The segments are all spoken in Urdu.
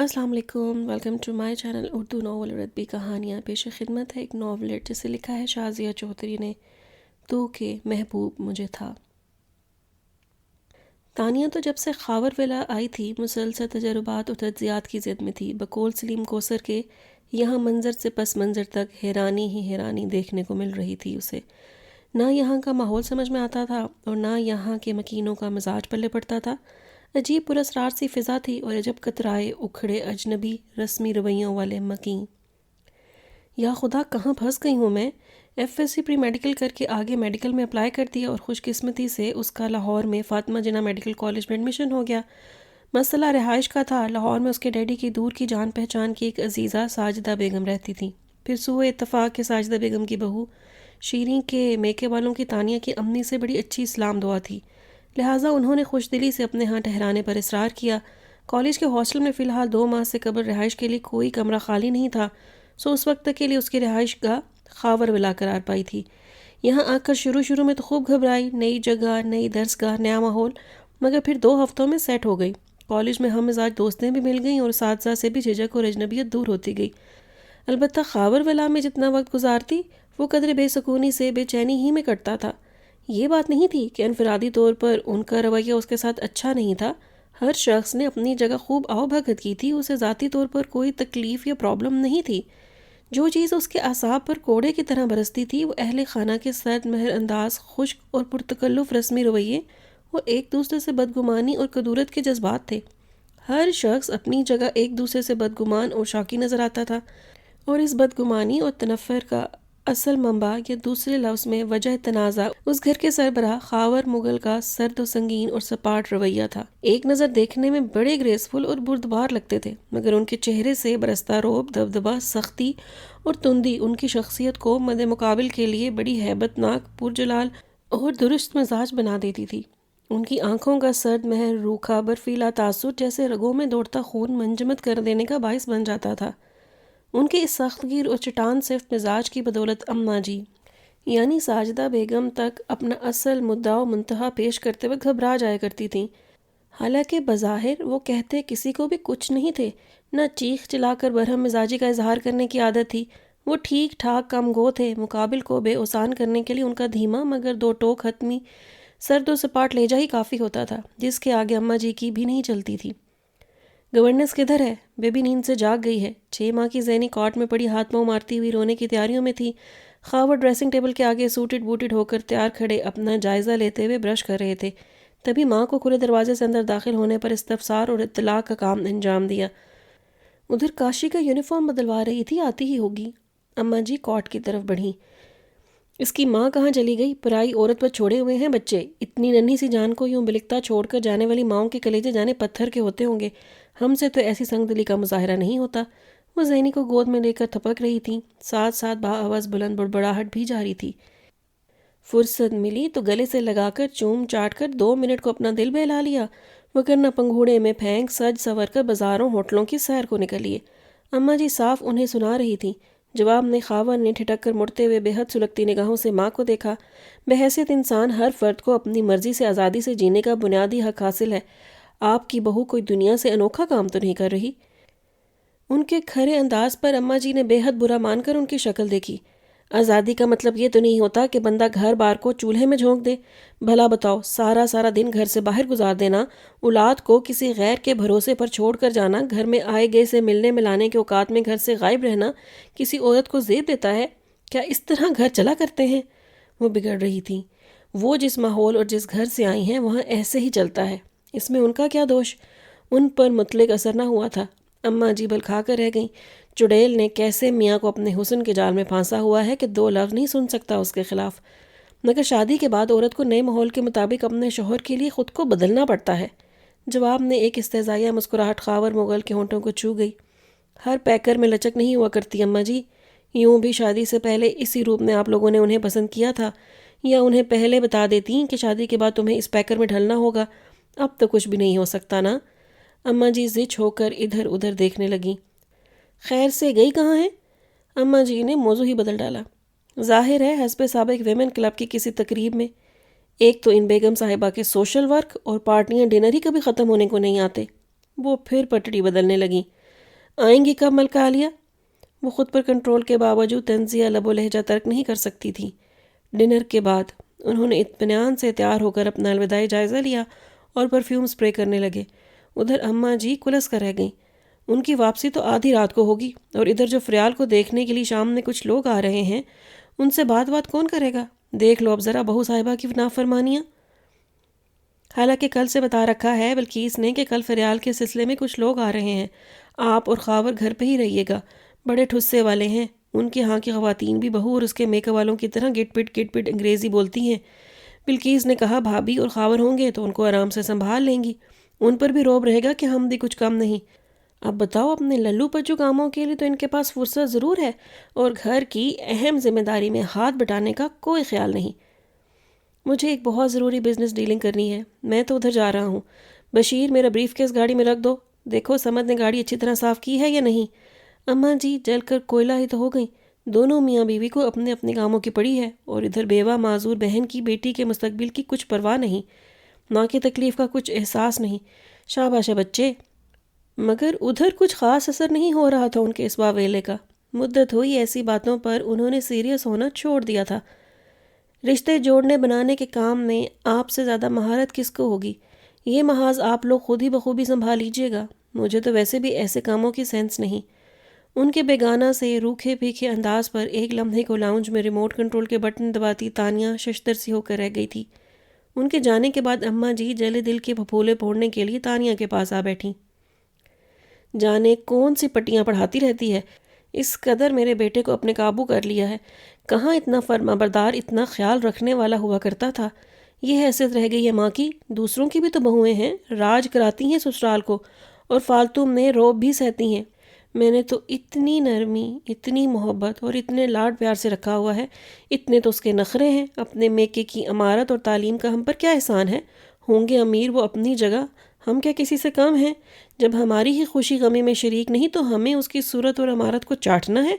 السلام علیکم، welcome to my channel Urdu novel اور ادبی کہانیاں۔ پیش خدمت ہے ایک ناولٹ جسے لکھا ہے شازیہ چودھری نے، تو کہ محبوب مجھے تھا۔ تانیہ تو جب سے خاور ولا آئی تھی مسلسل تجربات اور تجزیات کی ضد میں تھی۔ بقول سلیم کوثر کے یہاں منظر سے پس منظر تک حیرانی ہی حیرانی دیکھنے کو مل رہی تھی اسے۔ نہ یہاں کا ماحول سمجھ میں آتا تھا اور نہ یہاں کے مکینوں کا مزاج پلے پڑتا تھا۔ عجیب پراسرار سی فضا تھی اور عجب کترائے اکھڑے اجنبی رسمی رویوں والے مکین۔ یا خدا کہاں پھنس گئی ہوں میں۔ F S C pre medical کر کے آگے میڈیکل میں اپلائی کر دیا اور خوش قسمتی سے اس کا لاہور میں فاطمہ جناح میڈیکل کالج میں ایڈمیشن ہو گیا۔ مسئلہ رہائش کا تھا۔ لاہور میں اس کے ڈیڈی کی دور کی جان پہچان کی ایک عزیزہ ساجدہ بیگم رہتی تھیں۔ پھر سوئے اتفاق کے ساجدہ بیگم کی بہو شیریں کے میکے والوں کی تانیہ کی امی سے بڑی اچھی اسلام دعا تھی، لہٰذا انہوں نے خوش دلی سے اپنے ہاں ٹھہرانے پر اصرار کیا۔ کالج کے ہاسٹل میں فی الحال 2 ماہ سے قبل رہائش کے لیے کوئی کمرہ خالی نہیں تھا، سو اس وقت تک کے لیے اس کی رہائش گاہ خاور ولا قرار پائی تھی۔ یہاں آ کر شروع میں تو خوب گھبرائی، نئی جگہ، نئی درس گاہ، نیا ماحول، مگر پھر 2 ہفتوں میں سیٹ ہو گئی۔ کالج میں ہم مزاج دوستیں بھی مل گئیں اور اساتذہ سے بھی جھجک اور اجنبیت دور ہوتی گئی۔ البتہ خاور ولا میں جتنا وقت گزارتی وہ قدر بے سکونی سے بے چینی ہی میں کٹتا تھا۔ یہ بات نہیں تھی کہ انفرادی طور پر ان کا رویہ اس کے ساتھ اچھا نہیں تھا، ہر شخص نے اپنی جگہ خوب آؤ بھگت کی تھی، اسے ذاتی طور پر کوئی تکلیف یا پرابلم نہیں تھی۔ جو چیز اس کے اعصاب پر کوڑے کی طرح برستی تھی وہ اہل خانہ کے سرد مہر انداز، خشک اور پرتکلف رسمی رویے اور ایک دوسرے سے بدگمانی اور کدورت کے جذبات تھے۔ ہر شخص اپنی جگہ ایک دوسرے سے بدگمان اور شوقی نظر آتا تھا، اور اس بدگمانی اور تنفر کا اصل منبع یا دوسرے لفظ میں وجہ تنازع اس گھر کے سربراہ خاور مغل کا سرد و سنگین اور سپاٹ رویہ تھا۔ ایک نظر دیکھنے میں بڑے گریسفل اور بردبار لگتے تھے، مگر ان کے چہرے سے برستا رعب، دبدبہ، سختی اور تندی ان کی شخصیت کو مد مقابل کے لیے بڑی ہیبت ناک، پرجلال اور درست مزاج بنا دیتی تھی۔ ان کی آنکھوں کا سرد مہر روکھا برفیلا تاثر جیسے رگوں میں دوڑتا خون منجمد کر دینے کا باعث بن جاتا تھا۔ ان کے اس سخت گیر اور چٹان صفت مزاج کی بدولت اماں جی یعنی ساجدہ بیگم تک اپنا اصل مدعا و منتہا پیش کرتے وقت گھبرا جایا کرتی تھیں۔ حالانکہ بظاہر وہ کہتے کسی کو بھی کچھ نہیں تھے، نہ چیخ چلا کر برہم مزاجی کا اظہار کرنے کی عادت تھی۔ وہ ٹھیک ٹھاک کم گو تھے، مقابل کو بے اوسان کرنے کے لیے ان کا دھیما مگر 2 ٹوک حتمی سرد و سپاٹ لہجہ ہی کافی ہوتا تھا، جس کے آگے اماں جی کی بھی نہیں چلتی تھی۔ گورننس کدھر ہے؟ بیبی نیند سے جاگ گئی ہے۔ 6 ماہ کی زینی کاٹ میں پڑی ہاتھ پاؤں مارتی ہوئی رونے کی تیاریوں میں تھی۔ خاور ڈریسنگ ٹیبل کے آگے سوٹڈ بوٹڈ ہو کر تیار کھڑے اپنا جائزہ لیتے ہوئے برش کر رہے تھے، تبھی ماں کو کھلے دروازے سے اندر داخل ہونے پر استفسار اور اطلاع کا کام انجام دیا۔ ادھر کاشی کا یونیفارم بدلوا رہی تھی، آتی ہی ہوگی۔ اماں جی کاٹ کی طرف بڑھیں۔ اس کی ماں کہاں چلی گئی؟ پرائی عورت پر چھوڑے ہوئے ہیں بچے؟ اتنی ننھی سی جان کو یوں بلکتا چھوڑ کر جانے والی ماؤں کے کلیجے جانے پتھر کے ہوتے ہوں گے۔ ہم سے تو ایسی سنگ دلی کا مظاہرہ نہیں ہوتا۔ وہ زینی کو گود میں لے کر تھپک رہی تھیں، ساتھ ساتھ بآواز بلند بڑبڑاہٹ بھی جاری تھی۔ فرصت ملی تو گلے سے لگا کر چوم چاٹ کر 2 منٹ کو اپنا دل بہلا لیا، وگرنہ پنگھوڑے میں پھینک سج سور کر بازاروں ہوٹلوں کی سیر کو نکلیے۔ اماں جی صاف انہیں سنا رہی تھیں۔ جواب میں خاور نے ٹھٹک کر مڑتے ہوئے بے حد سلگتی نگاہوں سے ماں کو دیکھا۔ بحیثیت انسان ہر فرد کو اپنی مرضی سے آزادی سے جینے کا بنیادی حق حاصل ہے۔ آپ کی بہو کوئی دنیا سے انوکھا کام تو نہیں کر رہی؟ ان کے کھرے انداز پر اماں جی نے بے حد برا مان کر ان کی شکل دیکھی۔ آزادی کا مطلب یہ تو نہیں ہوتا کہ بندہ گھر بار کو چولہے میں جھونک دے۔ بھلا بتاؤ، سارا دن گھر سے باہر گزار دینا، اولاد کو کسی غیر کے بھروسے پر چھوڑ کر جانا، گھر میں آئے گئے سے ملنے ملانے کے اوقات میں گھر سے غائب رہنا کسی عورت کو زیب دیتا ہے؟ کیا اس طرح گھر چلا کرتے ہیں؟ وہ بگڑ رہی تھیں۔ وہ جس ماحول اور جس گھر سے آئی ہیں وہاں ایسے ہی چلتا ہے، اس میں ان کا کیا دوش؟ ان پر مطلق اثر نہ ہوا تھا۔ اماں جی بل کھا کر رہ گئیں۔ چڑیل نے کیسے میاں کو اپنے حسن کے جال میں پھانسا ہوا ہے کہ 2 لفظ نہیں سن سکتا اس کے خلاف، مگر شادی کے بعد عورت کو نئے ماحول کے مطابق اپنے شوہر کے لیے خود کو بدلنا پڑتا ہے۔ جواب میں ایک استہزائیہ مسکراہٹ خاور مغل کے ہونٹوں کو چھو گئی۔ ہر پیکر میں لچک نہیں ہوا کرتی اماں جی۔ یوں بھی شادی سے پہلے اسی روپ میں آپ لوگوں نے انہیں پسند کیا تھا، یا انہیں پہلے بتا دیتی کہ شادی کے بعد تمہیں اس پیکر میں ڈھلنا ہوگا؟ اب تو کچھ بھی نہیں ہو سکتا نا؟ اماں جی زچ ہو کر ادھر ادھر دیکھنے لگیں۔ خیر سے گئی کہاں ہے؟ اماں جی نے موضوع ہی بدل ڈالا۔ ظاہر ہے حسب سابق ویمن کلب کی کسی تقریب میں۔ ایک تو ان بیگم صاحبہ کے سوشل ورک اور پارٹیاں ڈنر ہی کبھی ختم ہونے کو نہیں آتے۔ وہ پھر پٹڑی بدلنے لگیں۔ آئیں گی کب ملکہ عالیہ؟ وہ خود پر کنٹرول کے باوجود تنزیہ لب و لہجہ ترک نہیں کر سکتی تھی۔ ڈنر کے بعد انہوں نے اطمینان سے تیار ہو کر اپنا الوداعی جائزہ لیا اور پرفیوم اسپرے کرنے لگے۔ ادھر اماں جی کلس کر رہ گئیں۔ ان کی واپسی تو آدھی رات کو ہوگی، اور ادھر جو فریال کو دیکھنے کے لیے شام میں کچھ لوگ آ رہے ہیں، ان سے بات کون کرے گا؟ دیکھ لو اب ذرا بہو صاحبہ کی نافرمانیاں۔ حالانکہ کل سے بتا رکھا ہے بلقیس نے کہ کل فریال کے سلسلے میں کچھ لوگ آ رہے ہیں، آپ اور خاور گھر پہ ہی رہیے گا، بڑے ٹھسے والے ہیں، ان کے ہاں کی خواتین بھی بہو اور اس کے میکے والوں کی طرح گٹ پٹ انگریزی بولتی ہیں۔ بلقیس نے کہا بھابھی اور خاور ہوں گے تو ان کو آرام سے سنبھال لیں گی، ان پر بھی روب رہے گا کہ ہم بھی کچھ کم نہیں۔ اب بتاؤ، اپنے للو پچو کاموں کے لیے تو ان کے پاس فرصت ضرور ہے، اور گھر کی اہم ذمہ داری میں ہاتھ بٹانے کا کوئی خیال نہیں۔ مجھے ایک بہت ضروری بزنس ڈیلنگ کرنی ہے، میں تو ادھر جا رہا ہوں۔ بشیر، میرا بریف کیس گاڑی میں رکھ دو، دیکھو سمد نے گاڑی اچھی طرح صاف کی ہے یا نہیں۔ اماں جی جل کر کوئلہ ہی تو ہو گئیں۔ دونوں میاں بیوی کو اپنے اپنے کاموں کی پڑی ہے، اور ادھر بیوہ معذور بہن کی بیٹی کے مستقبل کی کچھ پرواہ نہیں، ماں کی تکلیف کا کچھ احساس نہیں۔ شاباش ہے بچے۔ مگر ادھر کچھ خاص اثر نہیں ہو رہا تھا ان کے اس واویلے کا۔ مدت ہوئی ایسی باتوں پر انہوں نے سیریس ہونا چھوڑ دیا تھا۔ رشتے جوڑنے بنانے کے کام میں آپ سے زیادہ مہارت کس کو ہوگی؟ یہ محاذ آپ لوگ خود ہی بخوبی سنبھال لیجیے گا، مجھے تو ویسے بھی ایسے کاموں کی سینس نہیں۔ ان کے بیگانہ سے روکھے پھیکے انداز پر ایک لمحے کو لاؤنج میں ریموٹ کنٹرول کے بٹن دباتی تانیہ ششدر سی ہو کر رہ گئی تھی۔ ان کے جانے کے بعد اماں جی جلے دل کے پھپھولے پھوڑنے کے لیے تانیہ کے پاس آ بیٹھیں۔ جانے کون سی پٹیاں پڑھاتی رہتی ہے، اس قدر میرے بیٹے کو اپنے قابو کر لیا ہے، کہاں اتنا فرما بردار، اتنا خیال رکھنے والا ہوا کرتا تھا۔ یہ حیثیت رہ گئی ہے ماں کی، دوسروں کی بھی تو بہویں ہیں، راج کراتی ہیں سسرال کو، اور فالتو میں روب بھی سہتی ہیں۔ میں نے تو اتنی نرمی، اتنی محبت اور اتنے لاڈ پیار سے رکھا ہوا ہے، اتنے تو اس کے نخرے ہیں۔ اپنے میکے کی امارت اور تعلیم کا ہم پر کیا احسان ہے؟ ہوں گے امیر وہ اپنی جگہ، ہم کیا کسی سے کم ہیں؟ جب ہماری ہی خوشی غمی میں شریک نہیں تو ہمیں اس کی صورت اور امارت کو چاٹنا ہے؟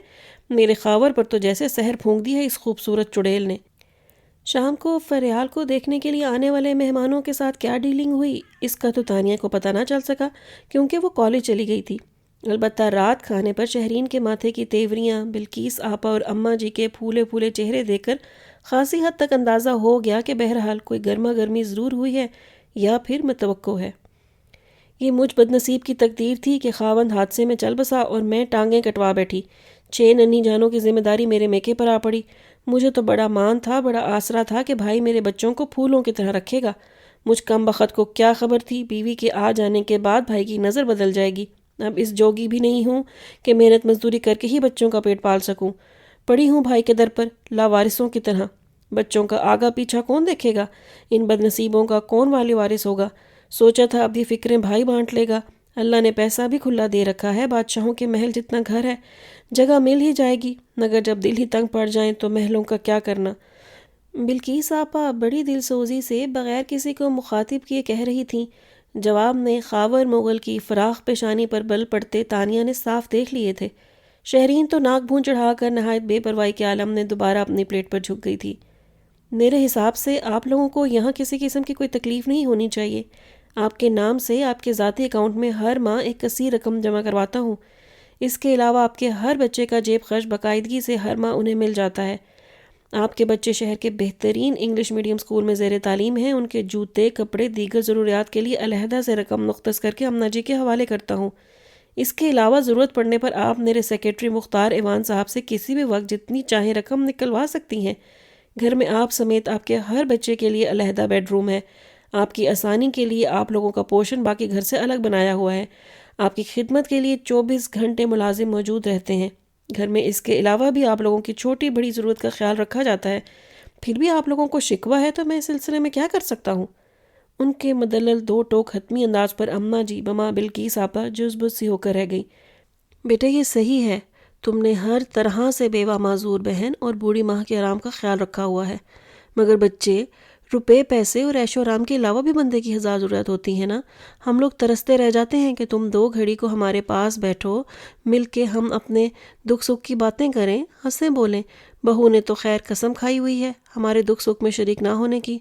میرے خاور پر تو جیسے سحر پھونک دی ہے اس خوبصورت چڑیل نے۔ شام کو فریال کو دیکھنے کے لیے آنے والے مہمانوں کے ساتھ کیا ڈیلنگ ہوئی، اس کا تو تانیہ کو پتہ نہ چل سکا، کیونکہ وہ کالج چلی گئی تھی۔ البتہ رات کھانے پر شہرین کے ماتھے کی تیوریاں، بلقیس آپا اور اماں جی کے پھولے پھولے چہرے دیکھ کر خاصی حد تک اندازہ ہو گیا کہ بہرحال کوئی گرما گرمی ضرور ہوئی ہے، یا پھر متوقع ہے۔ یہ مجھ بدنصیب کی تقدیر تھی کہ خاوند حادثے میں چل بسا اور میں ٹانگیں کٹوا بیٹھی، 6 ننھی جانوں کی ذمہ داری میرے میکے پر آ پڑی۔ مجھے تو بڑا مان تھا، بڑا آسرا تھا کہ بھائی میرے بچوں کو پھولوں کی طرح رکھے گا۔ مجھ کم بخت کو کیا خبر تھی بیوی کے آ جانے کے بعد بھائی کی نظر بدل جائے گی۔ اب اس جوگی بھی نہیں ہوں کہ محنت مزدوری کر کے ہی بچوں کا پیٹ پال سکوں۔ پڑی ہوں بھائی کے در پر لاوارثوں کی طرح۔ بچوں کا آگا پیچھا کون دیکھے گا؟ ان بدنصیبوں کا کون والی وارث ہوگا؟ سوچا تھا اب یہ فکریں بھائی بانٹ لے گا۔ اللہ نے پیسہ بھی کھلا دے رکھا ہے، بادشاہوں کے محل جتنا گھر ہے، جگہ مل ہی جائے گی، مگر جب دل ہی تنگ پڑ جائیں تو محلوں کا کیا کرنا۔ بلقیس آپا بڑی دل سوزی سے بغیر کسی کو مخاطب کیے کہہ رہی تھیں۔ جواب میں خاور مغل کی فراخ پیشانی پر بل پڑتے تانیہ نے صاف دیکھ لیے تھے۔ شہرین تو ناک بھون چڑھا کر نہایت بے پرواہی کے عالم نے دوبارہ اپنی پلیٹ پر جھک گئی تھی۔ میرے حساب سے آپ لوگوں کو یہاں کسی قسم کی کوئی تکلیف نہیں ہونی چاہیے۔ آپ کے نام سے آپ کے ذاتی اکاؤنٹ میں ہر ماہ ایک کثیر رقم جمع کرواتا ہوں۔ اس کے علاوہ آپ کے ہر بچے کا جیب خرچ باقاعدگی سے ہر ماہ انہیں مل جاتا ہے۔ آپ کے بچے شہر کے بہترین انگلش میڈیم اسکول میں زیر تعلیم ہیں، ان کے جوتے، کپڑے، دیگر ضروریات کے لیے علیحدہ سے رقم مختص کر کے اماں جی کے حوالے کرتا ہوں۔ اس کے علاوہ ضرورت پڑنے پر آپ میرے سیکریٹری مختار ایوان صاحب سے کسی بھی وقت جتنی چاہیں رقم نکلوا سکتی ہیں۔ گھر میں آپ سمیت آپ کے ہر بچے کے لیے علیحدہ بیڈ روم ہے۔ آپ کی آسانی کے لیے آپ لوگوں کا پورشن باقی گھر سے الگ بنایا ہوا ہے۔ آپ کی خدمت کے لیے 24 گھنٹے ملازم موجود رہتے ہیں گھر میں۔ اس کے علاوہ بھی آپ لوگوں کی چھوٹی بڑی ضرورت کا خیال رکھا جاتا ہے۔ پھر بھی آپ لوگوں کو شکوہ ہے تو میں اس سلسلے میں کیا کر سکتا ہوں؟ ان کے مدلل 2 ٹوک حتمی انداز پر اماں جی بما بلقیس آپا جزبز سی ہو کر رہ گئی۔ بیٹا یہ صحیح ہے، تم نے ہر طرح سے بیوہ معذور بہن اور بوڑھی ماں کے آرام کا خیال رکھا ہوا ہے، مگر بچے، روپے، پیسے اور عیش و آرام کے علاوہ بھی بندے کی ہزار ضرورت ہوتی ہیں نا۔ ہم لوگ ترستے رہ جاتے ہیں کہ تم 2 گھڑی کو ہمارے پاس بیٹھو، مل کے ہم اپنے دکھ سکھ کی باتیں کریں، ہنسیں بولیں۔ بہو نے تو خیر قسم کھائی ہوئی ہے ہمارے دکھ سکھ میں شریک نہ ہونے کی،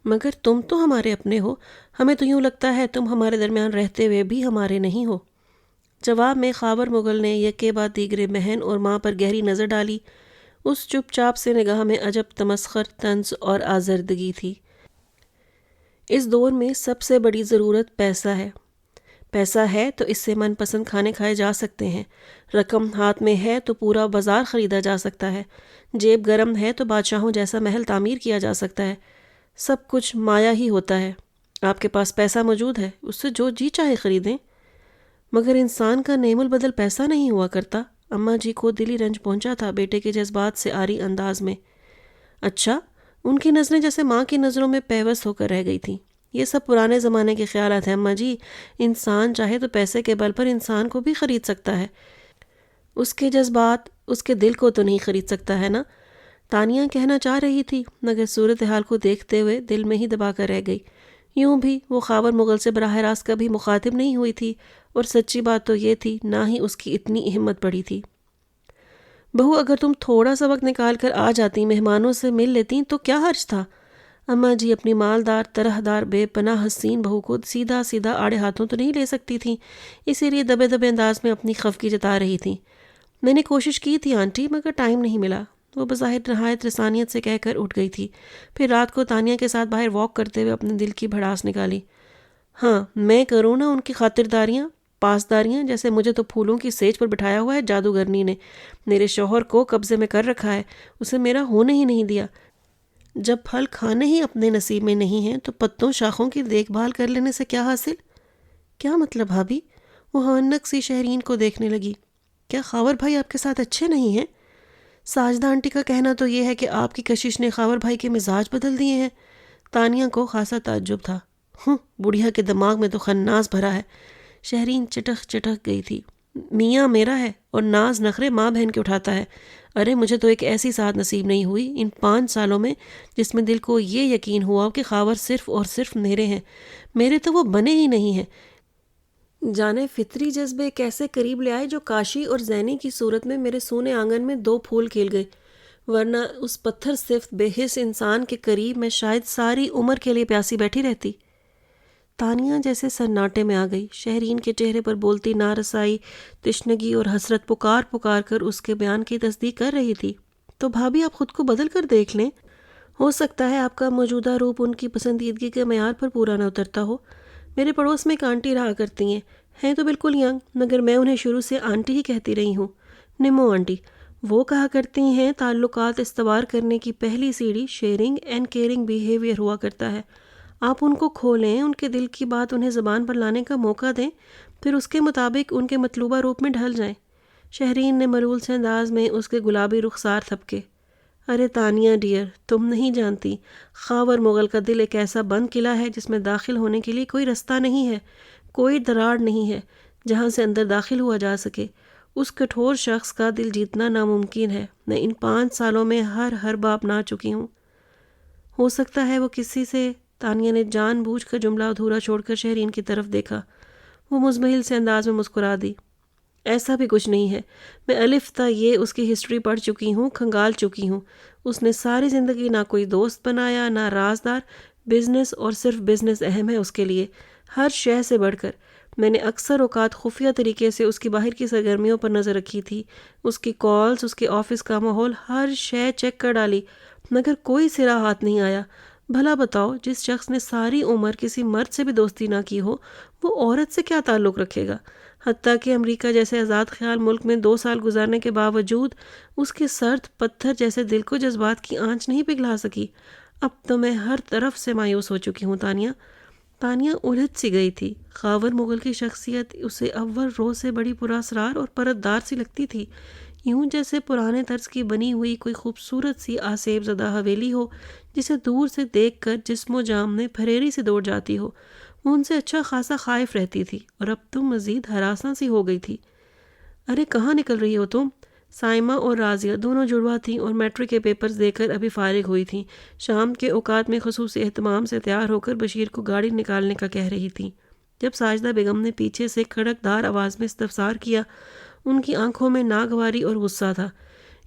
مگر تم تو ہمارے اپنے ہو، ہمیں تو یوں لگتا ہے تم ہمارے درمیان رہتے ہوئے بھی ہمارے نہیں ہو۔ جواب میں خاور مغل نے یکے بعد دیگرے بہن اور ماں پر گہری نظر ڈالی۔ اس چپ چاپ سے نگاہ میں عجب تمسخر، طنز اور آزردگی تھی۔ اس دور میں سب سے بڑی ضرورت پیسہ ہے۔ پیسہ ہے تو اس سے من پسند کھانے کھائے جا سکتے ہیں، رقم ہاتھ میں ہے تو پورا بازار خریدا جا سکتا ہے، جیب گرم ہے تو بادشاہوں جیسا محل تعمیر کیا جا سکتا ہے۔ سب کچھ مایا ہی ہوتا ہے۔ آپ کے پاس پیسہ موجود ہے، اس سے جو جی چاہے خریدیں۔ مگر انسان کا نعم البدل پیسہ نہیں ہوا کرتا۔ اماں جی کو دلی رنج پہنچا تھا بیٹے کے جذبات سے آری انداز میں۔ اچھا، ان کی نظریں جیسے ماں کی نظروں میں پیوست ہو کر رہ گئی تھیں۔ یہ سب پرانے زمانے کے خیالات ہیں اماں جی۔ انسان چاہے تو پیسے کے بل پر انسان کو بھی خرید سکتا ہے، اس کے جذبات، اس کے دل کو تو نہیں خرید سکتا ہے نا۔ تانیہ کہنا چاہ رہی تھی مگر صورتحال کو دیکھتے ہوئے دل میں ہی دبا کر رہ گئی۔ یوں بھی وہ خاور مغل سے براہ راست کبھی مخاطب نہیں ہوئی تھی، اور سچی بات تو یہ تھی نہ ہی اس کی اتنی ہمت پڑی تھی۔ بہو، اگر تم تھوڑا سا وقت نکال کر آ جاتی، مہمانوں سے مل لیتی تو کیا حرج تھا؟ اماں جی اپنی مالدار، طرحدار، بے پناہ حسین بہو کو سیدھا سیدھا آڑے ہاتھوں تو نہیں لے سکتی تھیں، اسی لیے دبے دبے انداز میں اپنی خفگی جتا رہی تھیں۔ میں نے کوشش کی تھی آنٹی، مگر ٹائم نہیں ملا، وہ بظاہر نہایت رسانیت سے کہہ کر اٹھ گئی تھی۔ پھر رات کو تانیہ کے ساتھ باہر واک کرتے ہوئے اپنے دل کی بھڑاس نکالی۔ ہاں، میں کروں نا ان کی خاطرداریاں، پاسداریاں، جیسے مجھے تو پھولوں کی سیج پر بٹھایا ہوا ہے جادوگرنی نے۔ میرے شوہر کو قبضے میں کر رکھا ہے، اسے میرا ہونے ہی نہیں دیا۔ جب پھل کھانے ہی اپنے نصیب میں نہیں ہیں تو پتوں شاخوں کی دیکھ بھال کر لینے سے کیا حاصل؟ کیا مطلب بھابھی؟ وہ ہونک سی شہرین کو دیکھنے لگی۔ کیا خاور بھائی آپ کے ساتھ اچھے نہیں ہیں؟ ساجدہ آنٹی کا کہنا تو یہ ہے کہ آپ کی کشش نے خاور بھائی کے مزاج بدل دیے ہیں۔ تانیہ کو خاصا تعجب تھا۔ بڑھیا کے دماغ میں تو خناس بھرا ہے۔ شہرین چٹک چٹک گئی تھی۔ میاں میرا ہے اور ناز نخرے ماں بہن کے اٹھاتا ہے۔ ارے مجھے تو ایک ایسی ساتھ نصیب نہیں ہوئی ان 5 سالوں میں جس میں دل کو یہ یقین ہوا کہ خاور صرف اور صرف میرے ہیں۔ میرے تو وہ بنے ہی نہیں ہیں۔ جانے فطری جذبے کیسے قریب لے آئے جو کاشی اور زینی کی صورت میں میرے سونے آنگن میں 2 پھول کھیل گئے، ورنہ اس پتھر صفت بے حس انسان کے قریب میں شاید ساری عمر کے لیے پیاسی بیٹھی رہتی۔ تانیہ جیسے سناٹے میں آ گئی۔ شہرین کے چہرے پر بولتی نارسائی، تشنگی اور حسرت پکار پکار کر اس کے بیان کی تصدیق کر رہی تھی۔ تو بھابھی آپ خود کو بدل کر دیکھ لیں، ہو سکتا ہے آپ کا موجودہ روپ ان کی پسندیدگی کے معیار پر پورا نہ اترتا ہو۔ میرے پڑوس میں ایک آنٹی رہا کرتی ہیں تو بالکل ینگ، مگر میں انہیں شروع سے آنٹی ہی کہتی رہی ہوں، نمو آنٹی۔ وہ کہا کرتی ہیں تعلقات استوار کرنے کی پہلی سیڑھی شیئرنگ اینڈ کیئرنگ بیہیویئر ہوا کرتا ہے۔ آپ ان کو کھولیں، ان کے دل کی بات انہیں زبان پر لانے کا موقع دیں، پھر اس کے مطابق ان کے مطلوبہ روپ میں ڈھل جائیں۔ شہرین نے مرول سے انداز میں اس کے گلابی رخسار تھپکے۔ ارے تانیہ ڈیئر، تم نہیں جانتی، خاور مغل کا دل ایک ایسا بند قلعہ ہے جس میں داخل ہونے کے لیے کوئی رستہ نہیں ہے، کوئی دراڑ نہیں ہے جہاں سے اندر داخل ہوا جا سکے۔ اس کٹھور شخص کا دل جیتنا ناممکن ہے۔ میں ان 5 سالوں میں ہر باپ نہ چکی ہوں۔ ہو سکتا ہے وہ کسی سے، تانیہ نے جان بوجھ کر جملہ ادھورا چھوڑ کر شہرین کی طرف دیکھا۔ وہ مزمحل سے انداز میں مسکرا دی۔ ایسا بھی کچھ نہیں ہے، میں الف تا یہ اس کی ہسٹری پڑھ چکی ہوں، کھنگال چکی ہوں۔ اس نے ساری زندگی نہ کوئی دوست بنایا، نہ رازدار، بزنس اور صرف بزنس اہم ہے اس کے لیے، ہر شے سے بڑھ کر۔ میں نے اکثر اوقات خفیہ طریقے سے اس کی باہر کی سرگرمیوں پر نظر رکھی تھی، اس کی کالز، اس کے آفس کا ماحول، ہر شے چیک کر ڈالی، مگر کوئی سرا ہاتھ نہیں آیا۔ بھلا بتاؤ، جس شخص نے ساری عمر کسی مرد سے بھی دوستی نہ کی ہو، وہ عورت سے کیا تعلق رکھے گا؟ حتیٰ کہ امریکہ جیسے آزاد خیال ملک میں 2 سال گزارنے کے باوجود اس کے سرد پتھر جیسے دل کو جذبات کی آنچ نہیں پگھلا سکی۔ اب تو میں ہر طرف سے مایوس ہو چکی ہوں تانیہ۔ تانیہ الجھ سی گئی تھی۔ خاور مغل کی شخصیت اسے اول روز سے بڑی پراسرار اور پرددار سی لگتی تھی، یوں جیسے پرانے طرز کی بنی ہوئی کوئی خوبصورت سی آسیب زدہ حویلی ہو جسے دور سے دیکھ کر جسم و جام میں پھریری سے دوڑ جاتی ہو۔ وہ ان سے اچھا خاصا خائف رہتی تھی، اور اب تو مزید ہراساں سی ہو گئی تھی۔ ارے کہاں نکل رہی ہو تم؟ سائمہ اور راضیہ دونوں جڑوا تھیں اور میٹرک کے پیپرز دے کر ابھی فارغ ہوئی تھیں۔ شام کے اوقات میں خصوصی اہتمام سے تیار ہو کر بشیر کو گاڑی نکالنے کا کہہ رہی تھیں۔ جب ساجدہ بیگم نے پیچھے سے کھڑکدار آواز میں استفسار کیا، ان کی آنکھوں میں ناگواری اور غصہ تھا۔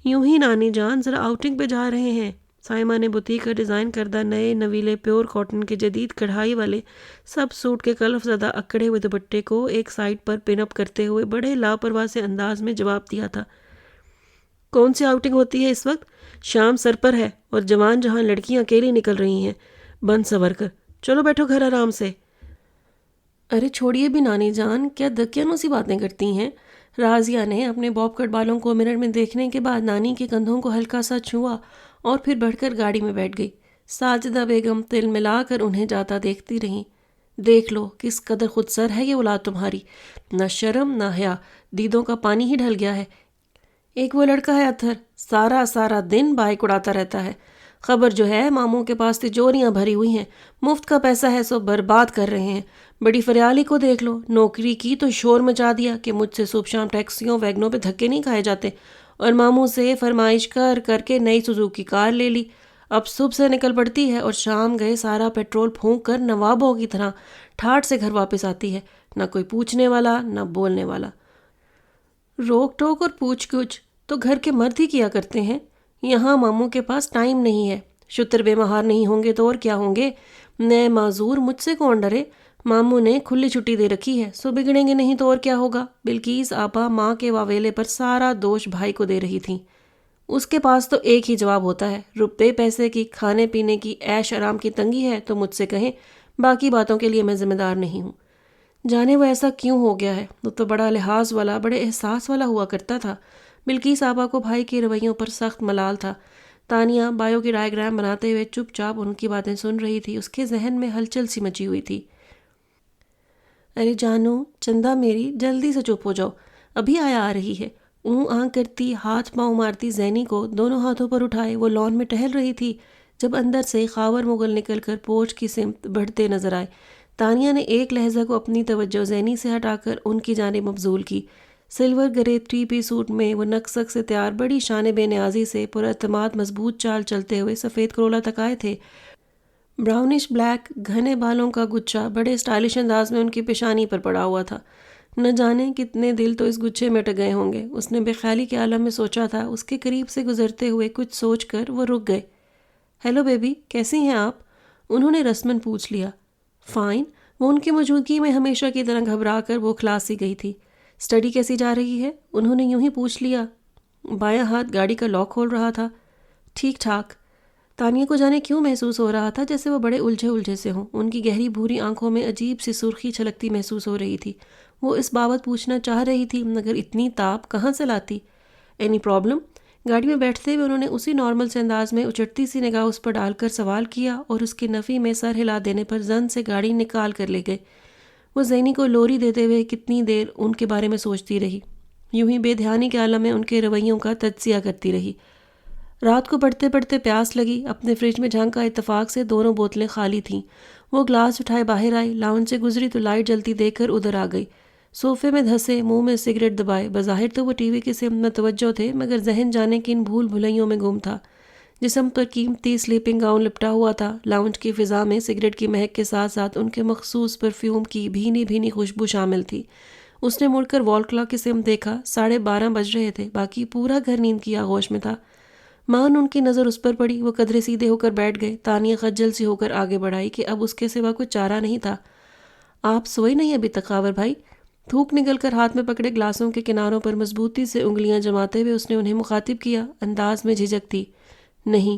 یوں ہی نانی جان، ذرا آؤٹنگ پہ جا رہے ہیں، سائمہ نے بوتیک کا ڈیزائن کردہ نئے نویلے پیور کاٹن کے جدید کڑھائی والے سب سوٹ کے کلف زدہ اکڑے ہوئے دوپٹے کو ایک سائڈ پر پن اپ کرتے ہوئے بڑے لاپرواہ سے انداز میں جواب دیا تھا۔ کون سی آؤٹنگ ہوتی ہے اس وقت؟ شام سر پر ہے اور جوان جہاں لڑکیاں اکیلی نکل رہی ہیں بند سور کر۔ چلو بیٹھو گھر آرام سے۔ ارے چھوڑیے بھی نانی جان، کیا دکیانوں سی باتیں کرتی ہیں؟ رازیہ نے اپنے باب کٹ بالوں کو مرر میں دیکھنے کے بعد نانی کے کندھوں کو ہلکا سا چھوا اور پھر بڑھ کر گاڑی میں بیٹھ گئی۔ ساجدہ بیگم تل ملا کر انہیں جاتا دیکھتی رہیں۔ دیکھ لو کس قدر خود سر ہے یہ اولاد تمہاری، نہ شرم نہ حیا، دیدوں کا پانی ہی ڈھل گیا ہے۔ ایک وہ لڑکا ہے اتھر، سارا دن بائک اڑاتا رہتا ہے۔ خبر جو ہے ماموں کے پاس تجوریاں بھری ہوئی ہیں، مفت کا پیسہ ہے سو برباد کر رہے ہیں۔ بڑی فریالی کو دیکھ لو، نوکری کی تو شور مچا دیا کہ مجھ سے صبح شام ٹیکسیوں ویگنوں پہ دھکے نہیں کھائے جاتے، اور ماموں سے فرمائش کر کر کے نئی سوزوکی کار لے لی۔ اب صبح سے نکل پڑتی ہے اور شام گئے سارا پیٹرول پھونک کر نوابوں کی طرح ٹھاٹ سے گھر واپس آتی ہے، نہ کوئی پوچھنے والا نہ بولنے والا۔ روک ٹوک اور پوچھ گچھ تو گھر کے مرد ہی کیا کرتے ہیں، یہاں ماموں کے پاس ٹائم نہیں ہے۔ شتر بے مہار نہیں ہوں گے تو اور کیا ہوں گے؟ نئے معذور مجھ سے کون ڈرے؟ ماموں نے کھلی چھٹی دے رکھی ہے سو بگڑیں گے نہیں تو اور کیا ہوگا؟ بلکیس آپا ماں کے واویلے پر سارا دوش بھائی کو دے رہی تھیں۔ اس کے پاس تو ایک ہی جواب ہوتا ہے، روپے پیسے کی، کھانے پینے کی، عیش آرام کی تنگی ہے تو مجھ سے کہیں، باقی باتوں کے لیے میں ذمہ دار نہیں ہوں۔ جانے وہ ایسا کیوں ہو گیا ہے؟ وہ تو بڑا لحاظ والا، بڑے احساس والا ہوا کرتا تھا۔ بلکیس آپا کو بھائی کے رویوں پر سخت ملال تھا۔ تانیہ بایو کی ڈائیگرام بناتے ہوئے چپ چاپ ان کی باتیں سن رہی تھی، اس کے ذہن میں ہلچل سی مچی ہوئی تھی۔ ارے جانو، چندہ میری، جلدی سے چپ ہو جاؤ، ابھی آیا آ رہی ہے۔ اون آن کرتی، ہاتھ پاؤں مارتی زینی کو دونوں ہاتھوں پر اٹھائے وہ لان میں ٹہل رہی تھی جب اندر سے خاور مغل نکل کر پورچ کی سمت بڑھتے نظر آئے۔ تانیہ نے ایک لہجہ کو اپنی توجہ زینی سے ہٹا کر ان کی جانب مبذول کی۔ سلور گرے 3 پیس سوٹ میں وہ نقصق سے تیار بڑی شان بے نیازی سے پراعتماد مضبوط چال چلتے ہوئے سفید کرولا تک آئے تھے۔ براؤنش بلیک گھنے بالوں کا گچھا بڑے سٹائلش انداز میں ان کی پیشانی پر پڑا ہوا تھا۔ نہ جانے کتنے دل تو اس گچھے میں اٹک گئے ہوں گے، اس نے بے خیالی کے عالم میں سوچا تھا۔ اس کے قریب سے گزرتے ہوئے کچھ سوچ کر وہ رک گئے۔ ہیلو بیبی، کیسی ہیں آپ؟ انہوں نے رسمن پوچھ لیا۔ فائن۔ وہ ان کی موجودگی میں ہمیشہ کی طرح گھبرا کر بوکھلا سی گئی تھی۔ اسٹڈی کیسی جا رہی ہے؟ انہوں نے یوں ہی پوچھ لیا۔ بایاں ہاتھ گاڑی کا لاک کھول رہا تھا۔ ٹھیک ٹھاک۔ تانیہ کو جانے کیوں محسوس ہو رہا تھا جیسے وہ بڑے الجھے سے ہوں۔ ان کی گہری بھوری آنکھوں میں عجیب سی سرخی چھلکتی محسوس ہو رہی تھی۔ وہ اس بابت پوچھنا چاہ رہی تھی مگر اتنی تاپ کہاں سے لاتی؟ Any problem? گاڑی میں بیٹھتے ہوئے انہوں نے اسی نارمل سے انداز میں اچٹتی سی نگاہ اس پر ڈال کر سوال کیا اور اس کے نفی میں سر ہلا دینے پر زن سے گاڑی نکال کر لے گئے۔ وہ زینی کو لوری دیتے ہوئے کتنی دیر ان کے بارے میں سوچتی رہی، یوں ہی بے دھیانی کے عالم میں ان کے رویوں کا تجزیہ کرتی رہی۔ رات کو پڑھتے پڑھتے پیاس لگی، اپنے فریج میں جھانکا، اتفاق سے دونوں بوتلیں خالی تھیں۔ وہ گلاس اٹھائے باہر آئی، لاؤنج سے گزری تو لائٹ جلتی دیکھ کر ادھر آ گئی۔ صوفے میں دھسے، منہ میں سگریٹ دبائے، بظاہر تو وہ ٹی وی کی سمت میں توجہ تھے مگر ذہن جانے کی ان بھول بھلائیوں میں گم تھا۔ جسم پر قیمتی سلیپنگ گاؤن لپٹا ہوا تھا۔ لاؤنج کی فضا میں سگریٹ کی مہک کے ساتھ ساتھ ان کے مخصوص پرفیوم کی بھینی بھینی خوشبو شامل تھی۔ اس نے مڑ کر وال کلاک کی سمت دیکھا، 12:30 بج رہے تھے، باقی پورا گھر نیند کی آغوش میں تھا۔ مان ان کی نظر اس پر پڑی، وہ قدرے سیدھے ہو کر بیٹھ گئے۔ تانیہ خجل سی ہو کر آگے بڑھائی کہ اب اس کے سوا کوئی چارہ نہیں تھا۔ آپ سوئے نہیں ابھی تک خاور بھائی؟ تھوک نکل کر ہاتھ میں پکڑے گلاسوں کے کناروں پر مضبوطی سے انگلیاں جماتے ہوئے اس نے انہیں مخاطب کیا، انداز میں جھجک تھی۔ نہیں،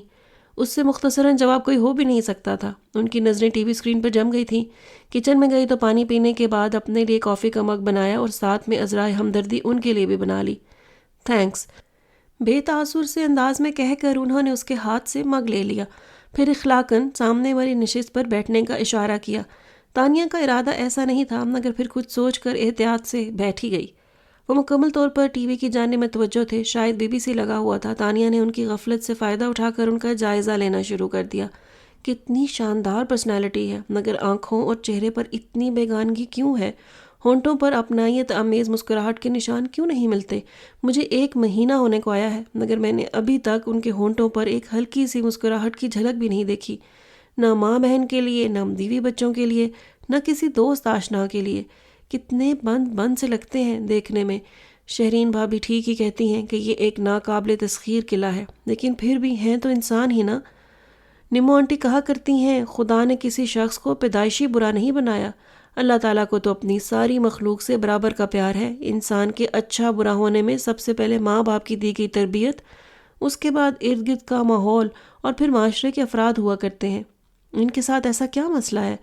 اس سے مختصراً جواب کوئی ہو بھی نہیں سکتا تھا۔ ان کی نظریں ٹی وی اسکرین پر جم گئی تھیں۔ کچن میں گئی تو پانی پینے کے بعد اپنے لیے کافی کا مگ بنایا اور ساتھ میں عذرائے ہمدردی ان کے لیے بھی بنا لی۔ تھینکس، بے تاثر سے انداز میں کہہ کر انہوں نے اس کے ہاتھ سے مگ لے لیا، پھر اخلاقاً سامنے والی نشست پر بیٹھنے کا اشارہ کیا۔ تانیہ کا ارادہ ایسا نہیں تھا مگر پھر کچھ سوچ کر احتیاط سے بیٹھ ہی گئی۔ وہ مکمل طور پر ٹی وی کی جانب میں توجہ تھے، شاید بی بی سی لگا ہوا تھا۔ تانیہ نے ان کی غفلت سے فائدہ اٹھا کر ان کا جائزہ لینا شروع کر دیا۔ کتنی شاندار پرسنالٹی ہے مگر آنکھوں اور چہرے پر اتنی بیگانگی کیوں ہے؟ ہونٹوں پر اپنائیت آمیز مسکراہٹ کے نشان کیوں نہیں ملتے؟ مجھے 1 مہینہ ہونے کو آیا ہے مگر میں نے ابھی تک ان کے ہونٹوں پر ایک ہلکی سی مسکراہٹ کی جھلک بھی نہیں دیکھی، نہ ماں بہن کے لیے، نہ بیوی بچوں کے لیے، نہ کسی دوست آشنا کے لیے۔ کتنے بند سے لگتے ہیں دیکھنے میں۔ شہرین بھابھی ٹھیک ہی کہتی ہیں کہ یہ ایک ناقابل تسخیر قلعہ ہے، لیکن پھر بھی ہیں تو انسان ہی نا۔ نمو آنٹی کہا کرتی ہیں خدا نے کسی شخص کو پیدائشی برا نہیں بنایا، اللہ تعالیٰ کو تو اپنی ساری مخلوق سے برابر کا پیار ہے۔ انسان کے اچھا برا ہونے میں سب سے پہلے ماں باپ کی دی گئی تربیت، اس کے بعد ارد گرد کا ماحول اور پھر معاشرے کے افراد ہوا کرتے ہیں۔ ان کے ساتھ ایسا کیا مسئلہ ہے؟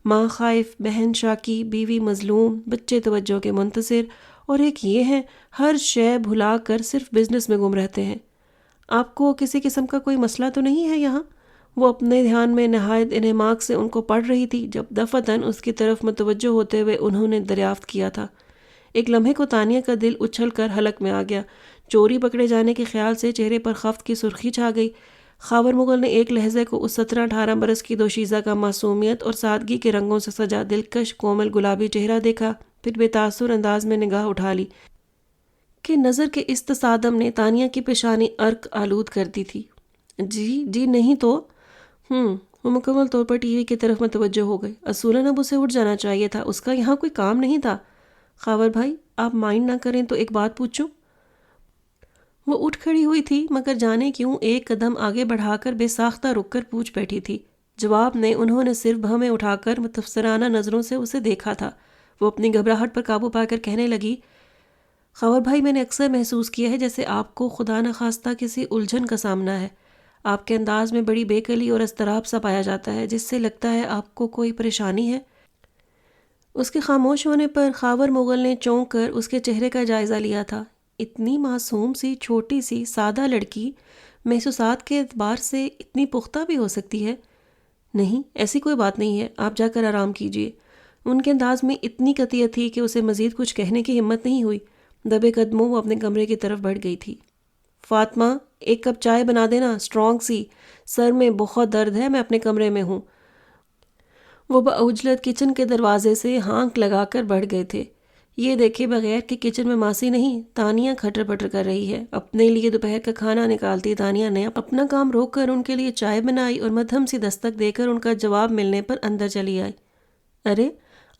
ماں خائف، بہن شاکی، بیوی مظلوم، بچے توجہ کے منتظر، اور ایک یہ ہے ہر شے بھلا کر صرف بزنس میں گم رہتے ہیں۔ آپ کو کسی قسم کا کوئی مسئلہ تو نہیں ہے یہاں؟ وہ اپنے دھیان میں نہایت انہماک سے ان کو پڑھ رہی تھی جب دفعتاً اس کی طرف متوجہ ہوتے ہوئے انہوں نے دریافت کیا تھا۔ ایک لمحے کو تانیہ کا دل اچھل کر حلق میں آ گیا۔ چوری پکڑے جانے کے خیال سے چہرے پر خفت کی سرخی چھا گئی۔ خاور مغل نے ایک لہجے کو اس 17-18 برس کی دوشیزہ کا معصومیت اور سادگی کے رنگوں سے سجا دلکش کومل گلابی چہرہ دیکھا، پھر بے تاثر انداز میں نگاہ اٹھا لی کہ نظر کے اس تصادم نے تانیہ کی پیشانی عرق آلود کر دی تھی۔ جی نہیں تو وہ مکمل طور پر ٹی وی کی طرف متوجہ ہو گئی۔ اصولاً اب اسے اٹھ جانا چاہیے تھا، اس کا یہاں کوئی کام نہیں تھا۔ خاور بھائی آپ مائنڈ نہ کریں تو ایک بات پوچھوں؟ وہ اٹھ کھڑی ہوئی تھی مگر جانے کیوں ایک قدم آگے بڑھا کر بے ساختہ رک کر پوچھ بیٹھی تھی۔ جواب میں انہوں نے صرف بہمیں اٹھا کر متفسرانہ نظروں سے اسے دیکھا تھا۔ وہ اپنی گھبراہٹ پر قابو پا کر کہنے لگی، خاور بھائی میں نے اکثر محسوس کیا ہے جیسے آپ کو خدا نخواستہ کسی الجھن کا سامنا ہے۔ آپ کے انداز میں بڑی بےقلی اور اضطراب سا پایا جاتا ہے جس سے لگتا ہے آپ کو کوئی پریشانی ہے۔ اس کے خاموش ہونے پر خاور مغل نے چونک کر اس کے چہرے کا جائزہ لیا تھا۔ اتنی معصوم سی چھوٹی سی سادہ لڑکی محسوسات کے اعتبار سے اتنی پختہ بھی ہو سکتی ہے؟ نہیں، ایسی کوئی بات نہیں ہے، آپ جا کر آرام کیجیے۔ ان کے انداز میں اتنی قطعیت تھی کہ اسے مزید کچھ کہنے کی ہمت نہیں ہوئی۔ دبے قدموں وہ اپنے کمرے کی طرف بڑھ گئی تھی۔ فاطمہ ایک کپ چائے بنا دینا، اسٹرانگ سی، سر میں بہت درد ہے، میں اپنے کمرے میں ہوں۔ وہ بعجلت کچن کے دروازے سے ہانک لگا کر بڑھ گئے تھے۔ یہ دیکھے بغیر کہ کچن میں ماسی نہیں، تانیہ کھٹر پٹر کر رہی ہے۔ اپنے لیے دوپہر کا کھانا نکالتی تانیہ نے اپنا کام روک کر ان کے لیے چائے بنائی اور مدھم سی دستک دے کر ان کا جواب ملنے پر اندر چلی آئی۔ ارے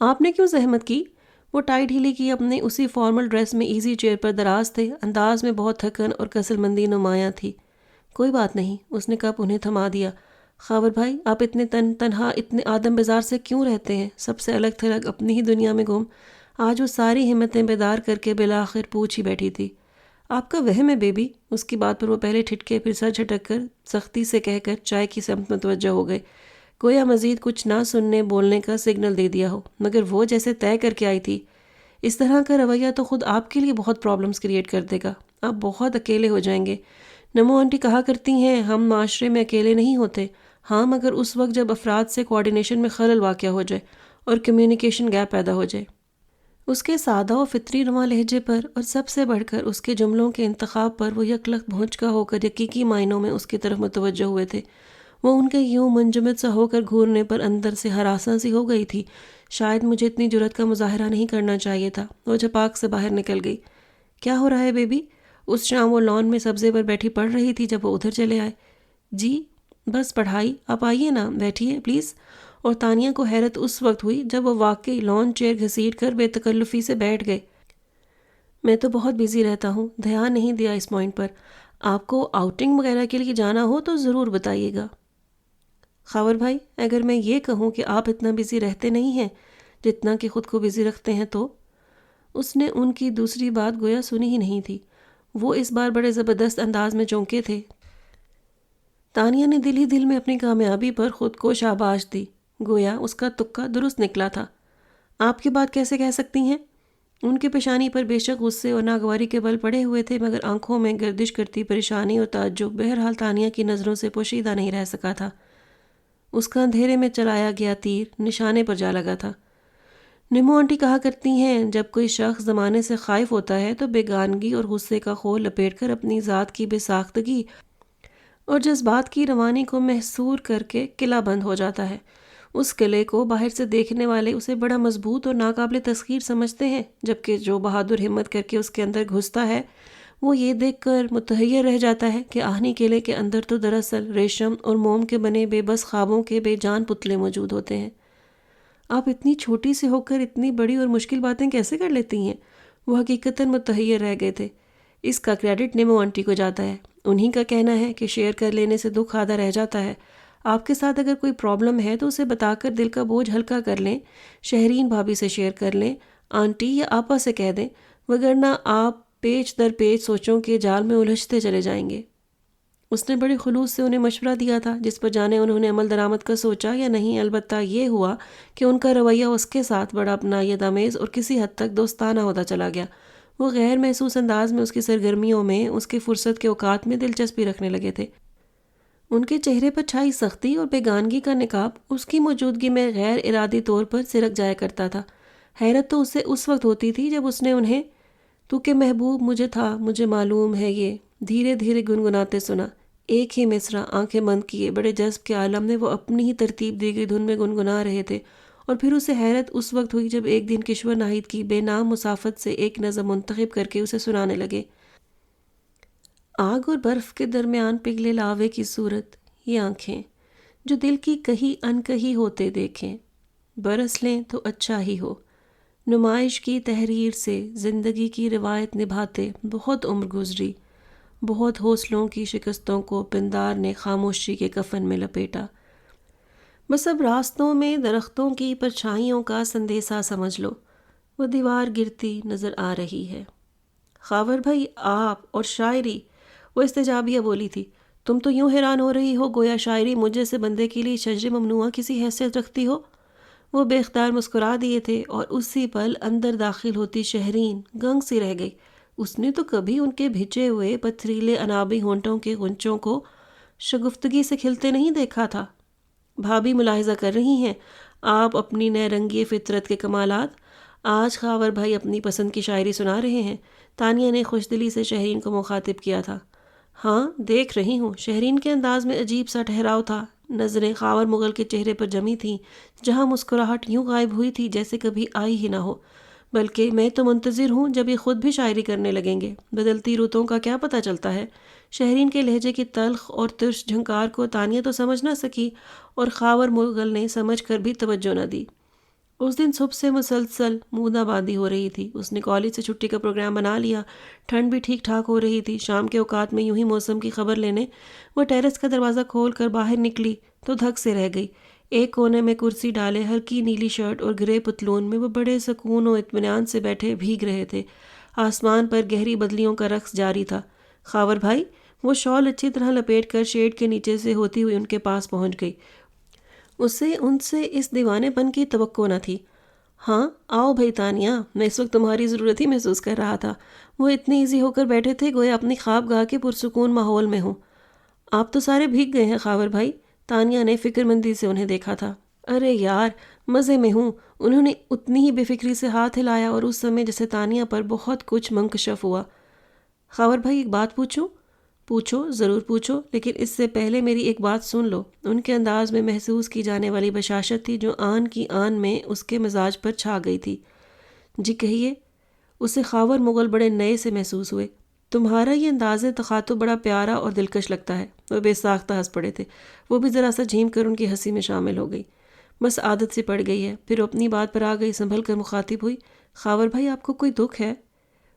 آپ نے کیوں زحمت کی؟ وہ ٹائی ڈھیلی کی اپنے اسی فارمل ڈریس میں ایزی چیئر پر دراز تھے، انداز میں بہت تھکن اور کسل مندی نمایاں تھی۔ کوئی بات نہیں، اس نے کپ انہیں تھما دیا۔ خاور بھائی آپ اتنے تنہا اتنے آدم بازار سے کیوں رہتے ہیں؟ سب سے الگ تھلگ اپنی ہی دنیا میں گم۔ آج وہ ساری ہمتیں بیدار کر کے بالآخر پوچھ ہی بیٹھی تھی، آپ کا وہم ہے بیبی؟ اس کی بات پر وہ پہلے ٹھٹکے پھر سر جھٹک کر سختی سے کہہ کر چائے کی سمت متوجہ ہو گئے، گویا مزید کچھ نہ سننے بولنے کا سگنل دے دیا ہو، مگر وہ جیسے طے کر کے آئی تھی۔ اس طرح کا رویہ تو خود آپ کے لیے بہت پرابلمز کریٹ کر دے گا، آپ بہت اکیلے ہو جائیں گے۔ نمو آنٹی کہا کرتی ہیں ہم معاشرے میں اکیلے نہیں ہوتے، ہاں مگر اس وقت جب افراد سے کوارڈینیشن میں خلل واقع ہو جائے اور کمیونیکیشن گیپ پیدا ہو جائے۔ اس کے سادہ و فطری رواں لہجے پر اور سب سے بڑھ کر اس کے جملوں کے انتخاب پر وہ یک لخت بھونچکا ہو کر حقیقی معنوں میں اس کی طرف متوجہ ہوئے تھے۔ وہ ان کے یوں منجمد سا ہو کر گھورنے پر اندر سے ہراساں سی ہو گئی تھی۔ شاید مجھے اتنی جرأت کا مظاہرہ نہیں کرنا چاہیے تھا۔ وہ جھپاک سے باہر نکل گئی۔ کیا ہو رہا ہے بیبی؟ اس شام وہ لان میں سبزے پر بیٹھی پڑھ رہی تھی جب وہ ادھر چلے آئے۔ جی بس پڑھائی، آپ آئیے نا، بیٹھیے پلیز۔ اور تانیہ کو حیرت اس وقت ہوئی جب وہ واقعی لان چیئر گھسیٹ کر بے تکلفی سے بیٹھ گئے۔ میں تو بہت بیزی رہتا ہوں، دھیان نہیں دیا اس پوائنٹ پر۔ آپ کو آؤٹنگ وغیرہ کے لیے جانا ہو تو ضرور بتائیے گا۔ خاور بھائی اگر میں یہ کہوں کہ آپ اتنا بیزی رہتے نہیں ہیں جتنا کہ خود کو بیزی رکھتے ہیں تو؟ اس نے ان کی دوسری بات گویا سنی ہی نہیں تھی۔ وہ اس بار بڑے زبردست انداز میں چونکے تھے۔ تانیہ نے دل ہی دل میں اپنی کامیابی پر خود کو شاباش دی، گویا اس کا تکا درست نکلا تھا۔ آپ کی بات کیسے کہہ سکتی ہیں؟ ان کے پیشانی پر بے شک غصے اور ناگواری کے بل پڑے ہوئے تھے، مگر آنکھوں میں گردش کرتی پریشانی اور تعجب بہرحال تانیہ کی نظروں سے پوشیدہ نہیں رہ سکا تھا۔ اس کا اندھیرے میں چلایا گیا تیر نشانے پر جا لگا تھا۔ نمو آنٹی کہا کرتی ہیں جب کوئی شخص زمانے سے خائف ہوتا ہے تو بیگانگی اور غصے کا خول لپیٹ کر اپنی ذات کی بے ساختگی اور جذبات کی روانی کو محصور کر کے قلعہ بند ہو جاتا ہے۔ اس قلعے کو باہر سے دیکھنے والے اسے بڑا مضبوط اور ناقابل تسخیر سمجھتے ہیں، جبکہ جو بہادر ہمت کر کے اس کے اندر گھستا ہے وہ یہ دیکھ کر متحیر رہ جاتا ہے کہ آہنی قلعے کے اندر تو دراصل ریشم اور موم کے بنے بے بس خوابوں کے بے جان پتلے موجود ہوتے ہیں۔ آپ اتنی چھوٹی سے ہو کر اتنی بڑی اور مشکل باتیں کیسے کر لیتی ہیں؟ وہ حقیقتاً متحیر رہ گئے تھے۔ اس کا کریڈٹ نمو آنٹی کو جاتا ہے، انہی کا کہنا ہے کہ شیئر کر لینے سے دکھ آدھا رہ جاتا ہے۔ آپ کے ساتھ اگر کوئی پرابلم ہے تو اسے بتا کر دل کا بوجھ ہلکا کر لیں، شہرین بھابھی سے شیئر کر لیں، آنٹی یا آپا سے کہہ دیں، وگرنہ آپ پیچ در پیچ سوچوں کے جال میں الجھتے چلے جائیں گے۔ اس نے بڑے خلوص سے انہیں مشورہ دیا تھا، جس پر جانے انہوں نے عمل درآمد کا سوچا یا نہیں، البتہ یہ ہوا کہ ان کا رویہ اس کے ساتھ بڑا اپنائیت آمیز اور کسی حد تک دوستانہ ہوتا چلا گیا۔ وہ غیر محسوس انداز میں اس کی سرگرمیوں میں، اس کی فرصت کے اوقات میں دلچسپی رکھنے لگے تھے۔ ان کے چہرے پر چھائی سختی اور بیگانگی کا نقاب اس کی موجودگی میں غیر ارادی طور پر سرک جایا کرتا تھا۔ حیرت تو اسے اس وقت ہوتی تھی جب اس نے انہیں تو کہ محبوب مجھے تھا، مجھے معلوم ہے یہ دھیرے دھیرے گنگناتے سنا۔ ایک ہی مصرع آنکھیں بند کیے بڑے جذب کے عالم میں وہ اپنی ہی ترتیب دی گئی دھن میں گنگنا رہے تھے، اور پھر اسے حیرت اس وقت ہوئی جب ایک دن کشور ناہید کی بے نام مسافت سے ایک نظم منتخب کر کے اسے سنانے لگے۔ آگ اور برف کے درمیان پگھلے لاوے کی صورت، یہ آنکھیں جو دل کی کہی انکہی ہوتے دیکھیں، برس لیں تو اچھا ہی ہو۔ نمائش کی تحریر سے زندگی کی روایت نبھاتے بہت عمر گزری، بہت حوصلوں کی شکستوں کو پندار نے خاموشی کے کفن میں لپیٹا۔ بس اب راستوں میں درختوں کی پرچھائیوں کا سندیسہ سمجھ لو، وہ دیوار گرتی نظر آ رہی ہے۔ خاور بھائی آپ اور شاعری، وہ استجابیہ بولی تھی، تم تو یوں حیران ہو رہی ہو گویا شاعری مجھ جیسے بندے کے لیے شجر ممنوعہ کسی حیثیت رکھتی ہو۔ وہ بے اختیار مسکرا دیے تھے، اور اسی پل اندر داخل ہوتی شہرین گنگ سی رہ گئی۔ اس نے تو کبھی ان کے بھیجے ہوئے پتھریلے انابی ہونٹوں کے غنچوں کو شگفتگی سے کھلتے نہیں دیکھا تھا۔ بھابھی ملاحظہ کر رہی ہیں آپ اپنی نئے رنگی فطرت کے کمالات، آج خاور بھائی اپنی پسند کی شاعری سنا رہے ہیں، تانیہ نے خوش دلی سے شہرین کو مخاطب کیا تھا۔ ہاں دیکھ رہی ہوں، شہرین کے انداز میں عجیب سا ٹھہراؤ تھا، نظریں خاور مغل کے چہرے پر جمی تھیں، جہاں مسکراہٹ یوں غائب ہوئی تھی جیسے کبھی آئی ہی نہ ہو۔ بلکہ میں تو منتظر ہوں جب یہ خود بھی شاعری کرنے لگیں گے، بدلتی رتوں کا کیا پتہ چلتا ہے۔ شہرین کے لہجے کی تلخ اور ترش جھنکار کو تانیہ تو سمجھ نہ سکی، اور خاور مغل نے سمجھ کر بھی توجہ نہ دی۔ اس دن صبح سے مسلسل مودہ بادی ہو رہی تھی۔ اس نے کالج سے چھٹی کا پروگرام بنا لیا، ٹھنڈ بھی ٹھیک ٹھاک ہو رہی تھی۔ شام کے اوقات میں یوں ہی موسم کی خبر لینے وہ ٹیرس کا دروازہ کھول کر باہر نکلی تو دھک سے رہ گئی۔ ایک کونے میں کرسی ڈالے ہلکی نیلی شرٹ اور گرے پتلون میں وہ بڑے سکون و اطمینان سے بیٹھے بھیگ رہے تھے۔ آسمان پر گہری بدلیوں کا رقص جاری تھا۔ خاور بھائی، وہ شال اچھی طرح لپیٹ کر شیڈ کے نیچے سے ہوتی ہوئی ان کے پاس پہنچ گئی۔ اسے ان سے اس دیوانے پن کی توقع نہ تھی۔ ہاں آؤ بھائی تانیہ، میں اس وقت تمہاری ضرورت ہی محسوس کر رہا تھا۔ وہ اتنے ایزی ہو کر بیٹھے تھے گویا اپنی خواب گاہ کے پرسکون ماحول میں ہوں۔ آپ تو سارے بھیگ گئے ہیں خاور بھائی، تانیہ نے فکر مندی سے انہیں دیکھا تھا۔ ارے یار مزے میں ہوں، انہوں نے اتنی ہی بے فکری سے ہاتھ ہلایا، اور اس سمے جیسے تانیہ پر بہت کچھ منکشف ہوا۔ خاور بھائی ایک بات پوچھوں؟ پوچھو، ضرور پوچھو، لیکن اس سے پہلے میری ایک بات سن لو۔ ان کے انداز میں محسوس کی جانے والی بشاشت تھی جو آن کی آن میں اس کے مزاج پر چھا گئی تھی۔ جی کہیے۔ اسے خاور مغل بڑے نئے سے محسوس ہوئے۔ تمہارا یہ انداز تخاطب بڑا پیارا اور دلکش لگتا ہے۔ وہ بے ساختہ ہنس پڑے تھے۔ وہ بھی ذرا سا جھیم کر ان کی ہنسی میں شامل ہو گئی۔ بس عادت سی پڑ گئی ہے۔ پھر وہ اپنی بات پر آ گئی، سنبھل کر مخاطب ہوئی۔ خاور بھائی آپ کو کوئی دکھ ہے؟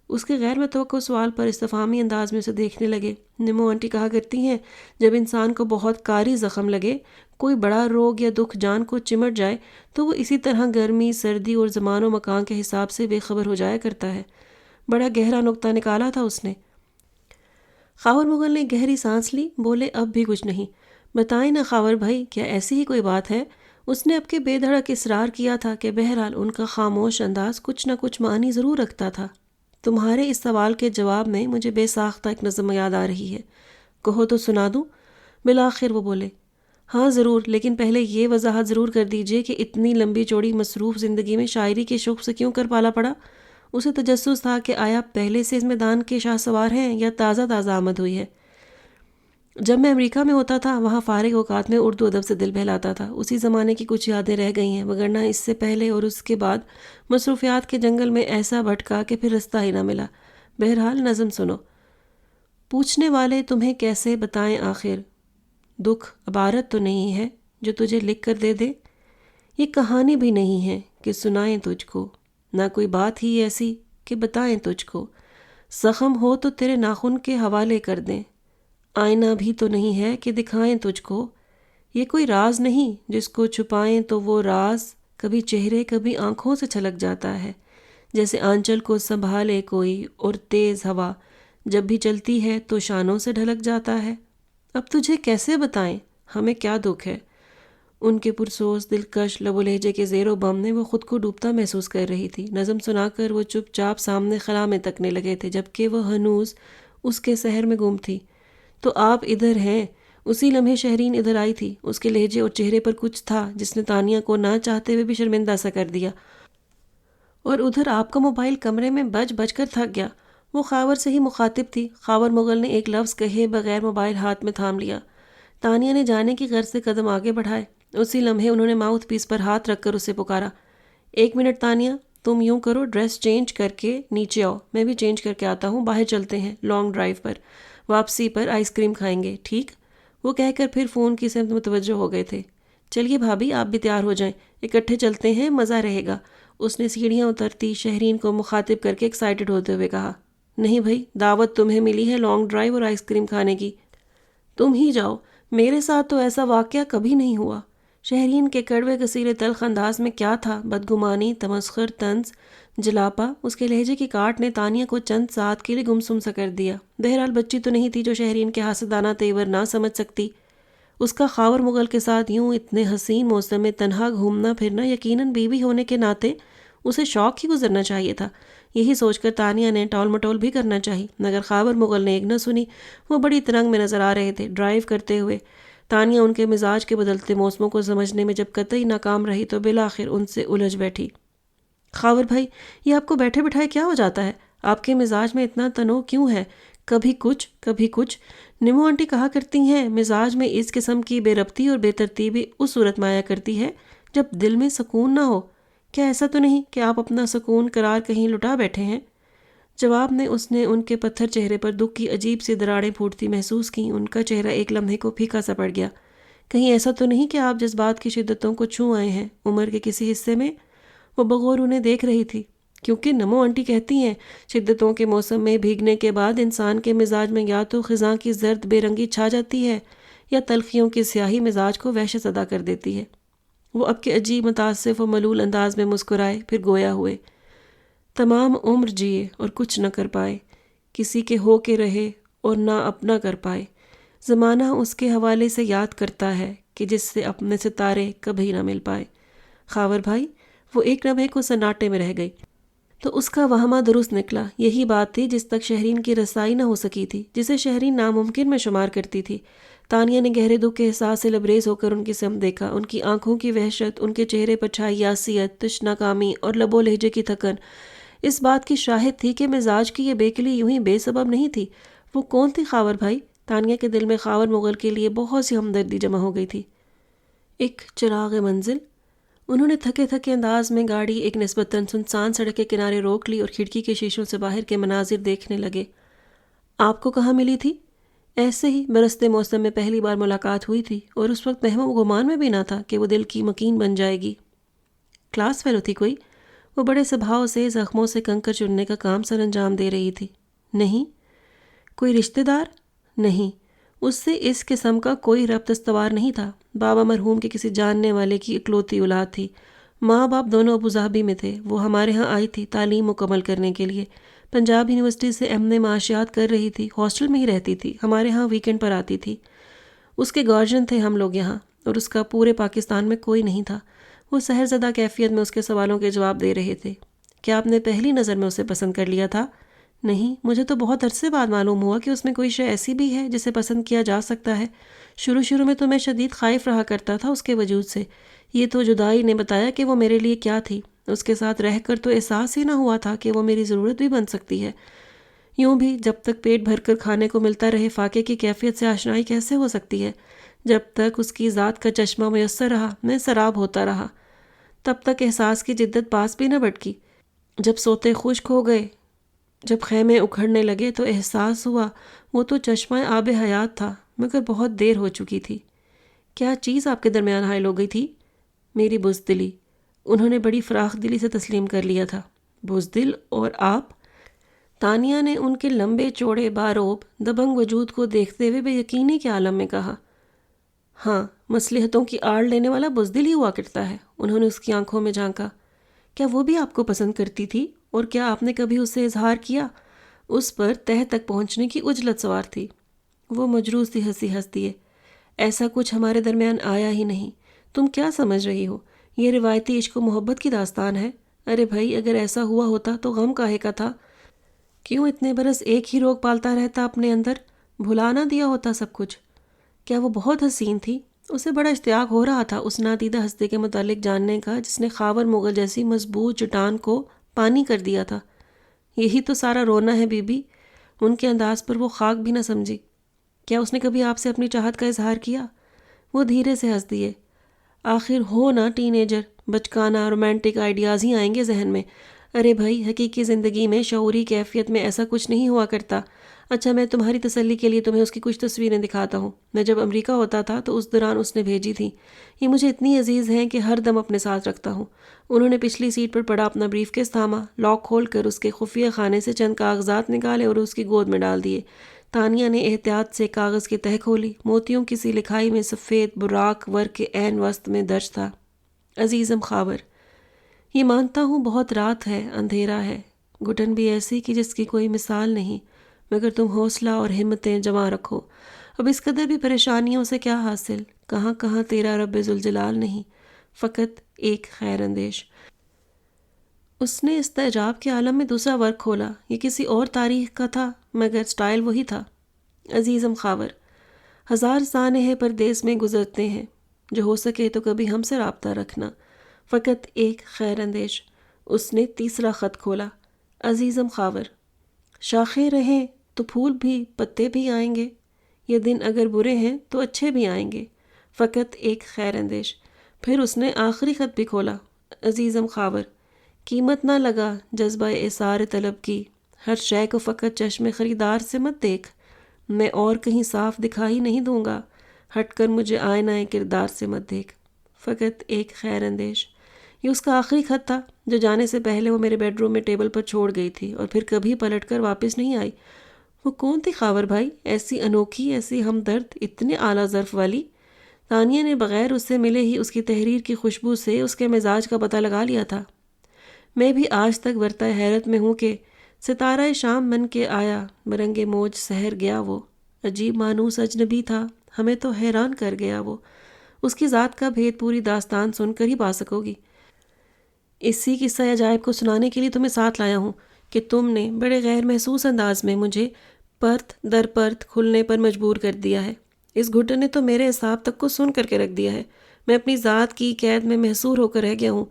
اس کے غیر متوقع سوال پر استفہامی انداز میں اسے دیکھنے لگے۔ نمو آنٹی کہا کرتی ہیں جب انسان کو بہت کاری زخم لگے، کوئی بڑا روگ یا دکھ جان کو چمٹ جائے، تو وہ اسی طرح گرمی، سردی اور زمان و مکان کے حساب سے بے خبر ہو جایا کرتا ہے۔ بڑا گہرا نکتہ نکالا تھا اس نے۔ خاور مغل نے گہری سانس لی، بولے اب بھی کچھ نہیں۔ بتائیں نا خاور بھائی، کیا ایسی ہی کوئی بات ہے؟ اس نے اب کے بے دھڑک اصرار کیا تھا کہ بہرحال ان کا خاموش انداز کچھ نہ کچھ معنی ضرور رکھتا تھا۔ تمہارے اس سوال کے جواب میں مجھے بے ساختہ ایک نظم یاد آ رہی ہے، کہو تو سنا دوں؟ بالآخر وہ بولے، ہاں ضرور، لیکن پہلے یہ وضاحت ضرور کر دیجئے کہ اتنی لمبی چوڑی مصروف زندگی میں شاعری کے شوق سے کیوں کر پالا پڑا؟ اسے تجسس تھا کہ آیا پہلے سے اس میدان کے شاہ سوار ہیں یا تازہ تازہ آمد ہوئی ہے۔ جب میں امریکہ میں ہوتا تھا، وہاں فارغ اوقات میں اردو ادب سے دل بہلاتا تھا۔ اسی زمانے کی کچھ یادیں رہ گئی ہیں، وگرنہ اس سے پہلے اور اس کے بعد مصروفیات کے جنگل میں ایسا بھٹکا کہ پھر رستہ ہی نہ ملا۔ بہرحال نظم سنو۔ پوچھنے والے تمہیں کیسے بتائیں آخر، دکھ عبارت تو نہیں ہے جو تجھے لکھ کر دے دے، یہ کہانی بھی نہیں ہے کہ سنائیں تجھ کو، نہ کوئی بات ہی ایسی کہ بتائیں تجھ کو، زخم ہو تو تیرے ناخن کے حوالے کر دیں، آئینہ بھی تو نہیں ہے کہ دکھائیں تجھ کو، یہ کوئی راز نہیں جس کو چھپائیں تو وہ راز کبھی چہرے کبھی آنکھوں سے چھلک جاتا ہے، جیسے آنچل کو سنبھالے کوئی اور تیز ہوا جب بھی چلتی ہے تو شانوں سے ڈھلک جاتا ہے۔ اب تجھے کیسے بتائیں ہمیں کیا دکھ ہے؟ ان کے پرسوز دلکش لب و لہجے کے زیر و بم نے وہ خود کو ڈوبتا محسوس کر رہی تھی۔ نظم سنا کر وہ چپ چاپ سامنے خلا میں تکنے لگے تھے، جبکہ وہ ہنوز اس کے سحر میں گم تھی۔ تو آپ ادھر ہیں؟ اسی لمحے شہرین ادھر آئی تھی۔ اس کے لہجے اور چہرے پر کچھ تھا جس نے تانیہ کو نہ چاہتے ہوئے بھی شرمندہ سا کر دیا۔ اور ادھر آپ کا موبائل کمرے میں بج بج کر تھک گیا۔ وہ خاور سے ہی مخاطب تھی۔ خاور مغل نے ایک لفظ کہے بغیر موبائل ہاتھ میں تھام لیا۔ تانیہ نے جانے کی غرض سے قدم آگے بڑھائے۔ اسی لمحے انہوں نے ماؤتھ پیس پر ہاتھ رکھ کر اسے پکارا، ایک منٹ تانیہ، تم یوں کرو، ڈریس چینج کر کے نیچے آؤ، میں بھی چینج کر کے آتا ہوں، باہر چلتے ہیں لانگ ڈرائیو پر، واپسی پر آئس کریم کھائیں گے، ٹھیک؟ وہ کہہ کر پھر فون کی سمت متوجہ ہو گئے تھے۔ چلیے بھابھی آپ بھی تیار ہو جائیں، اکٹھے چلتے ہیں، مزہ رہے گا، اس نے سیڑھیاں اترتی شہرین کو مخاطب کر کے ایکسائٹڈ ہوتے ہوئے کہا۔ نہیں بھائی، دعوت تمہیں ملی ہے لانگ ڈرائیو اور آئس کریم کھانے کی، تم ہی جاؤ، میرے ساتھ تو ایسا واقعہ کبھی نہیں ہوا۔ شہرین کے کڑوے کثیر تلخ انداز میں کیا تھا؟ بدگمانی، تمسخر، طنز، جلاپا۔ اس کے لہجے کی کاٹ نے تانیہ کو چند ساتھ کے لیے گمسم سا کر دیا۔ بہرحال بچی تو نہیں تھی جو شہرین کے حاسدانہ تیور نہ سمجھ سکتی۔ اس کا خاور مغل کے ساتھ یوں اتنے حسین موسم میں تنہا گھومنا پھرنا یقیناً بیوی ہونے کے ناطے اسے شوق ہی گزرنا چاہیے تھا۔ یہی سوچ کر تانیہ نے ٹال مٹول بھی کرنا چاہی، مگر خاور مغل نے ایک نہ سنی۔ وہ بڑی ترنگ میں نظر آ رہے تھے ڈرائیو کرتے ہوئے۔ تانیہ ان کے مزاج کے بدلتے موسموں کو سمجھنے میں جب قطعی ناکام رہی تو بالآخر ان سے الجھ بیٹھی۔ خاور بھائی، یہ آپ کو بیٹھے بٹھائے کیا ہو جاتا ہے؟ آپ کے مزاج میں اتنا تنوع کیوں ہے؟ کبھی کچھ کبھی کچھ۔ نمو آنٹی کہا کرتی ہیں مزاج میں اس قسم کی بے ربطی اور بے ترتیبی اس صورت میں آیا کرتی ہے جب دل میں سکون نہ ہو۔ کیا ایسا تو نہیں کہ آپ اپنا سکون قرار کہیں لٹا بیٹھے ہیں؟ جواب میں اس نے ان کے پتھر چہرے پر دکھ کی عجیب سی دراڑیں پھوٹتی محسوس کیں۔ ان کا چہرہ ایک لمحے کو پھیکا سا پڑ گیا۔ کہیں ایسا تو نہیں کہ آپ جذبات کی شدتوں کو چھو آئے ہیں عمر کے کسی حصے میں؟ وہ بغور انہیں دیکھ رہی تھی، کیونکہ نمو آنٹی کہتی ہیں شدتوں کے موسم میں بھیگنے کے بعد انسان کے مزاج میں یا تو خزاں کی زرد بے رنگی چھا جاتی ہے یا تلخیوں کی سیاہی مزاج کو وحشت ادا کر دیتی ہے۔ وہ اب کے عجیب متاسف و ملول انداز میں مسکرائے، پھر گویا ہوئے۔ تمام عمر جیے اور کچھ نہ کر پائے، کسی کے ہو کے رہے اور نہ اپنا کر پائے۔ زمانہ اس کے حوالے سے یاد کرتا ہے کہ جس سے اپنے ستارے کبھی نہ مل پائے۔ خاور بھائی، وہ ایک لمحے کو سناٹے میں رہ گئی۔ تو اس کا وہمہ درست نکلا۔ یہی بات تھی جس تک شہرین کی رسائی نہ ہو سکی تھی، جسے شہرین ناممکن میں شمار کرتی تھی۔ تانیہ نے گہرے دکھ کے احساس سے لبریز ہو کر ان کی سمت دیکھا۔ ان کی آنکھوں کی وحشت، ان کے چہرے پر چھائی یاسیت، تشناکامی اور لب و لہجے کی تھکن اس بات کی شاہد تھی کہ مزاج کی یہ بیکلی یوں ہی بے سبب نہیں تھی۔ وہ کون تھی خاور بھائی؟ تانیہ کے دل میں خاور مغل کے لیے بہت سی ہمدردی جمع ہو گئی تھی۔ ایک چراغ منزل۔ انہوں نے تھکے تھکے انداز میں گاڑی ایک نسبتاً سنسان سڑک کے کنارے روک لی اور کھڑکی کے شیشوں سے باہر کے مناظر دیکھنے لگے۔ آپ کو کہاں ملی تھی؟ ایسے ہی برستے موسم میں پہلی بار ملاقات ہوئی تھی، اور اس وقت وہم و گمان میں بھی نہ تھا کہ وہ دل کی مکین بن جائے گی۔ کلاس فیلو تھی کوئی؟ وہ بڑے سبھاؤ سے زخموں سے کنکر چننے کا کام سر انجام دے رہی تھی۔ نہیں۔ کوئی رشتہ دار؟ نہیں، اس سے اس قسم کا کوئی ربط استوار نہیں تھا۔ بابا مرحوم کے کسی جاننے والے کی اکلوتی اولاد تھی۔ ماں باپ دونوں ابوظہبی میں تھے۔ وہ ہمارے ہاں آئی تھی تعلیم مکمل کرنے کے لیے۔ پنجاب یونیورسٹی سے ایم.اے معاشیات کر رہی تھی، ہاسٹل میں ہی رہتی تھی، ہمارے ہاں ویکینڈ پر آتی تھی۔ اس کے گارجین تھے ہم لوگ یہاں، اور اس کا پورے پاکستان میں کوئی نہیں تھا۔ وہ سحر زدہ کیفیت میں اس کے سوالوں کے جواب دے رہے تھے۔ کیا آپ نے پہلی نظر میں اسے پسند کر لیا تھا؟ نہیں، مجھے تو بہت عرصے بعد معلوم ہوا کہ اس میں کوئی شے ایسی بھی ہے جسے پسند کیا جا سکتا ہے۔ شروع میں تو میں شدید خائف رہا کرتا تھا اس کے وجود سے۔ یہ تو جدائی نے بتایا کہ وہ میرے لیے کیا تھی۔ اس کے ساتھ رہ کر تو احساس ہی نہ ہوا تھا کہ وہ میری ضرورت بھی بن سکتی ہے۔ یوں بھی جب تک پیٹ بھر کر کھانے کو ملتا رہے فاقے کی کیفیت سے آشنائی کیسے ہو سکتی ہے؟ جب تک اس کی ذات کا چشمہ میسر رہا میں سراب ہوتا رہا، تب تک احساس کی جدت پاس بھی نہ بٹکی۔ جب سوتے خشک ہو گئے، جب خیمے اکھڑنے لگے تو احساس ہوا وہ تو چشمہ آب حیات تھا، مگر بہت دیر ہو چکی تھی۔ کیا چیز آپ کے درمیان حائل ہو گئی تھی؟ میری بزدلی۔ انہوں نے بڑی فراخ دلی سے تسلیم کر لیا تھا۔ بزدل اور آپ؟ تانیہ نے ان کے لمبے چوڑے باروب دبنگ وجود کو دیکھتے ہوئے بے یقینی کے عالم میں کہا۔ ہاں، مصلحتوں کی آڑ لینے والا بزدل ہی ہوا کرتا ہے۔ انہوں نے اس کی آنکھوں میں جھانکا۔ کیا وہ بھی آپ کو پسند کرتی تھی؟ اور کیا آپ نے کبھی اسے اظہار کیا؟ اس پر تہہ تک پہنچنے کی عجلت سوار تھی۔ وہ مجروح سی ہنسی ہنس دیے۔ ایسا کچھ ہمارے درمیان آیا ہی نہیں۔ تم کیا سمجھ رہی ہو؟ یہ روایتی عشق و محبت کی داستان ہے۔ ارے بھائی، اگر ایسا ہوا ہوتا تو غم کاہے کا تھا؟ کیوں اتنے برس ایک ہی روگ پالتا رہتا اپنے اندر؟ بھلا نہ دیا ہوتا سب کچھ؟ کیا وہ بہت حسین تھی؟ اسے بڑا اشتیاق ہو رہا تھا اس نادیدہ ہستی کے متعلق جاننے کا جس نے خاور مغل جیسی مضبوط چٹان کو پانی کر دیا تھا۔ یہی تو سارا رونا ہے بی بی۔ ان کے انداز پر وہ خاک بھی نہ سمجھی۔ کیا اس نے کبھی آپ سے اپنی چاہت کا اظہار کیا؟ وہ دھیرے سے ہنس دیے۔ آخر ہو نا ٹین ایجر، بچکانہ رومانٹک آئیڈیاز ہی آئیں گے ذہن میں۔ ارے بھائی، حقیقی زندگی میں شعوری کیفیت میں ایسا کچھ نہیں ہوا کرتا۔ اچھا، میں تمہاری تسلی کے لیے تمہیں اس کی کچھ تصویریں دکھاتا ہوں۔ میں جب امریکہ ہوتا تھا تو اس دوران اس نے بھیجی تھی۔ یہ مجھے اتنی عزیز ہیں کہ ہر دم اپنے ساتھ رکھتا ہوں۔ انہوں نے پچھلی سیٹ پر پڑا اپنا بریف کیس تھاما، لاک کھول کر اس کے خفیہ خانے سے چند کاغذات نکالے اور اس کی گود میں ڈال دیے۔ تانیہ نے احتیاط سے کاغذ کی تہہ کھولی۔ موتیوں کی سی لکھائی میں سفید براق ورق کے عین وسط میں درج تھا: عزیزم خاور، یہ مانتا ہوں بہت رات ہے، اندھیرا ہے، گھٹن بھی ایسی کہ جس کی کوئی مثال نہیں، مگر تم حوصلہ اور ہمتیں جمع رکھو۔ اب اس قدر بھی پریشانیوں سے کیا حاصل؟ کہاں کہاں تیرا رب ذوالجلال نہیں، فقط ایک خیر اندیش۔ اس نے استعجاب کے عالم میں دوسرا ورق کھولا۔ یہ کسی اور تاریخ کا تھا مگر سٹائل وہی تھا: عزیزم خاور، ہزار سانحے پردیس میں گزرتے ہیں، جو ہو سکے تو کبھی ہم سے رابطہ رکھنا، فقط ایک خیر اندیش۔ اس نے تیسرا خط کھولا: عزیزم خاور، شاخیں رہیں تو پھول بھی پتے بھی آئیں گے، یہ دن اگر برے ہیں تو اچھے بھی آئیں گے، فقط ایک خیر اندیش۔ پھر اس نے آخری خط بھی کھولا: عزیزم خاور، قیمت نہ لگا جذبہ اثار طلب کی، ہر شے کو فقط چشم خریدار سے مت دیکھ، میں اور کہیں صاف دکھائی نہیں دوں گا، ہٹ کر مجھے آئینہ کردار سے مت دیکھ، فقط ایک خیر اندیش۔ یہ اس کا آخری خط تھا جو جانے سے پہلے وہ میرے بیڈ روم میں ٹیبل پر چھوڑ گئی تھی اور پھر کبھی پلٹ کر واپس نہیں آئی۔ وہ کون تھی خاور بھائی؟ ایسی انوکھی، ایسی ہمدرد، اتنے اعلیٰ ظرف والی؟ تانیہ نے بغیر اس سے ملے ہی اس کی تحریر کی خوشبو سے اس کے مزاج کا پتہ لگا لیا تھا۔ میں بھی آج تک ورطۂ حیرت میں ہوں کہ ستارہ شام بن کے آیا، برنگ موج سحر گیا، وہ عجیب مانوس اجنبی تھا، ہمیں تو حیران کر گیا وہ۔ اس کی ذات کا بھید پوری داستان سن کر ہی پا سکو گی۔ اسی قصہ عجائب کو سنانے کے لیے تمہیں ساتھ لایا ہوں کہ تم نے بڑے غیر محسوس انداز میں مجھے پرت در پرت کھلنے پر مجبور کر دیا ہے۔ اس گھٹن نے تو میرے حساب تک کو سن کر کے رکھ دیا ہے۔ میں اپنی ذات کی قید میں محصور ہو کر رہ گیا ہوں۔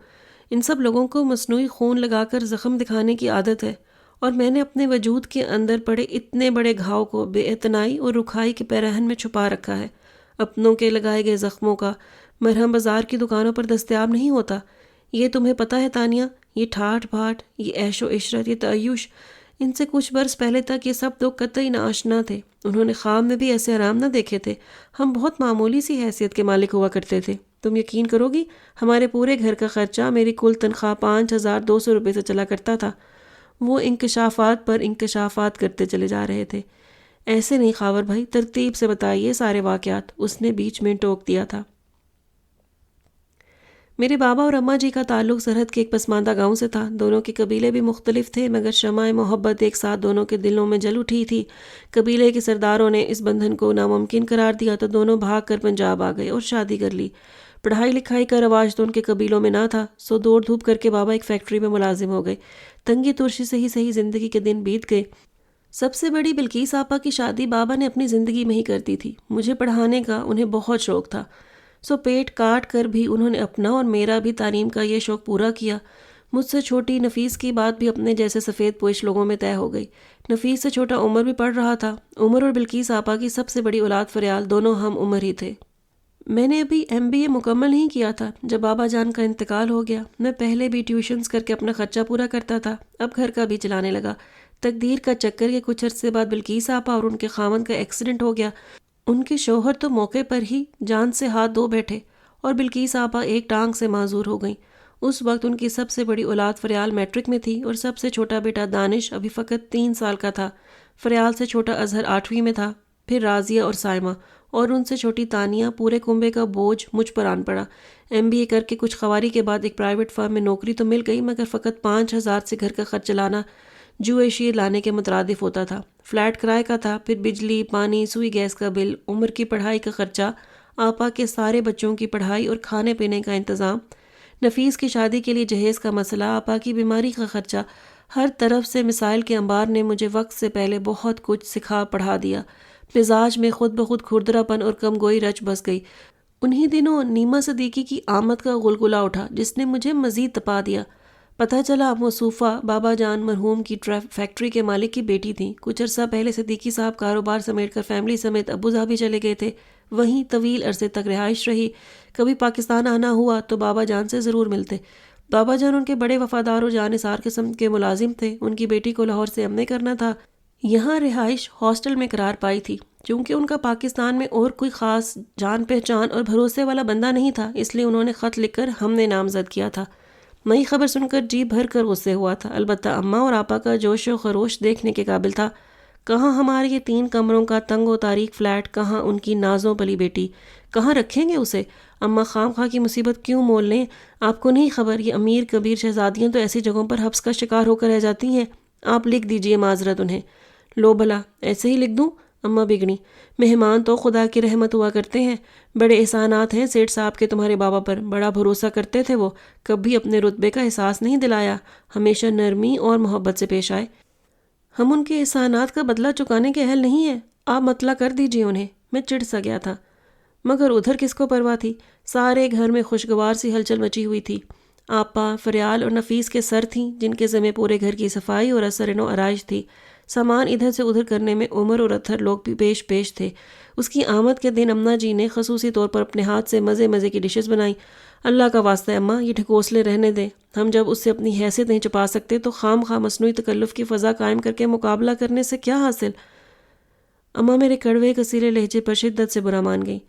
ان سب لوگوں کو مصنوعی خون لگا کر زخم دکھانے کی عادت ہے، اور میں نے اپنے وجود کے اندر پڑے اتنے بڑے گھاؤ کو بے اعتنائی اور رکھائی کے پیرہن میں چھپا رکھا ہے۔ اپنوں کے لگائے گئے زخموں کا مرہم بازار کی دکانوں پر دستیاب نہیں ہوتا۔ یہ تمہیں پتہ ہے تانیہ، یہ ٹھاٹ بھاٹ، یہ عیش و عشرت، یہ تعیش، ان سے کچھ برس پہلے تک یہ سب لوگ قطعی ناآشنا تھے۔ انہوں نے خواب میں بھی ایسے آرام نہ دیکھے تھے۔ ہم بہت معمولی سی حیثیت کے مالک ہوا کرتے تھے۔ تم یقین کرو گی، ہمارے پورے گھر کا خرچہ میری کل تنخواہ 5200 روپے سے چلا کرتا تھا۔ وہ انکشافات پر انکشافات کرتے چلے جا رہے تھے۔ ایسے نہیں خاور بھائی، ترتیب سے بتائیے سارے واقعات، اس نے بیچ میں ٹوک دیا تھا۔ میرے بابا اور اماں جی کا تعلق سرحد کے ایک پسماندہ گاؤں سے تھا۔ دونوں کے قبیلے بھی مختلف تھے مگر شمع محبت ایک ساتھ دونوں کے دلوں میں جل اٹھی تھی۔ قبیلے کے سرداروں نے اس بندھن کو ناممکن قرار دیا تو دونوں بھاگ کر پنجاب آ گئے اور شادی کر لی۔ پڑھائی لکھائی کا رواج تو ان کے قبیلوں میں نہ تھا، سو دوڑ دھوپ کر کے بابا ایک فیکٹری میں ملازم ہو گئے۔ تنگی ترشی سے ہی صحیح زندگی کے دن بیت گئے۔ سب سے بڑی بلقیس آپا کی شادی بابا نے اپنی زندگی میں ہی کر دی تھی۔ مجھے پڑھانے کا انہیں بہت شوق تھا، سو پیٹ کاٹ کر بھی انہوں نے اپنا اور میرا بھی تعلیم کا یہ شوق پورا کیا۔ مجھ سے چھوٹی نفیس کی بات بھی اپنے جیسے سفید پوش لوگوں میں طے ہو گئی۔ نفیس سے چھوٹا عمر بھی پڑھ رہا تھا۔ عمر اور بلقیس آپا کی سب سے بڑی اولاد فریال دونوں ہم عمر ہی تھے۔ میں نے ابھی MBA مکمل نہیں کیا تھا جب بابا جان کا انتقال ہو گیا۔ میں پہلے بھی ٹیوشنز کر کے اپنا خرچہ پورا کرتا تھا، اب گھر کا بھی چلانے لگا۔ تقدیر کا چکر کے کچھ عرصے بعد بلقیس آپا اور ان کے خاوند کا ایکسیڈنٹ ہو گیا۔ ان کے شوہر تو موقع پر ہی جان سے ہاتھ دھو بیٹھے اور بلقیس آپا ایک ٹانگ سے معذور ہو گئیں۔ اس وقت ان کی سب سے بڑی اولاد فریال میٹرک میں تھی اور سب سے چھوٹا بیٹا دانش ابھی فقط 3 سال کا تھا۔ فریال سے چھوٹا اظہر 8ویں میں تھا، پھر راضیہ اور سائمہ، اور ان سے چھوٹی تانیہ، پورے کنبے کا بوجھ مجھ پر آن پڑا۔ MBA کر کے کچھ خواری کے بعد ایک پرائیویٹ فرم میں نوکری تو مل گئی، مگر فقط 5,000 سے گھر کا خرچ چلانا جوئے شیر لانے کے مترادف ہوتا تھا۔ فلیٹ کرائے کا تھا، پھر بجلی، پانی، سوئی گیس کا بل، عمر کی پڑھائی کا خرچہ، آپا کے سارے بچوں کی پڑھائی اور کھانے پینے کا انتظام، نفیس کی شادی کے لیے جہیز کا مسئلہ، آپا کی بیماری کا خرچہ، ہر طرف سے مسائل کے انبار نے مجھے وقت سے پہلے بہت کچھ سکھا پڑھا دیا۔ مزاج میں خود بخود کھردرا پن اور کم گوئی رچ بس گئی۔ انہی دنوں نیما صدیقی کی آمد کا غلغلہ اٹھا جس نے مجھے مزید تپا دیا۔ پتہ چلا موصوفہ بابا جان مرحوم کی فیکٹری کے مالک کی بیٹی تھیں۔ کچھ عرصہ پہلے صدیقی صاحب کاروبار سمیٹ کر فیملی سمیت ابوظہبی چلے گئے تھے، وہیں طویل عرصے تک رہائش رہی۔ کبھی پاکستان آنا ہوا تو بابا جان سے ضرور ملتے۔ بابا جان ان کے بڑے وفادار اور جانثار قسم کے ملازم تھے۔ ان کی بیٹی کو لاہور سے M.A کرنا تھا، یہاں رہائش ہاسٹل میں قرار پائی تھی۔ چونکہ ان کا پاکستان میں اور کوئی خاص جان پہچان اور بھروسے والا بندہ نہیں تھا، اس لیے انہوں نے خط لکھ کر ہم نے نامزد کیا تھا۔ نئی خبر سن کر جی بھر کر غصے ہوا تھا، البتہ اماں اور آپا کا جوش و خروش دیکھنے کے قابل تھا۔ کہاں ہمارے یہ 3 کمروں کا تنگ و تاریک فلیٹ، کہاں ان کی نازوں پلی بیٹی، کہاں رکھیں گے اسے؟ اماں خام خواہ کی مصیبت کیوں مول لیں؟ آپ کو نہیں خبر یہ امیر کبیر شہزادیاں تو ایسی جگہوں پر حبس کا شکار ہو کر رہ جاتی ہیں۔ آپ لکھ دیجئے معذرت انہیں۔ لو بھلا ایسے ہی لکھ دوں؟ اماں بگڑی، مہمان تو خدا کی رحمت ہوا کرتے ہیں، بڑے احسانات ہیں سیٹھ صاحب کے تمہارے بابا پر، بڑا بھروسہ کرتے تھے وہ، کبھی اپنے رتبے کا احساس نہیں دلایا، ہمیشہ نرمی اور محبت سے پیش آئے۔ ہم ان کے احسانات کا بدلہ چکانے کے اہل نہیں ہیں، آپ مطلع کر دیجئے انہیں۔ میں چڑ سا گیا تھا، مگر ادھر کس کو پرواہ تھی؟ سارے گھر میں خوشگوار سی ہلچل مچی ہوئی تھی۔ آپا، فریال اور نفیس کے سر تھیں جن کے ذمہ پورے گھر کی صفائی اور اثر نو آرائش تھی۔ سامان ادھر سے ادھر کرنے میں عمر اور اطہر لوگ بھی پیش تھے۔ اس کی آمد کے دن اماں جی نے خصوصی طور پر اپنے ہاتھ سے مزے کی ڈشز بنائیں۔ اللہ کا واسطہ ہے اماں، یہ ڈھکوسلے رہنے دیں، ہم جب اس سے اپنی حیثیت نہیں چھپا سکتے تو خام خواہ مصنوعی تکلف کی فضا قائم کر کے مقابلہ کرنے سے کیا حاصل؟ اماں میرے کڑوے کسیلے لہجے پر شدت سے برا مان گئی۔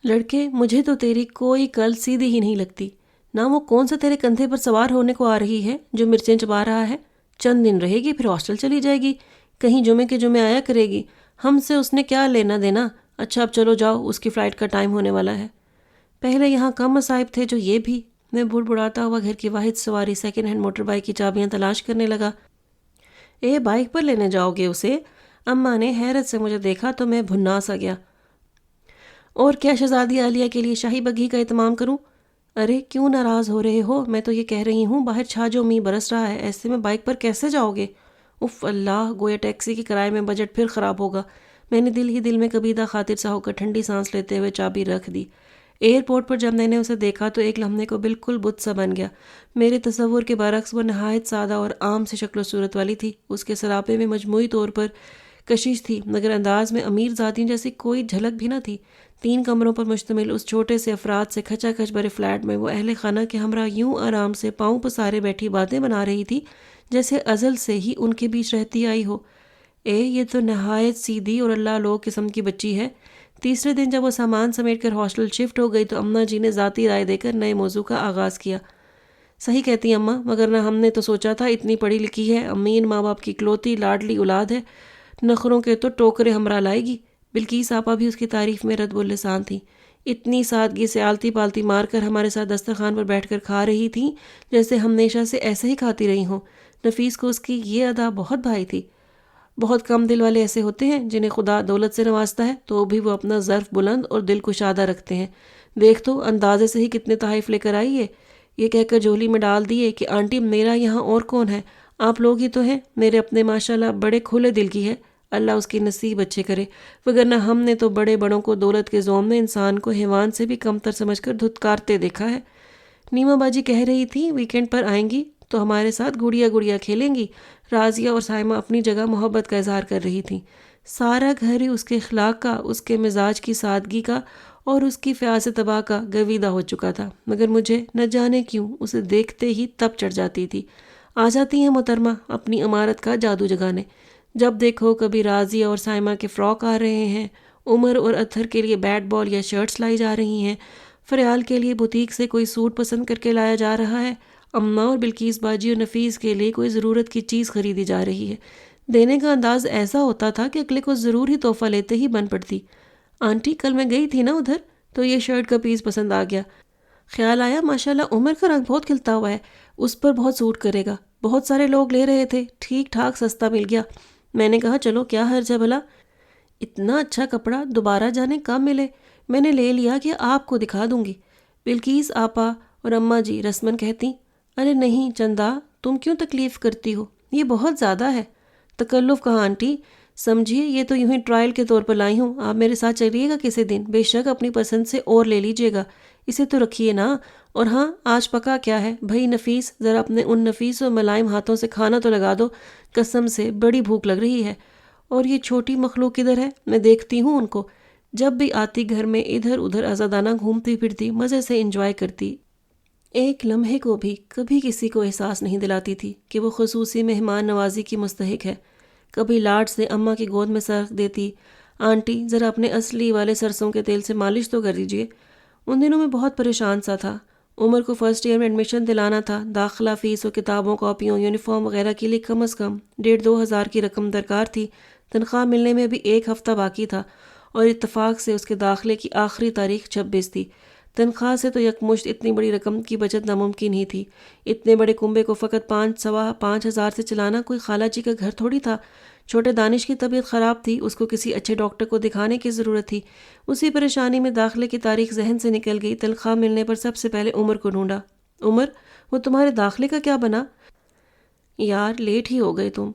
لڑکے، مجھے تو تیری کوئی کل سیدھی ہی نہیں لگتی، نہ وہ کون سا تیرے کندھے پر سوار ہونے کو آ رہی ہے جو مرچیں چبا رہا ہے۔ چند دن رہے گی پھر ہاسٹل چلی جائے گی، کہیں جمعے کے جمعے آیا کرے گی، ہم سے اس نے کیا لینا دینا۔ اچھا اب چلو جاؤ، اس کی فلائٹ کا ٹائم ہونے والا ہے۔ پہلے یہاں کم مصائب تھے جو یہ بھی۔ میں بڑبڑاتا ہوا گھر کی واحد سواری سیکنڈ ہینڈ موٹر بائک کی چابیاں تلاش کرنے لگا۔ اے بائک پر لینے جاؤ گے اسے؟ اماں نے حیرت سے مجھے دیکھا تو میں بھنا سا گیا۔ اور کیا شہزادی عالیہ کے لیے شاہی بگھی کا اہتمام کروں؟ ارے کیوں ناراض ہو رہے ہو؟ میں تو یہ کہہ رہی ہوں باہر چھاجو می برس رہا ہے، ایسے میں بائک پر کیسے جاؤ گے؟ اف اللہ، گویا ٹیکسی کے کرائے میں بجٹ پھر خراب ہوگا۔ میں نے دل ہی دل میں کبیدہ خاطر سا ہو کر ٹھنڈی سانس لیتے ہوئے چابی رکھ دی۔ ایئرپورٹ پر جب میں نے اسے دیکھا تو ایک لمحے کو بالکل بت سا بن گیا۔ میرے تصور کے برعکس وہ نہایت سادہ اور عام سی شکل و صورت والی تھی۔ اس کے سراپے میں مجموعی طور پر کشش تھی، مگر انداز میں امیر ذاتیوں جیسی کوئی جھلک بھی نہ تھی۔ 3 کمروں پر مشتمل اس چھوٹے سے افراد سے کھچا کھچ بھرے فلیٹ میں وہ اہل خانہ کے ہمراہ یوں آرام سے پاؤں پسارے بیٹھی باتیں بنا رہی تھی جیسے ازل سے ہی ان کے بیچ رہتی آئی ہو۔ یہ تو نہایت سیدھی اور اللہ لوگ قسم کی بچی ہے۔ تیسرے دن جب وہ سامان سمیٹ کر ہاسٹل شفٹ ہو گئی تو اماں جی نے ذاتی رائے دے کر نئے موضوع کا آغاز کیا۔ صحیح کہتی اماں، مگر نہ ہم نے تو سوچا تھا اتنی پڑھی لکھی ہے، امین ماں باپ کی اکلوتی لاڈلی اولاد ہے، نخروں کے تو ٹوکرے ہمراہ لائے گی۔ بلکیس آپا بھی اس کی تعریف میں رد باللسان تھی۔ اتنی سادگی سے آلتی پالتی مار کر ہمارے ساتھ دسترخوان پر بیٹھ کر کھا رہی تھیں جیسے ہم ہمیشہ سے ایسے ہی کھاتی رہی ہوں۔ نفیس کو اس کی یہ ادا بہت بھائی تھی۔ بہت کم دل والے ایسے ہوتے ہیں جنہیں خدا دولت سے نوازتا ہے تو بھی وہ اپنا ظرف بلند اور دل کشادہ رکھتے ہیں۔ دیکھ تو اندازے سے ہی کتنے تحائف لے کر آئی ہے۔ یہ کہہ کر جھولی میں ڈال دیے کہ آنٹی میرا یہاں اور کون ہے، آپ لوگ ہی تو ہیں، میرے اپنے ماشاءاللہ بڑے کھلے دل کی ہے، اللہ اس کی نصیب اچھے کرے، وگرنہ ہم نے تو بڑے بڑوں کو دولت کے زوم میں انسان کو حیوان سے بھی کمتر سمجھ کر دھتکارتے دیکھا ہے۔ نیما باجی کہہ رہی تھی ویکینڈ پر آئیں گی تو ہمارے ساتھ گڑیا کھیلیں گی۔ راضیہ اور سائمہ اپنی جگہ محبت کا اظہار کر رہی تھیں۔ سارا گھر ہی اس کے اخلاق کا، اس کے مزاج کی سادگی کا اور اس کی فیاض طبع کا گویدہ ہو چکا تھا، مگر مجھے نہ جانے کیوں اسے دیکھتے ہی تپ چڑھ جاتی تھی۔ آ جاتی ہیں محترمہ اپنی عمارت کا جادو جگانے۔ جب دیکھو کبھی راضیہ اور سائمہ کے فراک آ رہے ہیں، عمر اور اطہر کے لیے بیٹ بال یا شرٹس لائی جا رہی ہیں، فریال کے لیے بوتیک سے کوئی سوٹ پسند کر کے لایا جا رہا ہے، اماں اور بلکیس باجی اور نفیس کے لیے کوئی ضرورت کی چیز خریدی جا رہی ہے۔ دینے کا انداز ایسا ہوتا تھا کہ اگلے کو ضرور ہی تحفہ لیتے ہی بن پڑتی۔ آنٹی کل میں گئی تھی نا ادھر، تو یہ شرٹ کا پیس پسند آ گیا، خیال آیا ماشاءاللہ عمر کا رنگ بہت کھلتا ہوا ہے، اس پر بہت سوٹ کرے گا، بہت سارے لوگ لے رہے تھے، ٹھیک ٹھاک سستا مل گیا۔ میں نے کہا چلو کیا حرج ہے بھلا، اتنا اچھا کپڑا دوبارہ جانے کب ملے، میں نے لے لیا کہ آپ کو دکھا دوں گی۔ بلکیس آپا اور اماں جی رسمن کہتی، ارے نہیں چندا، تم کیوں تکلیف کرتی ہو، یہ بہت زیادہ ہے۔ تکلف کہاں آنٹی، سمجھیے یہ تو یوں ہی ٹرائل کے طور پر لائی ہوں، آپ میرے ساتھ چلیے گا کسی دن، بے شک اپنی پسند سے اور لے لیجئے گا، اسے تو رکھیے نا۔ اور ہاں آج پکا کیا ہے بھئی نفیس، ذرا اپنے ان نفیس اور ملائم ہاتھوں سے کھانا تو لگا دو، قسم سے بڑی بھوک لگ رہی ہے۔ اور یہ چھوٹی مخلوق کدھر ہے، میں دیکھتی ہوں ان کو، جب بھی آتی گھر میں ادھر ادھر آزادانہ گھومتی پھرتی، مزے سے انجوائے کرتی، ایک لمحے کو بھی کبھی کسی کو احساس نہیں دلاتی تھی کہ وہ خصوصی مہمان نوازی کی مستحق ہے۔ کبھی لاڈ سے اماں کی گود میں سر رکھ دیتی، آنٹی ذرا اپنے اصلی والے سرسوں کے تیل سے مالش تو کر دیجیے۔ ان دنوں میں بہت پریشان سا تھا، عمر کو فرسٹ ایئر میں ایڈمیشن دلانا تھا، داخلہ فیس اور کتابوں کاپیوں یونیفارم وغیرہ کے لیے کم از کم 1,500-2,000 کی رقم درکار تھی، تنخواہ ملنے میں بھی 1 ہفتہ باقی تھا، اور اتفاق سے اس کے داخلے کی آخری تاریخ 26 تھی۔ تنخواہ سے تو یکمشت اتنی بڑی رقم کی بچت ناممکن ہی تھی، اتنے بڑے کنبے کو فقط 5,000 سے چلانا کوئی خالہ جی کا گھر تھوڑی تھا۔ چھوٹے دانش کی طبیعت خراب تھی، اس کو کسی اچھے ڈاکٹر کو دکھانے کی ضرورت تھی۔ اسی پریشانی میں داخلے کی تاریخ ذہن سے نکل گئی۔ تنخواہ ملنے پر سب سے پہلے عمر کو ڈھونڈا، عمر وہ تمہارے داخلے کا کیا بنا؟ یار لیٹ ہی ہو گئے تم۔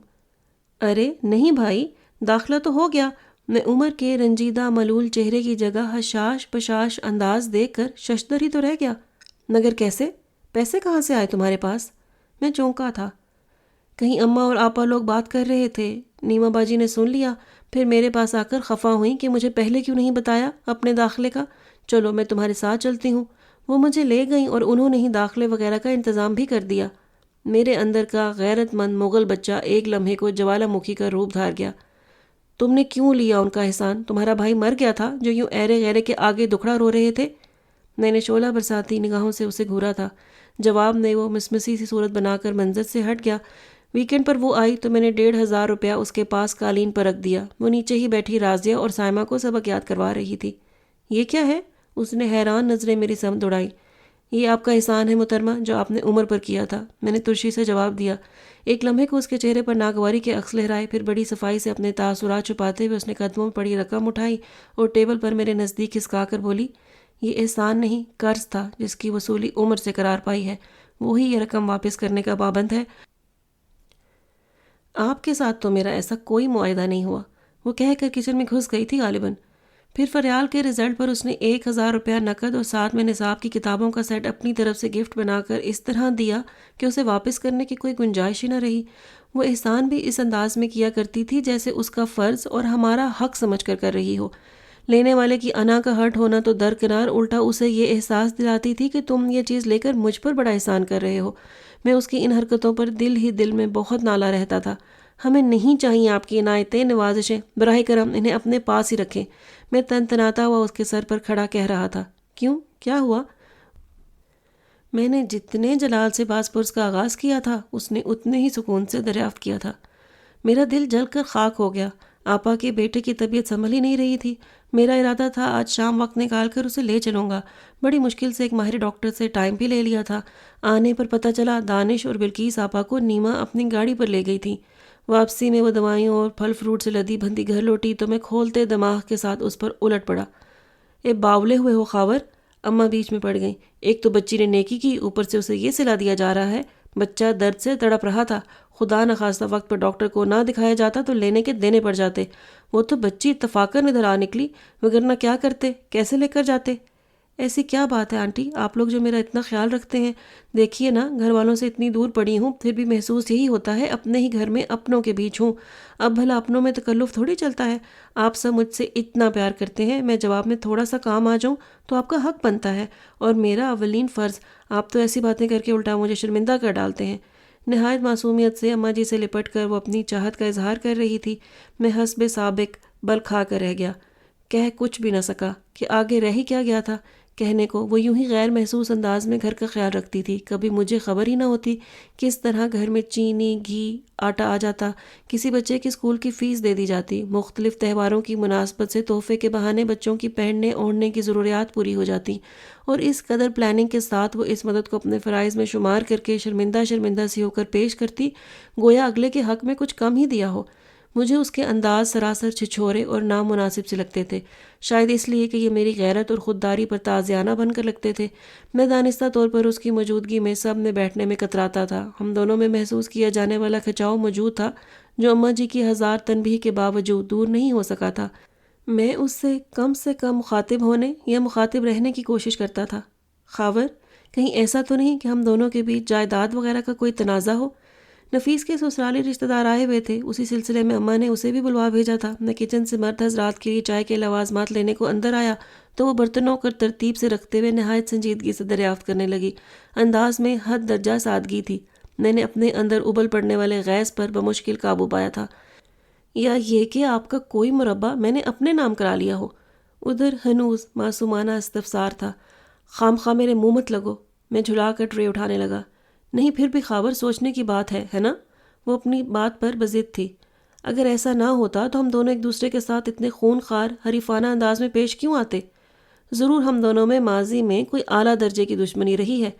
ارے نہیں بھائی، داخلہ تو ہو گیا۔ میں عمر کے رنجیدہ ملول چہرے کی جگہ حشاش پشاش انداز دیکھ کر ششدر ہی تو رہ گیا۔ مگر کیسے؟ پیسے کہاں سے آئے تمہارے پاس؟ میں چونکا تھا، کہیں اماں اور آپا لوگ بات کر رہے تھے، نیما باجی نے سن لیا، پھر میرے پاس آ کر خفا ہوئیں کہ مجھے پہلے کیوں نہیں بتایا اپنے داخلے کا۔ چلو میں تمہارے ساتھ چلتی ہوں۔ وہ مجھے لے گئیں اور انہوں نے ہی داخلے وغیرہ کا انتظام بھی کر دیا۔ میرے اندر کا غیرت مند مغل بچہ ایک لمحے کو جوالا مکھی کا روپ دھار گیا۔ تم نے کیوں لیا ان کا احسان؟ تمہارا بھائی مر گیا تھا جو یوں ایرے غیرے کے آگے دکھڑا رو رہے تھے؟ میں نے شعلہ برساتی نگاہوں سے اسے گھورا تھا۔ جواب میں وہ مسمسی سی صورت بنا کر منظر سے ہٹ گیا۔ ویکینڈ پر وہ آئی تو میں نے 1,500 روپیہ اس کے پاس قالین پر رکھ دیا۔ وہ نیچے ہی بیٹھی راضیہ اور سائمہ کو سبق یاد کروا رہی تھی۔ یہ کیا ہے؟ اس نے حیران نظریں میری سمت دوڑائیں۔ یہ آپ کا احسان ہے محترمہ جو آپ نے عمر پر کیا تھا، میں نے ترشی سے جواب دیا۔ ایک لمحے کو اس کے چہرے پر ناگواری کے عکس لہرائے، پھر بڑی صفائی سے اپنے تاثرات چھپاتے ہوئے اس نے قدموں میں پڑی رقم اٹھائی اور ٹیبل پر میرے نزدیک کھسکا کر بولی، یہ احسان نہیں قرض تھا جس کی وصولی عمر سے قرار پائی ہے، وہی یہ رقم واپس کرنے کا پابند ہے۔ آپ کے ساتھ تو میرا ایسا کوئی معاہدہ نہیں ہوا۔ وہ کہہ کر کچن میں گھس گئی تھی غالباً۔ پھر فریال کے رزلٹ پر اس نے 1,000 روپیہ نقد اور ساتھ میں نصاب کی کتابوں کا سیٹ اپنی طرف سے گفٹ بنا کر اس طرح دیا کہ اسے واپس کرنے کی کوئی گنجائش ہی نہ رہی۔ وہ احسان بھی اس انداز میں کیا کرتی تھی جیسے اس کا فرض اور ہمارا حق سمجھ کر کر رہی ہو۔ لینے والے کی انا کا ہرٹ ہونا تو درکنار، الٹا اسے یہ احساس دلاتی تھی کہ تم یہ چیز لے کر مجھ پر بڑا احسان کر رہے ہو۔ میں اس کی ان حرکتوں پر دل ہی دل میں بہت نالا رہتا تھا۔ ہمیں نہیں چاہیے آپ کی عنایتیں نوازشیں، براہ کرم انہیں اپنے پاس ہی رکھیں۔ میں تنتناتا ہوا اس کے سر پر کھڑا کہہ رہا تھا۔ کیوں؟ کیا ہوا؟ میں نے جتنے جلال سے باز پرس کا آغاز کیا تھا اس نے اتنے ہی سکون سے دریافت کیا تھا۔ میرا دل جل کر خاک ہو گیا۔ آپا کے بیٹے کی طبیعت سنبھل ہی نہیں رہی تھی۔ میرا ارادہ تھا آج شام وقت نکال کر اسے لے چلوں گا۔ بڑی مشکل سے ایک ماہر ڈاکٹر سے ٹائم بھی لے لیا تھا۔ آنے پر پتہ چلا دانش اور بلکیس آپا کو نیما اپنی گاڑی پر لے گئی تھی۔ واپسی میں وہ دوائیوں اور پھل فروٹ سے لدی بھندی گھر لوٹی تو میں کھولتے دماغ کے ساتھ اس پر الٹ پڑا۔ اے باولے ہوئے ہو خاور، اماں بیچ میں پڑ گئیں۔ ایک تو بچی نے نیکی کی، اوپر سے اسے یہ صلا دیا جا رہا ہے۔ بچہ درد سے تڑپ رہا تھا، خدا نخواستہ وقت پر ڈاکٹر کو نہ دکھایا جاتا تو لینے کے دینے پڑ جاتے۔ وہ تو بچی اتفاقاً ادھر آ نکلی، وگرنہ کیا کرتے، کیسے لے کر جاتے؟ ایسی کیا بات ہے آنٹی، آپ لوگ جو میرا اتنا خیال رکھتے ہیں، دیکھیے نا گھر والوں سے اتنی دور پڑی ہوں پھر بھی محسوس یہی ہوتا ہے اپنے ہی گھر میں اپنوں کے بیچ ہوں۔ اب بھلا اپنوں میں تکلف تھوڑی چلتا ہے۔ آپ سب مجھ سے اتنا پیار کرتے ہیں، میں جواب میں تھوڑا سا کام آ جاؤں تو آپ کا حق بنتا ہے اور میرا اولین فرض۔ آپ تو ایسی باتیں کر کے الٹا مجھے شرمندہ کر ڈالتے ہیں۔ نہایت معصومیت سے اماں جی سے لپٹ کر وہ اپنی چاہت کا اظہار کر رہی تھی۔ میں حسب سابق بل کھا کر رہ گیا، کہہ کچھ بھی نہ سکا کہ آگے رہ ہی کیا گیا تھا۔ کہنے کو وہ یوں ہی غیر محسوس انداز میں گھر کا خیال رکھتی تھی. کبھی مجھے خبر ہی نہ ہوتی کس طرح گھر میں چینی، گھی، آٹا آ جاتا، کسی بچے کی اسکول کی فیس دے دی جاتی، مختلف تہواروں کی مناسبت سے تحفے کے بہانے بچوں کی پہننے اوڑھنے کی ضروریات پوری ہو جاتی، اور اس قدر پلاننگ کے ساتھ وہ اس مدد کو اپنے فرائض میں شمار کر کے شرمندہ شرمندہ سی ہو کر پیش کرتی، گویا اگلے کے حق میں کچھ کم ہی دیا ہو. مجھے اس کے انداز سراسر چھچھورے اور نامناسب سے لگتے تھے، شاید اس لیے کہ یہ میری غیرت اور خودداری پر تازیانہ بن کر لگتے تھے. میں دانستہ طور پر اس کی موجودگی میں سب میں بیٹھنے میں کتراتا تھا. ہم دونوں میں محسوس کیا جانے والا کھچاؤ موجود تھا جو اماں جی کی ہزار تنبیہ کے باوجود دور نہیں ہو سکا تھا. میں اس سے کم مخاطب ہونے یا مخاطب رہنے کی کوشش کرتا تھا. خاور، کہیں ایسا تو نہیں کہ ہم دونوں کے بیچ جائیداد وغیرہ کا کوئی تنازع ہو؟ نفیس کے سسرالی رشتہ دار آئے ہوئے تھے، اسی سلسلے میں اماں نے اسے بھی بلوا بھیجا تھا. میں کچن سے مرد حضرات کے لیے چائے کے لوازمات لینے کو اندر آیا تو وہ برتنوں کو ترتیب سے رکھتے ہوئے نہایت سنجیدگی سے دریافت کرنے لگی. انداز میں حد درجہ سادگی تھی. میں نے اپنے اندر ابل پڑنے والے غیظ پر بمشکل قابو پایا تھا. یا یہ کہ آپ کا کوئی مربع میں نے اپنے نام کرا لیا ہو؟ ادھر ہنوز معصومانہ استفسار تھا. خام خواہ میرے منہ مت لگو. میں جھلا کر ٹرے اٹھانے لگا. نہیں، پھر بھی خاور سوچنے کی بات ہے نا؟ وہ اپنی بات پر بضد تھی. اگر ایسا نہ ہوتا تو ہم دونوں ایک دوسرے کے ساتھ اتنے خون خوار حریفانہ انداز میں پیش کیوں آتے؟ ضرور ہم دونوں میں ماضی میں کوئی اعلیٰ درجے کی دشمنی رہی ہے.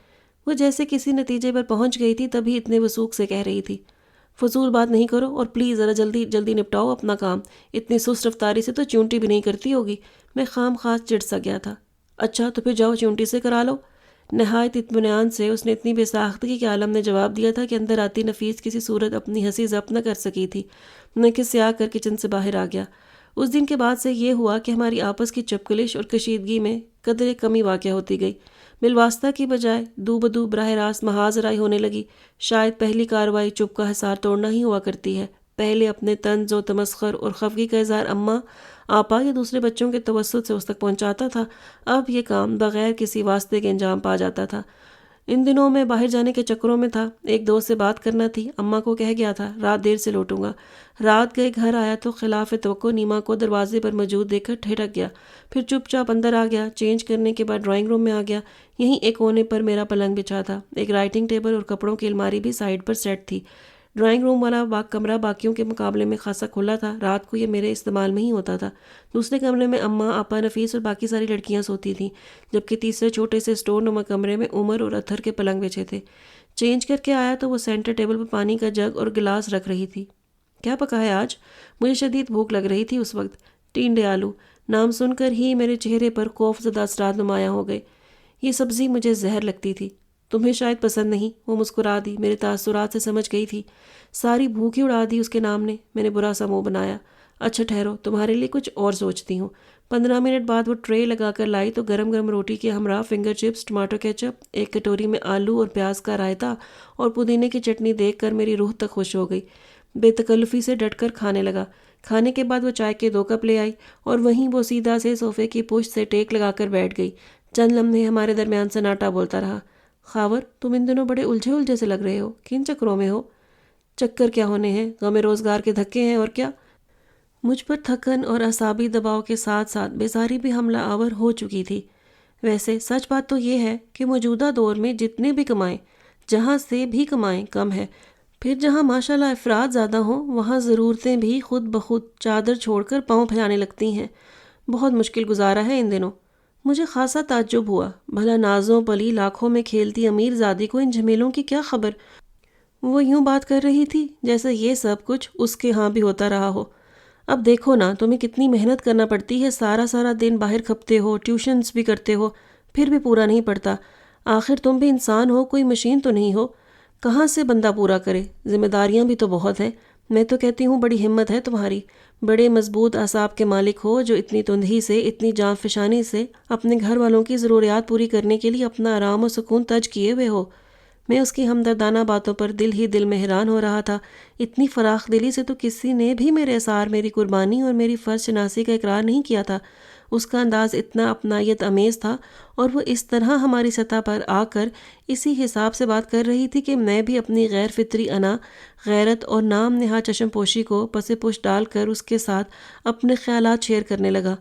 وہ جیسے کسی نتیجے پر پہنچ گئی تھی تبھی اتنے وثوق سے کہہ رہی تھی. فضول بات نہیں کرو اور پلیز ذرا جلدی جلدی نپٹاؤ اپنا کام. اتنی سست رفتاری سے تو چونٹی بھی نہیں کرتی ہوگی. میں خام خواہ چڑ سا گیا تھا. اچھا تو پھر جاؤ چونٹی سے کرا لو. نہایت اطمینان سے اس نے اتنی بے ساختگی کے عالم نے جواب دیا تھا کہ اندر آتی نفیس کسی صورت اپنی ہنسی ضبط نہ کر سکی تھی. میں کسے آ کر کچن سے باہر آ گیا. اس دن کے بعد سے یہ ہوا کہ ہماری آپس کی چپکلش اور کشیدگی میں قدرے کمی واقع ہوتی گئی. بالواسطہ کی بجائے دو بدو براہ راست محاذ رائی ہونے لگی. شاید پہلی کاروائی چپ کا حصار توڑنا ہی ہوا کرتی ہے. پہلے اپنے طنز و تمسخر اور خفگی کا اظہار اماں، آپا یا دوسرے بچوں کے توسط سے اس تک پہنچاتا تھا. اب یہ کام بغیر کسی واسطے کے انجام پا جاتا تھا. ان دنوں میں باہر جانے کے چکروں میں تھا. ایک دوست سے بات کرنا تھی. اماں کو کہہ گیا تھا رات دیر سے لوٹوں گا. رات گئے گھر آیا تو خلاف توقع نیما کو دروازے پر موجود دیکھ کر ٹھٹک گیا. پھر چپ چاپ اندر آ گیا. چینج کرنے کے بعد ڈرائنگ روم میں آ گیا. یہیں ایک کونے پر میرا پلنگ بچھا تھا. ایک رائٹنگ ٹیبل اور کپڑوں کی الماری بھی سائڈ پر سیٹ تھی. ڈرائنگ روم والا کمرہ باقیوں کے مقابلے میں خاصا کھلا تھا. رات کو یہ میرے استعمال میں ہی ہوتا تھا. دوسرے کمرے میں اماں، آپا، نفیس اور باقی ساری لڑکیاں سوتی تھیں، جبکہ تیسرے چھوٹے سے اسٹور نما کمرے میں عمر اور اتھر کے پلنگ بچھے تھے. چینج کر کے آیا تو وہ سینٹر ٹیبل پر پانی کا جگ اور گلاس رکھ رہی تھی. کیا پکا ہے آج؟ مجھے شدید بھوک لگ رہی تھی اس وقت. ٹینڈے آلو. نام سن کر ہی میرے چہرے پر خوف زدہ اثرات نمایاں ہو گئے. یہ سبزی مجھے زہر لگتی تھی. تمہیں شاید پسند نہیں. وہ مسکرا دی. میرے تاثرات سے سمجھ گئی تھی. ساری بھوک ہی اڑا دی اس کے نام نے. میں نے برا سا منہ بنایا. اچھا ٹھہرو، تمہارے لیے کچھ اور سوچتی ہوں. 15 منٹ بعد وہ ٹرے لگا کر لائی تو گرم گرم روٹی کے ہمراہ فنگر چپس، ٹماٹو کیچپ، ایک کٹوری میں آلو اور پیاز کا رائتا اور پودینے کی چٹنی دیکھ کر میری روح تک خوش ہو گئی. بے تکلفی سے ڈٹ کر کھانے لگا. کھانے کے بعد وہ چائے کے 2 کپ لے آئی اور وہیں وہ سیدھا سے صوفے کی پشت سے ٹیک لگا کر بیٹھ گئی. چند لمحے ہمارے درمیان سناٹا بولتا رہا. خاور، تم ان دنوں بڑے الجھے سے لگ رہے ہو. کن چکروں میں ہو؟ چکر کیا ہونے ہیں، غم روزگار کے دھکے ہیں اور کیا. مجھ پر تھکن اور اعصابی دباؤ کے ساتھ ساتھ بیزاری بھی حملہ آور ہو چکی تھی. ویسے سچ بات تو یہ ہے کہ موجودہ دور میں جتنے بھی کمائیں، جہاں سے بھی کمائیں، کم ہے. پھر جہاں ماشاءاللہ افراد زیادہ ہوں وہاں ضرورتیں بھی خود بخود چادر چھوڑ کر پاؤں پھیلانے لگتی ہیں. بہت مشکل گزارا ہے ان دنوں. مجھے خاصا تعجب ہوا. بھلا نازوں پلی لاکھوں میں کھیلتی امیر زادی کو ان جھمیلوں کی کیا خبر؟ وہ یوں بات کر رہی تھی جیسے یہ سب کچھ اس کے ہاں بھی ہوتا رہا ہو. اب دیکھو نا، تمہیں کتنی محنت کرنا پڑتی ہے. سارا دن باہر کھپتے ہو، ٹیوشنز بھی کرتے ہو، پھر بھی پورا نہیں پڑتا. آخر تم بھی انسان ہو، کوئی مشین تو نہیں ہو. کہاں سے بندہ پورا کرے؟ ذمہ داریاں بھی تو بہت ہیں. میں تو کہتی ہوں بڑی ہمت ہے تمہاری. بڑے مضبوط اعصاب کے مالک ہو جو اتنی تندہی سے، اتنی جان فشانی سے اپنے گھر والوں کی ضروریات پوری کرنے کے لیے اپنا آرام و سکون ترک کیے ہوئے ہو. میں اس کی ہمدردانہ باتوں پر دل ہی دل میں حیران ہو رہا تھا. اتنی فراخ دلی سے تو کسی نے بھی میرے اثار، میری قربانی اور میری فرض شناسی کا اقرار نہیں کیا تھا. اس کا انداز اتنا اپنائیت امیز تھا اور وہ اس طرح ہماری سطح پر آ کر اسی حساب سے بات کر رہی تھی کہ میں بھی اپنی غیر فطری انا، غیرت اور نام نہاد چشم پوشی کو پس پش ڈال کر اس کے ساتھ اپنے خیالات شیئر کرنے لگا.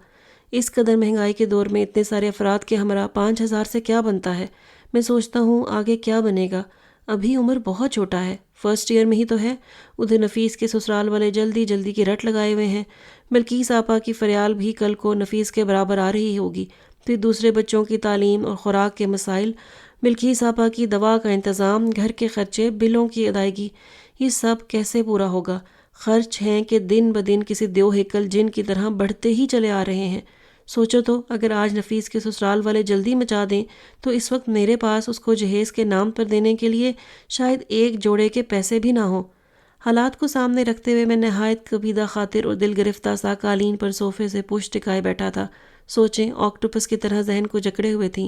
اس قدر مہنگائی کے دور میں اتنے سارے افراد کے ہمراہ 5,000 سے کیا بنتا ہے؟ میں سوچتا ہوں آگے کیا بنے گا۔ ابھی عمر بہت چھوٹا ہے، فرسٹ ایئر میں ہی تو ہے۔ ادھر نفیس کے سسرال والے جلدی جلدی کی رٹ لگائے ہوئے ہیں۔ بلکیس آپا کی فریال بھی کل کو نفیس کے برابر آ رہی ہوگی۔ پھر دوسرے بچوں کی تعلیم اور خوراک کے مسائل، بلکیس آپا کی دوا کا انتظام، گھر کے خرچے، بلوں کی ادائیگی، یہ سب کیسے پورا ہوگا؟ خرچ ہیں کہ دن بدن کسی دیو ہیکل جن کی طرح بڑھتے ہی چلے آ رہے ہیں۔ سوچو تو اگر آج نفیس کے سسرال والے جلدی مچا دیں تو اس وقت میرے پاس اس کو جہیز کے نام پر دینے کے لیے شاید ایک جوڑے کے پیسے بھی نہ ہوں۔ حالات کو سامنے رکھتے ہوئے میں نہایت کبیدہ خاطر اور دل گرفتہ سا قالین پر صوفے سے پشت ٹکائے بیٹھا تھا۔ سوچیں آکٹوپس کی طرح ذہن کو جکڑے ہوئے تھیں۔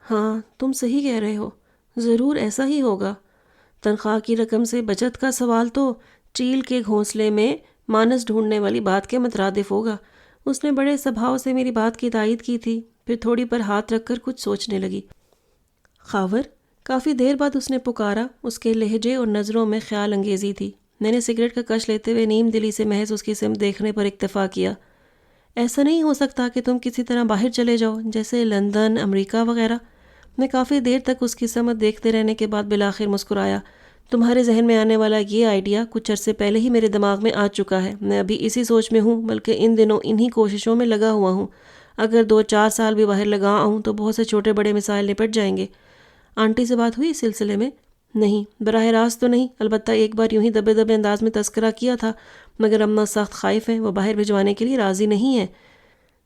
ہاں تم صحیح کہہ رہے ہو، ضرور ایسا ہی ہوگا۔ تنخواہ کی رقم سے بچت کا سوال تو چیل کے گھونسلے میں مانس ڈھونڈنے والی بات کے مترادف ہوگا۔ اس نے بڑے سبھاؤ سے میری بات کی تائید کی تھی، پھر تھوڑی پر ہاتھ رکھ کر کچھ سوچنے لگی۔ خاور، کافی دیر بعد اس نے پکارا۔ اس کے لہجے اور نظروں میں خیال انگیزی تھی۔ میں نے سگریٹ کا کش لیتے ہوئے نیم دلی سے محض اس کی سمت دیکھنے پر اکتفا کیا۔ ایسا نہیں ہو سکتا کہ تم کسی طرح باہر چلے جاؤ، جیسے لندن، امریکہ وغیرہ؟ میں کافی دیر تک اس کی سمت دیکھتے رہنے کے بعد بالآخر مسکرایا۔ تمہارے ذہن میں آنے والا یہ آئیڈیا کچھ عرصے پہلے ہی میرے دماغ میں آ چکا ہے۔ میں ابھی اسی سوچ میں ہوں، بلکہ ان دنوں انہی کوششوں میں لگا ہوا ہوں۔ اگر 2-4 سال بھی باہر لگا آؤں تو بہت سے چھوٹے بڑے مسائل نپٹ جائیں گے۔ آنٹی سے بات ہوئی اس سلسلے میں؟ نہیں، براہ راست تو نہیں، البتہ ایک بار یوں ہی دبے دبے انداز میں تذکرہ کیا تھا، مگر اماں سخت خائف ہیں، وہ باہر بھجوانے کے لیے راضی نہیں ہیں۔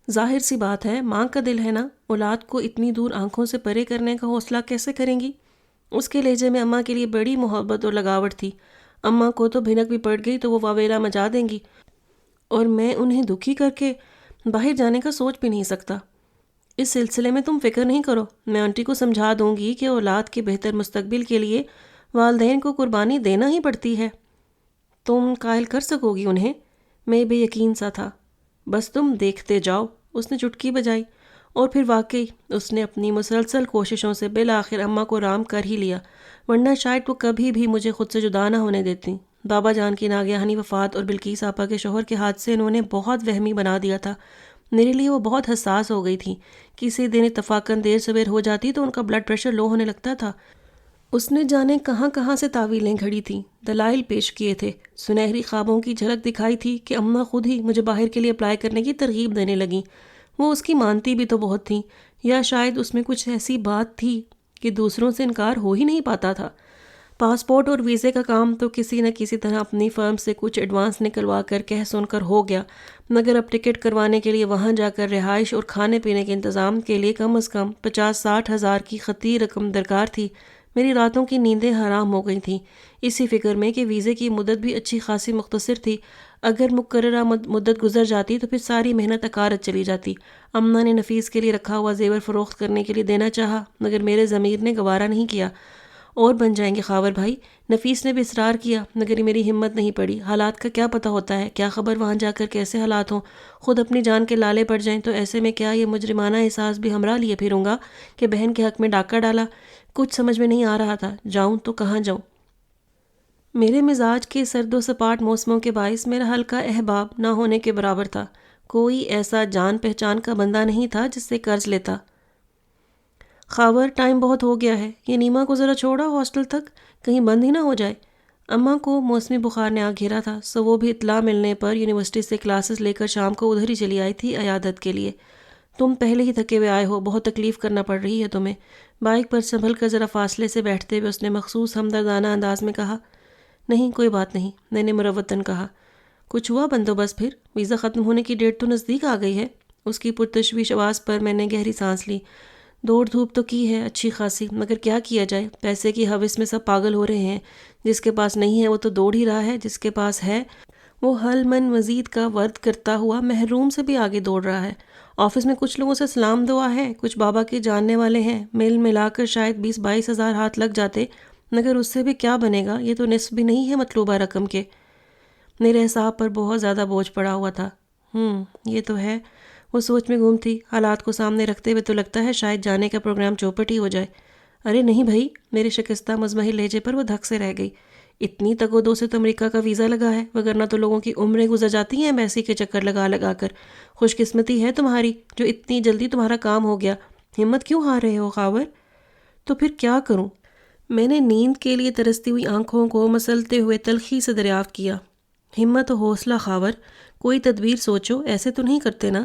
ظاہر سی بات ہے، ماں کا دل ہے نا، اولاد کو اتنی دور آنکھوں سے پرے کرنے کا حوصلہ کیسے کریں گی؟ اس کے لہجے میں اماں کے لیے بڑی محبت اور لگاوٹ تھی۔ اماں کو تو بھنک بھی پڑ گئی تو وہ واویلا مچا دیں گی، اور میں انہیں دکھی کر کے باہر جانے کا سوچ بھی نہیں سکتا۔ اس سلسلے میں تم فکر نہیں کرو، میں آنٹی کو سمجھا دوں گی کہ اولاد کے بہتر مستقبل کے لیے والدین کو قربانی دینا ہی پڑتی ہے۔ تم قائل کر سکو گی انہیں؟ میں بے یقین سا تھا۔ بس تم دیکھتے جاؤ، اس نے چٹکی بجائی، اور پھر واقعی اس نے اپنی مسلسل کوششوں سے بالآخر اماں کو رام کر ہی لیا، ورنہ شاید وہ کبھی بھی مجھے خود سے جدا نہ ہونے دیتی۔ بابا جان کی ناگہانی وفات اور بلکیس آپا کے شوہر کے حادثے انہوں نے بہت وہمی بنا دیا تھا۔ میرے لیے وہ بہت حساس ہو گئی تھیں۔ کسی دن اتفاقاً دیر سویر ہو جاتی تو ان کا بلڈ پریشر لو ہونے لگتا تھا۔ اس نے جانے کہاں کہاں سے تعویلیں گھڑی تھیں، دلائل پیش کیے تھے، سنہری خوابوں کی جھلک دکھائی تھی کہ اماں خود ہی مجھے باہر کے لیے اپلائی کرنے کی ترغیب دینے لگیں۔ وہ اس کی مانتی بھی تو بہت تھیں، یا شاید اس میں کچھ ایسی بات تھی کہ دوسروں سے انکار ہو ہی نہیں پاتا تھا۔ پاسپورٹ اور ویزے کا کام تو کسی نہ کسی طرح اپنی فرم سے کچھ ایڈوانس نکلوا کر کہہ سن کر ہو گیا، مگر اب ٹکٹ کروانے کے لیے وہاں جا کر رہائش اور کھانے پینے کے انتظام کے لیے کم از کم 50-60 ہزار کی خطی رقم درکار تھی۔ میری راتوں کی نیندیں حرام ہو گئی تھیں، اسی فکر میں کہ ویزے کی مدت بھی اچھی خاصی مختصر تھی۔ اگر مقررہ مدت گزر جاتی تو پھر ساری محنت اکارت چلی جاتی۔ اماں نے نفیس کے لیے رکھا ہوا زیور فروخت کرنے کے لیے دینا چاہا، مگر میرے ضمیر نے گوارا نہیں کیا۔ اور بن جائیں گے خاور بھائی، نفیس نے بھی اصرار کیا، مگر میری ہمت نہیں پڑی۔ حالات کا کیا پتہ ہوتا ہے، کیا خبر وہاں جا کر کیسے حالات ہوں، خود اپنی جان کے لالے پڑ جائیں تو ایسے میں کیا یہ مجرمانہ احساس بھی ہمراہ لیے پھروں گا کہ بہن کے حق میں ڈاکہ ڈالا؟ کچھ سمجھ میں نہیں آ رہا تھا، جاؤں تو کہاں جاؤں۔ میرے مزاج کے سرد و سپاٹ موسموں کے باعث میرا ہلکا احباب نہ ہونے کے برابر تھا۔ کوئی ایسا جان پہچان کا بندہ نہیں تھا جس سے قرض لیتا۔ خاور، ٹائم بہت ہو گیا ہے، یہ نیما کو ذرا چھوڑا ہاسٹل تک، کہیں بند ہی نہ ہو جائے۔ اماں کو موسمی بخار نے آ گھیرا تھا، سو وہ بھی اطلاع ملنے پر یونیورسٹی سے کلاسز لے کر شام کو ادھر ہی چلی آئی تھی عیادت کے لیے۔ تم پہلے ہی تھکے ہوئے آئے ہو، بہت تکلیف کرنا پڑ رہی ہے تمہیں۔ بائک پر سنبھل کر ذرا فاصلے سے بیٹھتے ہوئے اس نے مخصوص ہمدردانہ انداز میں کہا۔ نہیں کوئی بات نہیں، میں نے مروتاً کہا۔ کچھ ہوا بندوبست پھر؟ ویزا ختم ہونے کی ڈیٹ تو نزدیک آ گئی ہے۔ اس کی پرتشویش آواز پر میں نے گہری سانس لی۔ دوڑ دھوپ تو کی ہے اچھی خاصی، مگر کیا کیا جائے، پیسے کی ہوس میں سب پاگل ہو رہے ہیں۔ جس کے پاس نہیں ہے وہ تو دوڑ ہی رہا ہے، جس کے پاس ہے وہ حل من مزید کا ورد کرتا ہوا محروم سے بھی آگے دوڑ رہا ہے۔ آفس میں کچھ لوگوں سے سلام دعا ہے، کچھ بابا کے جاننے والے ہیں، مل ملا کر شاید 20-22 ہزار ہاتھ لگ جاتے، مگر اس سے بھی کیا بنے گا، یہ تو نصف بھی نہیں ہے مطلوبہ رقم کے۔ میرے حساب پر بہت زیادہ بوجھ پڑا ہوا تھا۔ یہ تو ہے۔ وہ سوچ میں گم تھی۔ حالات کو سامنے رکھتے ہوئے تو لگتا ہے شاید جانے کا پروگرام چوپٹ ہی ہو جائے۔ ارے نہیں بھائی، میرے شکستہ مزمحل لہجے پر وہ دھک سے رہ گئی۔ اتنی تگودو سے تو امریکہ کا ویزا لگا ہے، وگرنہ تو لوگوں کی عمریں گزر جاتی ہیں ایمبیسی کے چکر لگا لگا کر۔ خوش قسمتی ہے تمہاری جو اتنی جلدی تمہارا کام ہو گیا۔ ہمت کیوں ہار رہے ہو خاور؟ تو پھر کیا کروں؟ میں نے نیند کے لیے ترستی ہوئی آنکھوں کو مسلتے ہوئے تلخی سے دریافت کیا۔ ہمت و حوصلہ خاور، کوئی تدبیر سوچو، ایسے تو نہیں کرتے نا؟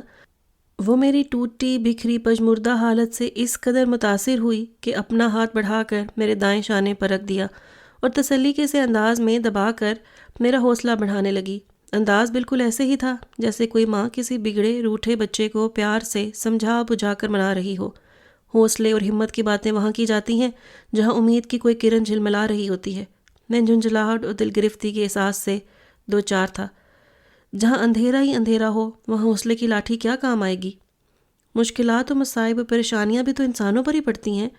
وہ میری ٹوٹی بکھری پژمردہ حالت سے اس قدر متاثر ہوئی کہ اپنا ہاتھ بڑھا کر میرے دائیں شانے پر رکھ دیا اور تسلی کے سے انداز میں دبا کر میرا حوصلہ بڑھانے لگی۔ انداز بالکل ایسے ہی تھا جیسے کوئی ماں کسی بگڑے روٹھے بچے کو پیار سے سمجھا بجھا کر منا رہی ہو۔ حوصلے اور ہمت کی باتیں وہاں کی جاتی ہیں جہاں امید کی کوئی کرن جھلملا رہی ہوتی ہے۔ میں جھنجھلاہٹ اور دل گرفتی کے احساس سے دو چار تھا۔ جہاں اندھیرا ہی اندھیرا ہو وہاں حوصلے کی لاٹھی کیا کام آئے گی؟ مشکلات و مصائب و پریشانیاں بھی تو انسانوں پر ہی پڑتی ہیں،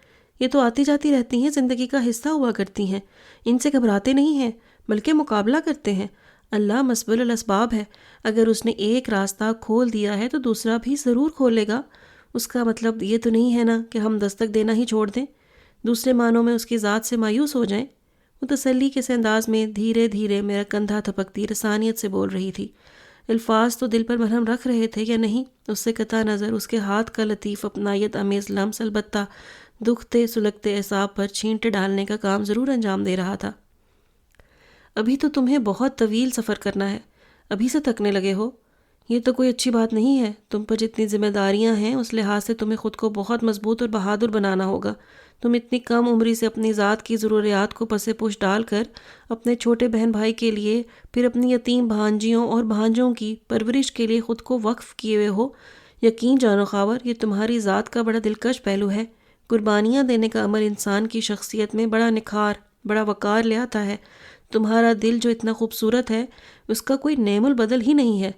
یہ تو آتی جاتی رہتی ہیں، زندگی کا حصہ ہوا کرتی ہیں، ان سے گھبراتے نہیں ہیں بلکہ مقابلہ کرتے ہیں۔ اللہ مسبل الاسباب ہے، اگر اس نے ایک راستہ کھول دیا ہے تو دوسرا بھی ضرور کھولے گا۔ اس کا مطلب یہ تو نہیں ہے نا کہ ہم دستک دینا ہی چھوڑ دیں، دوسرے معنوں میں اس کی ذات سے مایوس ہو جائیں۔ وہ تسلی کے سے انداز میں دھیرے دھیرے میرا کندھا تھپکتی رسانیت سے بول رہی تھی۔ الفاظ تو دل پر مرہم رکھ رہے تھے یا نہیں، اس سے قطع نظر اس کے ہاتھ کا لطیف اپنائیت امیز لمس البتہ دکھتے سلگتے اعصاب پر چھینٹے ڈالنے کا کام ضرور انجام دے رہا تھا۔ ابھی تو تمہیں بہت طویل سفر کرنا ہے، ابھی سے تھکنے لگے ہو؟ یہ تو کوئی اچھی بات نہیں ہے، تم پر جتنی ذمہ داریاں ہیں اس لحاظ سے تمہیں خود کو بہت مضبوط اور بہادر بنانا ہوگا۔ تم اتنی کم عمری سے اپنی ذات کی ضروریات کو پس پش ڈال کر اپنے چھوٹے بہن بھائی کے لیے، پھر اپنی یتیم بھانجیوں اور بھانجوں کی پرورش کے لیے خود کو وقف کیے ہوئے ہو۔ یقین جانو خاور، یہ تمہاری ذات کا بڑا دلکش پہلو ہے۔ قربانیاں دینے کا عمل انسان کی شخصیت میں بڑا نکھار، بڑا وقار لے آتا ہے۔ تمہارا دل جو اتنا خوبصورت ہے اس کا کوئی نعم البدل ہی نہیں ہے۔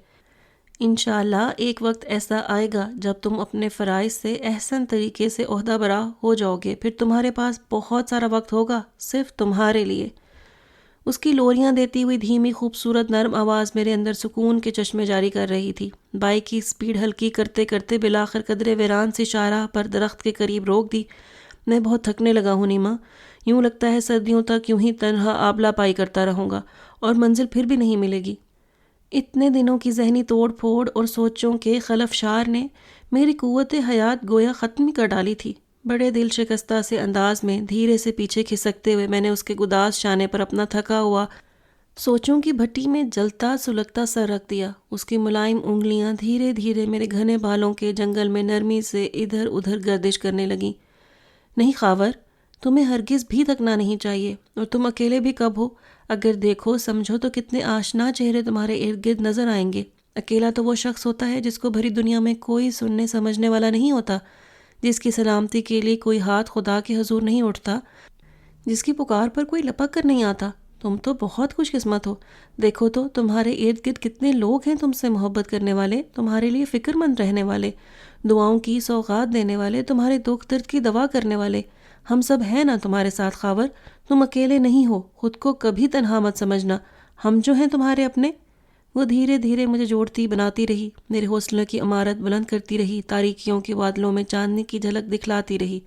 انشاءاللہ ایک وقت ایسا آئے گا جب تم اپنے فرائض سے احسن طریقے سے عہدہ برا ہو جاؤ گے، پھر تمہارے پاس بہت سارا وقت ہوگا صرف تمہارے لیے۔ اس کی لوریاں دیتی ہوئی دھیمی خوبصورت نرم آواز میرے اندر سکون کے چشمے جاری کر رہی تھی۔ بائک کی سپیڈ ہلکی کرتے کرتے بالآخر قدرے ویران سی شاہراہ پر درخت کے قریب روک دی۔ میں بہت تھکنے لگا ہوں نیما، یوں لگتا ہے صدیوں تک یوں ہی تنہا آبلا پائی کرتا رہوں گا اور منزل پھر بھی نہیں ملے گی۔ اتنے دنوں کی ذہنی توڑ پھوڑ اور سوچوں کے خلفشار نے میری قوت حیات گویا ختم کر ڈالی تھی۔ بڑے دل شکستہ سے انداز میں دھیرے سے پیچھے کھسکتے ہوئے میں نے اس کے گداز شانے پر اپنا تھکا ہوا سوچوں کی بھٹی میں جلتا سلگتا سر رکھ دیا۔ اس کی ملائم انگلیاں دھیرے دھیرے میرے گھنے بالوں کے جنگل میں نرمی سے ادھر ادھر گردش کرنے لگیں۔ نہیں خاور، تمہیں ہرگز بھی تھکنا نہیں چاہیے، اور تم اکیلے بھی کب ہو؟ اگر دیکھو سمجھو تو کتنے آشنا چہرے تمہارے ارد گرد نظر آئیں گے۔ اکیلا تو وہ شخص ہوتا ہے جس کو بھری دنیا میں کوئی سننے سمجھنے والا نہیں ہوتا، جس کی سلامتی کے لیے کوئی ہاتھ خدا کے حضور نہیں اٹھتا، جس کی پکار پر کوئی لپک کر نہیں آتا۔ تم تو بہت خوش قسمت ہو۔ دیکھو تو تمہارے ارد گرد کتنے لوگ ہیں تم سے محبت کرنے والے، تمہارے لیے فکر مند رہنے والے، دعاؤں کی سوغات دینے والے، تمہارے دکھ درد کی دوا کرنے والے۔ ہم سب ہیں نا تمہارے ساتھ خاور، تم اکیلے نہیں ہو، خود کو کبھی تنہا مت سمجھنا، ہم جو ہیں تمہارے اپنے۔ وہ دھیرے دھیرے مجھے جوڑتی بناتی رہی، میرے حوصلے کی عمارت بلند کرتی رہی، تاریکیوں کے بادلوں میں چاندنی کی جھلک دکھلاتی رہی۔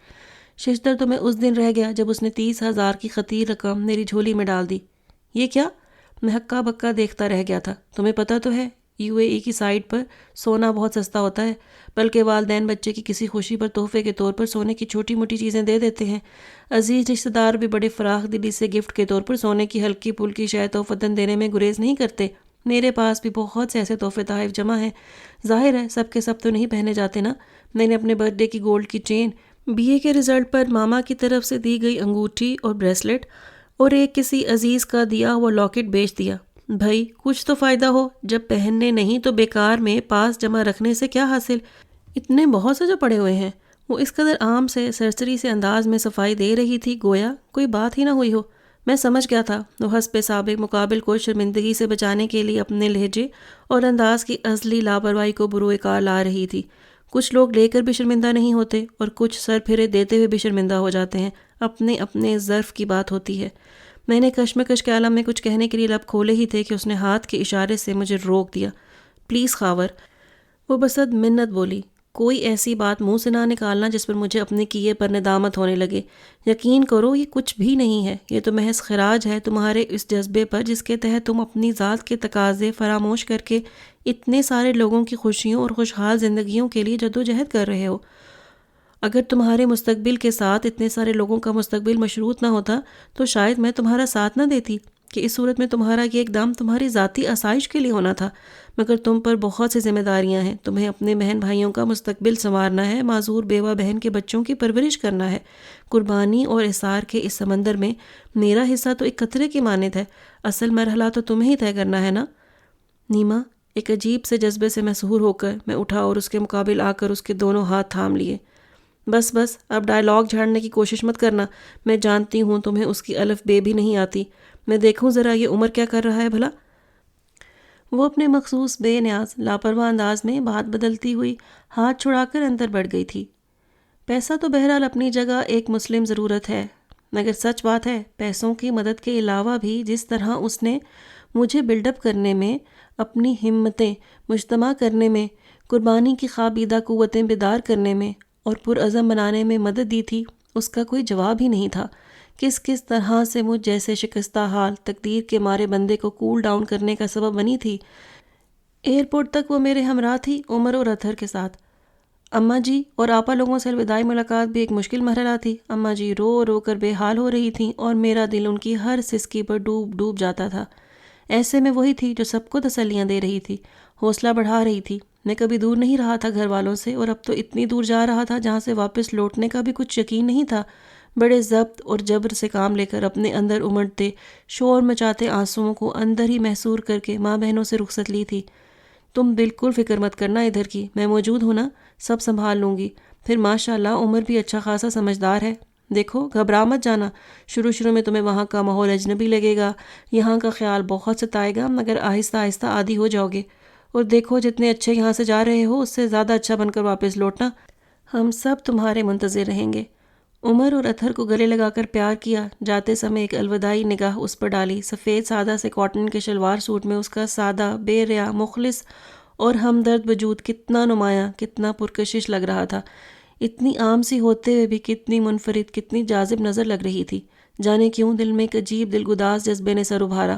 ششتر تو میں اس دن رہ گیا جب اس نے 30,000 کی خطیر رقم میری جھولی میں ڈال دی۔ یہ کیا؟ میں ہکا بکا دیکھتا رہ گیا تھا۔ تمہیں پتہ تو ہے UAE کی سائٹ پر سونا بہت سستا ہوتا ہے، بلکہ والدین بچے کی کسی خوشی پر تحفے کے طور پر سونے کی چھوٹی موٹی چیزیں دے دیتے ہیں۔ عزیز رشتہ دار بھی بڑے فراخ دلی سے گفٹ کے طور پر سونے کی ہلکی پھلکی شے تحفتاً دینے میں گریز نہیں کرتے۔ میرے پاس بھی بہت سے ایسے تحفے تحائف جمع ہیں، ظاہر ہے سب کے سب تو نہیں پہنے جاتے نا۔ میں نے اپنے برتھ ڈے کی گولڈ کی چین، BA کے رزلٹ پر ماما کی طرف سے دی گئی انگوٹھی اور بریسلٹ، اور ایک کسی عزیز کا دیا ہوا لاکٹ بیچ دیا۔ بھائی کچھ تو فائدہ ہو، جب پہننے نہیں تو بیکار میں پاس جمع رکھنے سے کیا حاصل؟ اتنے بہت سے جو پڑے ہوئے ہیں۔ وہ اس قدر عام سے سرسری سے انداز میں صفائی دے رہی تھی گویا کوئی بات ہی نہ ہوئی ہو۔ میں سمجھ گیا تھا وہ حسب سابق مقابل کو شرمندگی سے بچانے کے لیے اپنے لہجے اور انداز کی ازلی لاپرواہی کو بروئے کار لا رہی تھی۔ کچھ لوگ لے کر بھی شرمندہ نہیں ہوتے اور کچھ سر پھرے دیتے ہوئے بھی شرمندہ ہو جاتے ہیں، اپنے اپنے ظرف کی بات ہوتی ہے۔ میں نے کشمکش کے عالم میں کچھ کہنے کے لیے لب کھولے ہی تھے کہ اس نے ہاتھ کے اشارے سے مجھے روک دیا۔ پلیز خاور، وہ بصد منت بولی، کوئی ایسی بات منہ سے نہ نکالنا جس پر مجھے اپنے کیے پر ندامت ہونے لگے۔ یقین کرو یہ کچھ بھی نہیں ہے، یہ تو محض خراج ہے تمہارے اس جذبے پر جس کے تحت تم اپنی ذات کے تقاضے فراموش کر کے اتنے سارے لوگوں کی خوشیوں اور خوشحال زندگیوں کے لیے جدوجہد کر رہے ہو۔ اگر تمہارے مستقبل کے ساتھ اتنے سارے لوگوں کا مستقبل مشروط نہ ہوتا تو شاید میں تمہارا ساتھ نہ دیتی، کہ اس صورت میں تمہارا یہ اقدام تمہاری ذاتی آسائش کے لیے ہونا تھا، مگر تم پر بہت سی ذمہ داریاں ہیں۔ تمہیں اپنے بہن بھائیوں کا مستقبل سنوارنا ہے، معذور بیوہ بہن کے بچوں کی پرورش کرنا ہے۔ قربانی اور اثار کے اس سمندر میں میرا حصہ تو ایک قطرے کی مانند ہے، اصل مرحلہ تو تمہیں ہی طے کرنا ہے نا۔ نیما ایک عجیب سے جذبے سے مسحور ہو کر میں اٹھا اور اس کے مقابل آ کر اس کے دونوں ہاتھ تھام لیے۔ بس بس اب ڈائلاگ جھاڑنے کی کوشش مت کرنا، میں جانتی ہوں تمہیں اس کی الف بے بھی نہیں آتی۔ میں دیکھوں ذرا یہ عمر کیا کر رہا ہے بھلا۔ وہ اپنے مخصوص بے نیاز لاپرواہ انداز میں بات بدلتی ہوئی ہاتھ چھڑا کر اندر بڑھ گئی تھی۔ پیسہ تو بہرحال اپنی جگہ ایک مسلم ضرورت ہے، مگر سچ بات ہے پیسوں کی مدد کے علاوہ بھی جس طرح اس نے مجھے بلڈ اپ کرنے میں، اپنی ہمتیں مجتمع کرنے میں، قربانی کی خوابیدہ قوتیں بیدار کرنے میں اور پرعزم بنانے میں مدد دی تھی، اس کا کوئی جواب ہی نہیں تھا۔ کس طرح سے مجھ جیسے شکستہ حال تقدیر کے مارے بندے کو کول ڈاؤن کرنے کا سبب بنی تھی۔ ایئرپورٹ تک وہ میرے ہمراہ تھی، عمر اور اطہر کے ساتھ۔ اماں جی اور آپا لوگوں سے الوداعی ملاقات بھی ایک مشکل مرحلہ تھی۔ اماں جی رو رو کر بے حال ہو رہی تھیں اور میرا دل ان کی ہر سسکی پر ڈوب ڈوب جاتا تھا۔ ایسے میں وہی تھی جو سب کو تسلیاں دے رہی تھی، حوصلہ بڑھا رہی تھی۔ میں کبھی دور نہیں رہا تھا گھر والوں سے، اور اب تو اتنی دور جا رہا تھا جہاں سے واپس لوٹنے کا بھی کچھ یقین نہیں تھا۔ بڑے ضبط اور جبر سے کام لے کر اپنے اندر امڑتے شور مچاتے آنسوؤں کو اندر ہی محصور کر کے ماں بہنوں سے رخصت لی تھی۔ تم بالکل فکر مت کرنا ادھر کی، میں موجود ہوں نا، سب سنبھال لوں گی۔ پھر ماشاءاللہ عمر بھی اچھا خاصا سمجھدار ہے۔ دیکھو گھبرا مت جانا، شروع میں تمہیں وہاں کا ماحول اجنبی لگے گا، یہاں کا خیال بہت ستائے گا، مگر آہستہ آہستہ عادی ہو جاؤ گے۔ اور دیکھو جتنے اچھے یہاں سے جا رہے ہو اس سے زیادہ اچھا بن کر واپس لوٹنا، ہم سب تمہارے منتظر رہیں گے۔ عمر اور اطہر کو گلے لگا کر پیار کیا، جاتے سمے ایک الوداعی نگاہ اس پر ڈالی۔ سفید سادہ سے کاٹن کے شلوار سوٹ میں اس کا سادہ، بے ریا، مخلص اور ہمدرد وجود کتنا نمایاں، کتنا پرکشش لگ رہا تھا۔ اتنی عام سی ہوتے ہوئے بھی کتنی منفرد، کتنی جاذب نظر لگ رہی تھی۔ جانے کیوں دل میں ایک عجیب دلگداز جذبے نے سر ابھارا۔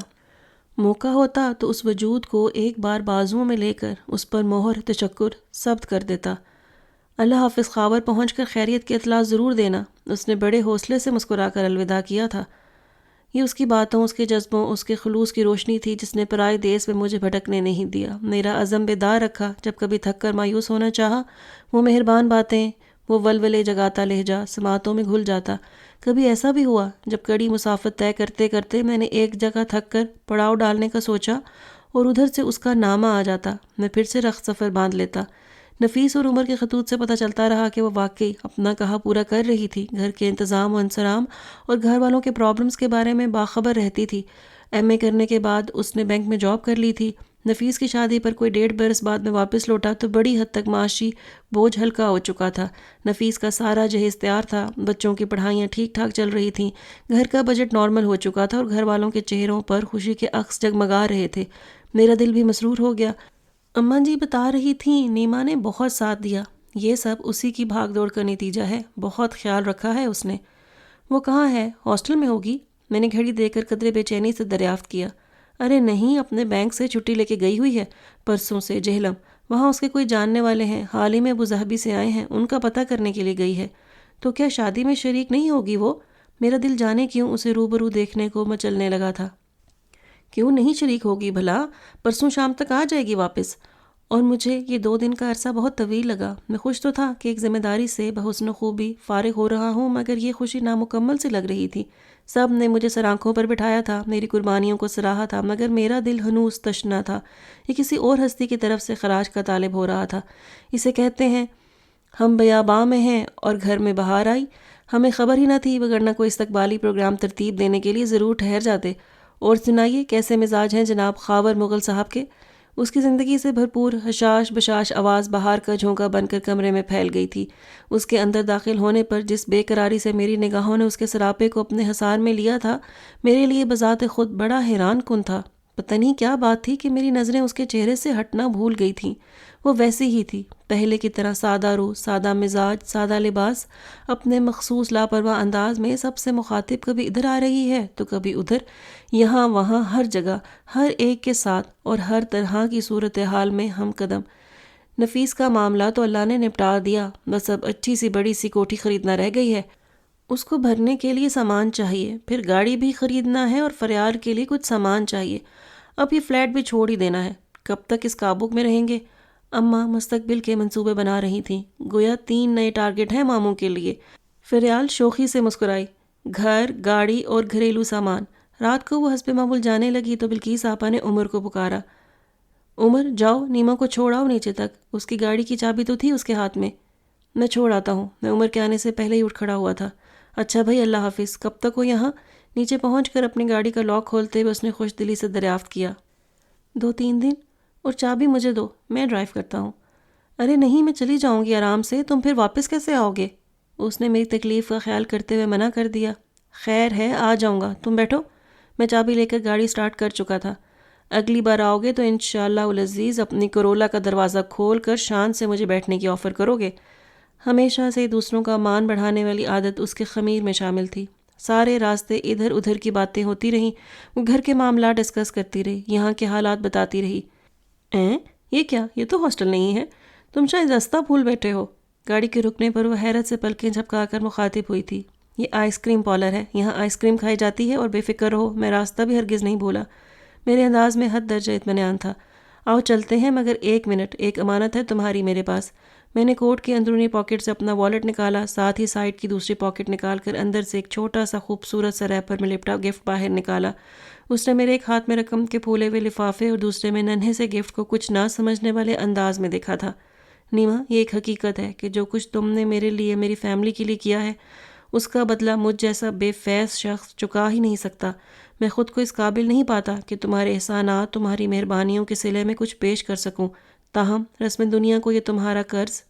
موقع ہوتا تو اس وجود کو ایک بار بازوؤں میں لے کر اس پر مہر تشکر ثبت کر دیتا۔ اللہ حافظ، خاور پہنچ کر خیریت کی اطلاع ضرور دینا۔ اس نے بڑے حوصلے سے مسکرا کر الوداع کیا تھا۔ یہ اس کی باتوں، اس کے جذبوں، اس کے خلوص کی روشنی تھی جس نے پرائے دیس میں مجھے بھٹکنے نہیں دیا، میرا عزم بیدار رکھا۔ جب کبھی تھک کر مایوس ہونا چاہا، وہ مہربان باتیں، وہ ولولے جگاتا لہجہ سماعتوں میں گھل جاتا۔ کبھی ایسا بھی ہوا جب کڑی مسافت طے کرتے کرتے میں نے ایک جگہ تھک کر پڑاؤ ڈالنے کا سوچا اور ادھر سے اس کا نامہ آ جاتا، میں پھر سے رخت سفر باندھ لیتا۔ نفیس اور عمر کے خطوط سے پتہ چلتا رہا کہ وہ واقعی اپنا کہا پورا کر رہی تھی، گھر کے انتظام و انصرام اور گھر والوں کے پرابلمز کے بارے میں باخبر رہتی تھی۔ ایم اے کرنے کے بعد اس نے بینک میں جاب کر لی تھی۔ نفیس کی شادی پر کوئی 1.5 برس بعد میں واپس لوٹا تو بڑی حد تک معاشی بوجھ ہلکا ہو چکا تھا۔ نفیس کا سارا جہیز تیار تھا، بچوں کی پڑھائیاں ٹھیک ٹھاک چل رہی تھیں، گھر کا بجٹ نارمل ہو چکا تھا اور گھر والوں کے چہروں پر خوشی کے عکس جگمگا رہے تھے۔ میرا دل بھی مسرور ہو گیا۔ اماں جی بتا رہی تھیں نیما نے بہت ساتھ دیا، یہ سب اسی کی بھاگ دوڑ کا نتیجہ ہے، بہت خیال رکھا ہے اس نے۔ وہ کہاں ہے؟ ہاسٹل میں ہوگی؟ میں نے گھڑی دے کر قدرے بے چینی سے دریافت کیا۔ ارے نہیں، اپنے بینک سے چھٹی لے کے گئی ہوئی ہے، پرسوں سے جہلم۔ وہاں اس کے کوئی جاننے والے ہیں، حال ہی میں ابوظہبی سے آئے ہیں، ان کا پتہ کرنے کے لیے گئی ہے۔ تو کیا شادی میں شریک نہیں ہوگی وہ؟ میرا دل جانے کیوں اسے روبرو دیکھنے کو مچلنے لگا تھا۔ کیوں نہیں شریک ہوگی بھلا؟ پرسوں شام تک آ جائے گی واپس۔ اور مجھے یہ 2 دن کا عرصہ بہت طویل لگا۔ میں خوش تو تھا کہ ایک ذمہ داری سے بحسن خوبی فارغ ہو رہا ہوں، مگر یہ خوشی نامکمل سی لگ رہی تھی۔ سب نے مجھے سر آنکھوں پر بٹھایا تھا، میری قربانیوں کو سراہا تھا، مگر میرا دل ہنوز تشنا تھا۔ یہ کسی اور ہستی کی طرف سے خراج کا طالب ہو رہا تھا۔ اسے کہتے ہیں ہم بیاباں میں ہیں اور گھر میں بہار آئی۔ ہمیں خبر ہی نہ تھی، وگرنہ کوئی استقبالی پروگرام ترتیب دینے کے لیے ضرور ٹھہر جاتے۔ اور سنائیے کیسے مزاج ہیں جناب خاور مغل صاحب کے؟ اس کی زندگی سے بھرپور حشاش بشاش آواز بہار کا جھونکا بن کر کمرے میں پھیل گئی تھی۔ اس کے اندر داخل ہونے پر جس بے قراری سے میری نگاہوں نے اس کے سراپے کو اپنے حصار میں لیا تھا، میرے لیے بذات خود بڑا حیران کن تھا۔ پتہ نہیں کیا بات تھی کہ میری نظریں اس کے چہرے سے ہٹنا بھول گئی تھیں۔ وہ ویسی ہی تھی، پہلے کی طرح سادہ روح، سادہ مزاج، سادہ لباس، اپنے مخصوص لاپرواہ انداز میں سب سے مخاطب، کبھی ادھر آ رہی ہے تو کبھی ادھر، یہاں وہاں، ہر جگہ، ہر ایک کے ساتھ اور ہر طرح کی صورتحال میں ہم قدم۔ نفیس کا معاملہ تو اللہ نے نپٹا دیا، بس اب اچھی سی بڑی سی کوٹھی خریدنا رہ گئی ہے۔ اس کو بھرنے کے لیے سامان چاہیے، پھر گاڑی بھی خریدنا ہے اور فریال کے لیے کچھ سامان چاہیے۔ اب یہ فلیٹ بھی چھوڑ ہی دینا ہے۔ کب تک اس کابوک میں رہیں گے؟ اماں مستقبل کے منصوبے بنا رہی تھیں، گویا 3 نئے ٹارگٹ ہیں ماموں کے لیے۔ فریال شوخی سے مسکرائی۔ گھر، گاڑی اور گھریلو سامان۔ رات کو وہ حسب معمول جانے لگی تو بلقیس آپا نے عمر کو پکارا۔ عمر جاؤ، نیما کو چھوڑ آؤ نیچے تک، اس کی گاڑی کی چابی تو تھی اس کے ہاتھ میں۔ میں چھوڑ آتا ہوں، میں عمر کے آنے سے پہلے ہی اٹھ کھڑا ہوا تھا۔ اچھا بھائی، اللہ حافظ، کب تک ہو یہاں؟ نیچے پہنچ کر اپنی گاڑی کا لاک کھولتے ہوئے اس نے خوش دلی سے دریافت کیا۔ 2-3 دن، اور چابی مجھے دو، میں ڈرائیو کرتا ہوں۔ ارے نہیں، میں چلی جاؤں گی آرام سے، تم پھر واپس کیسے آؤ گے؟ اس نے میری تکلیف کا خیال کرتے ہوئے منع کر دیا۔ خیر ہے، آ جاؤں گا، تم بیٹھو۔ میں چابی لے کر گاڑی سٹارٹ کر چکا تھا۔ اگلی بار آؤ گے تو انشاءاللہ العزیز اپنی کرولا کا دروازہ کھول کر شان سے مجھے بیٹھنے کی آفر کرو گے۔ ہمیشہ سے دوسروں کا مان بڑھانے والی عادت اس کے خمیر میں شامل تھی۔ سارے راستے ادھر ادھر کی باتیں ہوتی رہیں، وہ گھر کے معاملات ڈسکس کرتی رہی، یہاں کے حالات بتاتی رہی۔ یہ کیا؟ یہ تو ہاسٹل نہیں ہے، تم شاید راستہ بھول بیٹھے ہو۔ گاڑی کے رکنے پر وہ حیرت سے پلکیں جھپکا کر مخاطب ہوئی تھی۔ یہ آئس کریم پارلر ہے، یہاں آئس کریم کھائی جاتی ہے، اور بے فکر رہو، میں راستہ بھی ہرگز نہیں بھولا۔ میرے انداز میں حد درجہ اطمینان تھا۔ آؤ چلتے ہیں، مگر 1 منٹ، ایک امانت ہے تمہاری میرے پاس۔ میں نے کوٹ کی اندرونی پاکٹ سے اپنا والیٹ نکالا، ساتھ ہی سائڈ کی دوسری پاکٹ نکال کر اندر سے ایک چھوٹا سا خوبصورت سا ریپر میں لپٹا گفٹ باہر نکالا۔ اس نے میرے ایک ہاتھ میں رقم کے پھولے ہوئے لفافے اور دوسرے میں ننھے سے گفٹ کو کچھ نہ سمجھنے والے انداز میں دیکھا تھا۔ نیما، یہ ایک حقیقت ہے کہ جو کچھ تم نے میرے لیے، میری فیملی کے لیے کیا ہے، اس کا بدلہ مجھ جیسا بے فیض شخص چکا ہی نہیں سکتا۔ میں خود کو اس قابل نہیں پاتا کہ تمہارے احسانات، تمہاری مہربانیوں کے صلے میں کچھ پیش کر سکوں، تاہم رسم دنیا کو یہ تمہارا قرض۔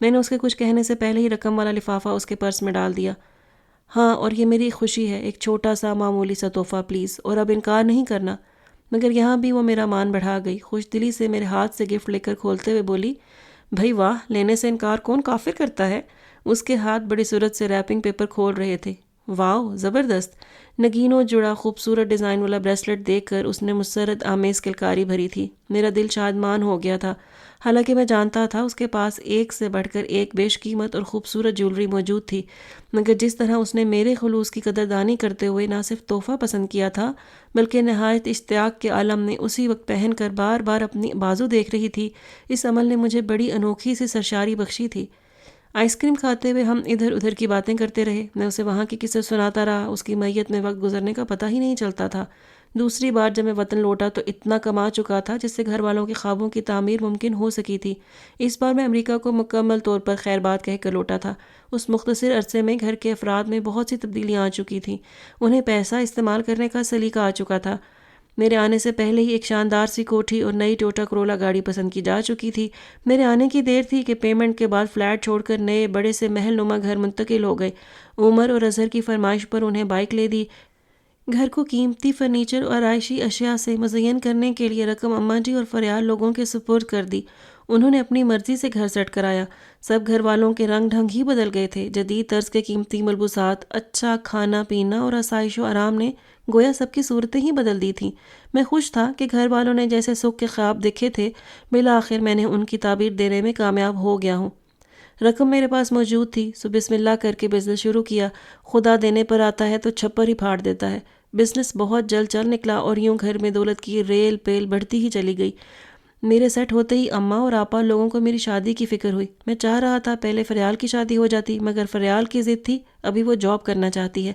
میں نے اس کے کچھ کہنے سے پہلے ہی رقم والا لفافہ اس کے پرس میں ڈال دیا۔ ہاں، اور یہ میری خوشی ہے، ایک چھوٹا سا معمولی سا تحفہ پلیز، اور اب انکار نہیں کرنا۔ مگر یہاں بھی وہ میرا مان بڑھا گئی، خوش دلی سے میرے ہاتھ سے گفٹ لے کر کھولتے ہوئے بولی، بھائی واہ، لینے سے انکار کون کافر کرتا ہے؟ اس کے ہاتھ بڑی صورت سے ریپنگ پیپر کھول رہے تھے۔ واو، زبردست! نگینوں جڑا خوبصورت ڈیزائن والا بریسلٹ دیکھ کر اس نے مسرت آمیز کلکاری بھری تھی۔ میرا دل شادمان ہو گیا تھا، حالانکہ میں جانتا تھا اس کے پاس ایک سے بڑھ کر ایک بیش قیمت اور خوبصورت جیولری موجود تھی، مگر جس طرح اس نے میرے خلوص کی قدردانی کرتے ہوئے نہ صرف تحفہ پسند کیا تھا، بلکہ نہایت اشتیاق کے عالم نے اسی وقت پہن کر بار بار اپنی بازو دیکھ رہی تھی، اس عمل نے مجھے بڑی انوکھی سی سرشاری بخشی تھی۔ آئس کریم کھاتے ہوئے ہم ادھر ادھر کی باتیں کرتے رہے، میں اسے وہاں کی قصے سناتا رہا، اس کی میت میں وقت گزرنے کا پتہ ہی نہیں چلتا تھا۔ دوسری بار جب میں وطن لوٹا تو اتنا کما چکا تھا جس سے گھر والوں کے خوابوں کی تعمیر ممکن ہو سکی تھی۔ اس بار میں امریکہ کو مکمل طور پر خیر بات کہہ کر لوٹا تھا۔ اس مختصر عرصے میں گھر کے افراد میں بہت سی تبدیلیاں آ چکی تھیں، انہیں پیسہ استعمال کرنے کا سلیقہ آ چکا تھا۔ میرے آنے سے پہلے ہی ایک شاندار سی کوٹھی اور نئی ٹوٹا کرولا گاڑی پسند کی جا چکی تھی۔ میرے آنے کی دیر تھی کہ پیمنٹ کے بعد فلیٹ چھوڑ کر نئے بڑے سے محل نما گھر منتقل ہو گئے۔ عمر اور اظہر کی فرمائش پر انہیں بائک لے دی۔ گھر کو قیمتی فرنیچر اور آرائشی اشیاء سے مزین کرنے کے لیے رقم اماں جی اور فریال لوگوں کے سپرد کر دی۔ انہوں نے اپنی مرضی سے گھر سیٹ کرایا۔ سب گھر والوں کے رنگ ڈھنگ ہی بدل گئے تھے۔ جدید طرز کے قیمتی ملبوسات، اچھا کھانا پینا اور آسائش و آرام نے گویا سب کی صورتیں ہی بدل دی تھیں۔ میں خوش تھا کہ گھر والوں نے جیسے سکھ کے خواب دیکھے تھے، بالآخر میں نے ان کی تعبیر دینے میں کامیاب ہو گیا ہوں۔ رقم میرے پاس موجود تھی، سو بسم اللہ کر کے بزنس شروع کیا۔ خدا دینے پر آتا ہے تو چھپر ہی پھاڑ دیتا ہے۔ بزنس بہت جلد چل نکلا اور یوں گھر میں دولت کی ریل پیل بڑھتی ہی چلی گئی۔ میرے سیٹ ہوتے ہی اماں اور آپا لوگوں کو میری شادی کی فکر ہوئی۔ میں چاہ رہا تھا پہلے فریال کی شادی ہو جاتی، مگر فریال کی ضد تھی، ابھی وہ جاب کرنا چاہتی ہے۔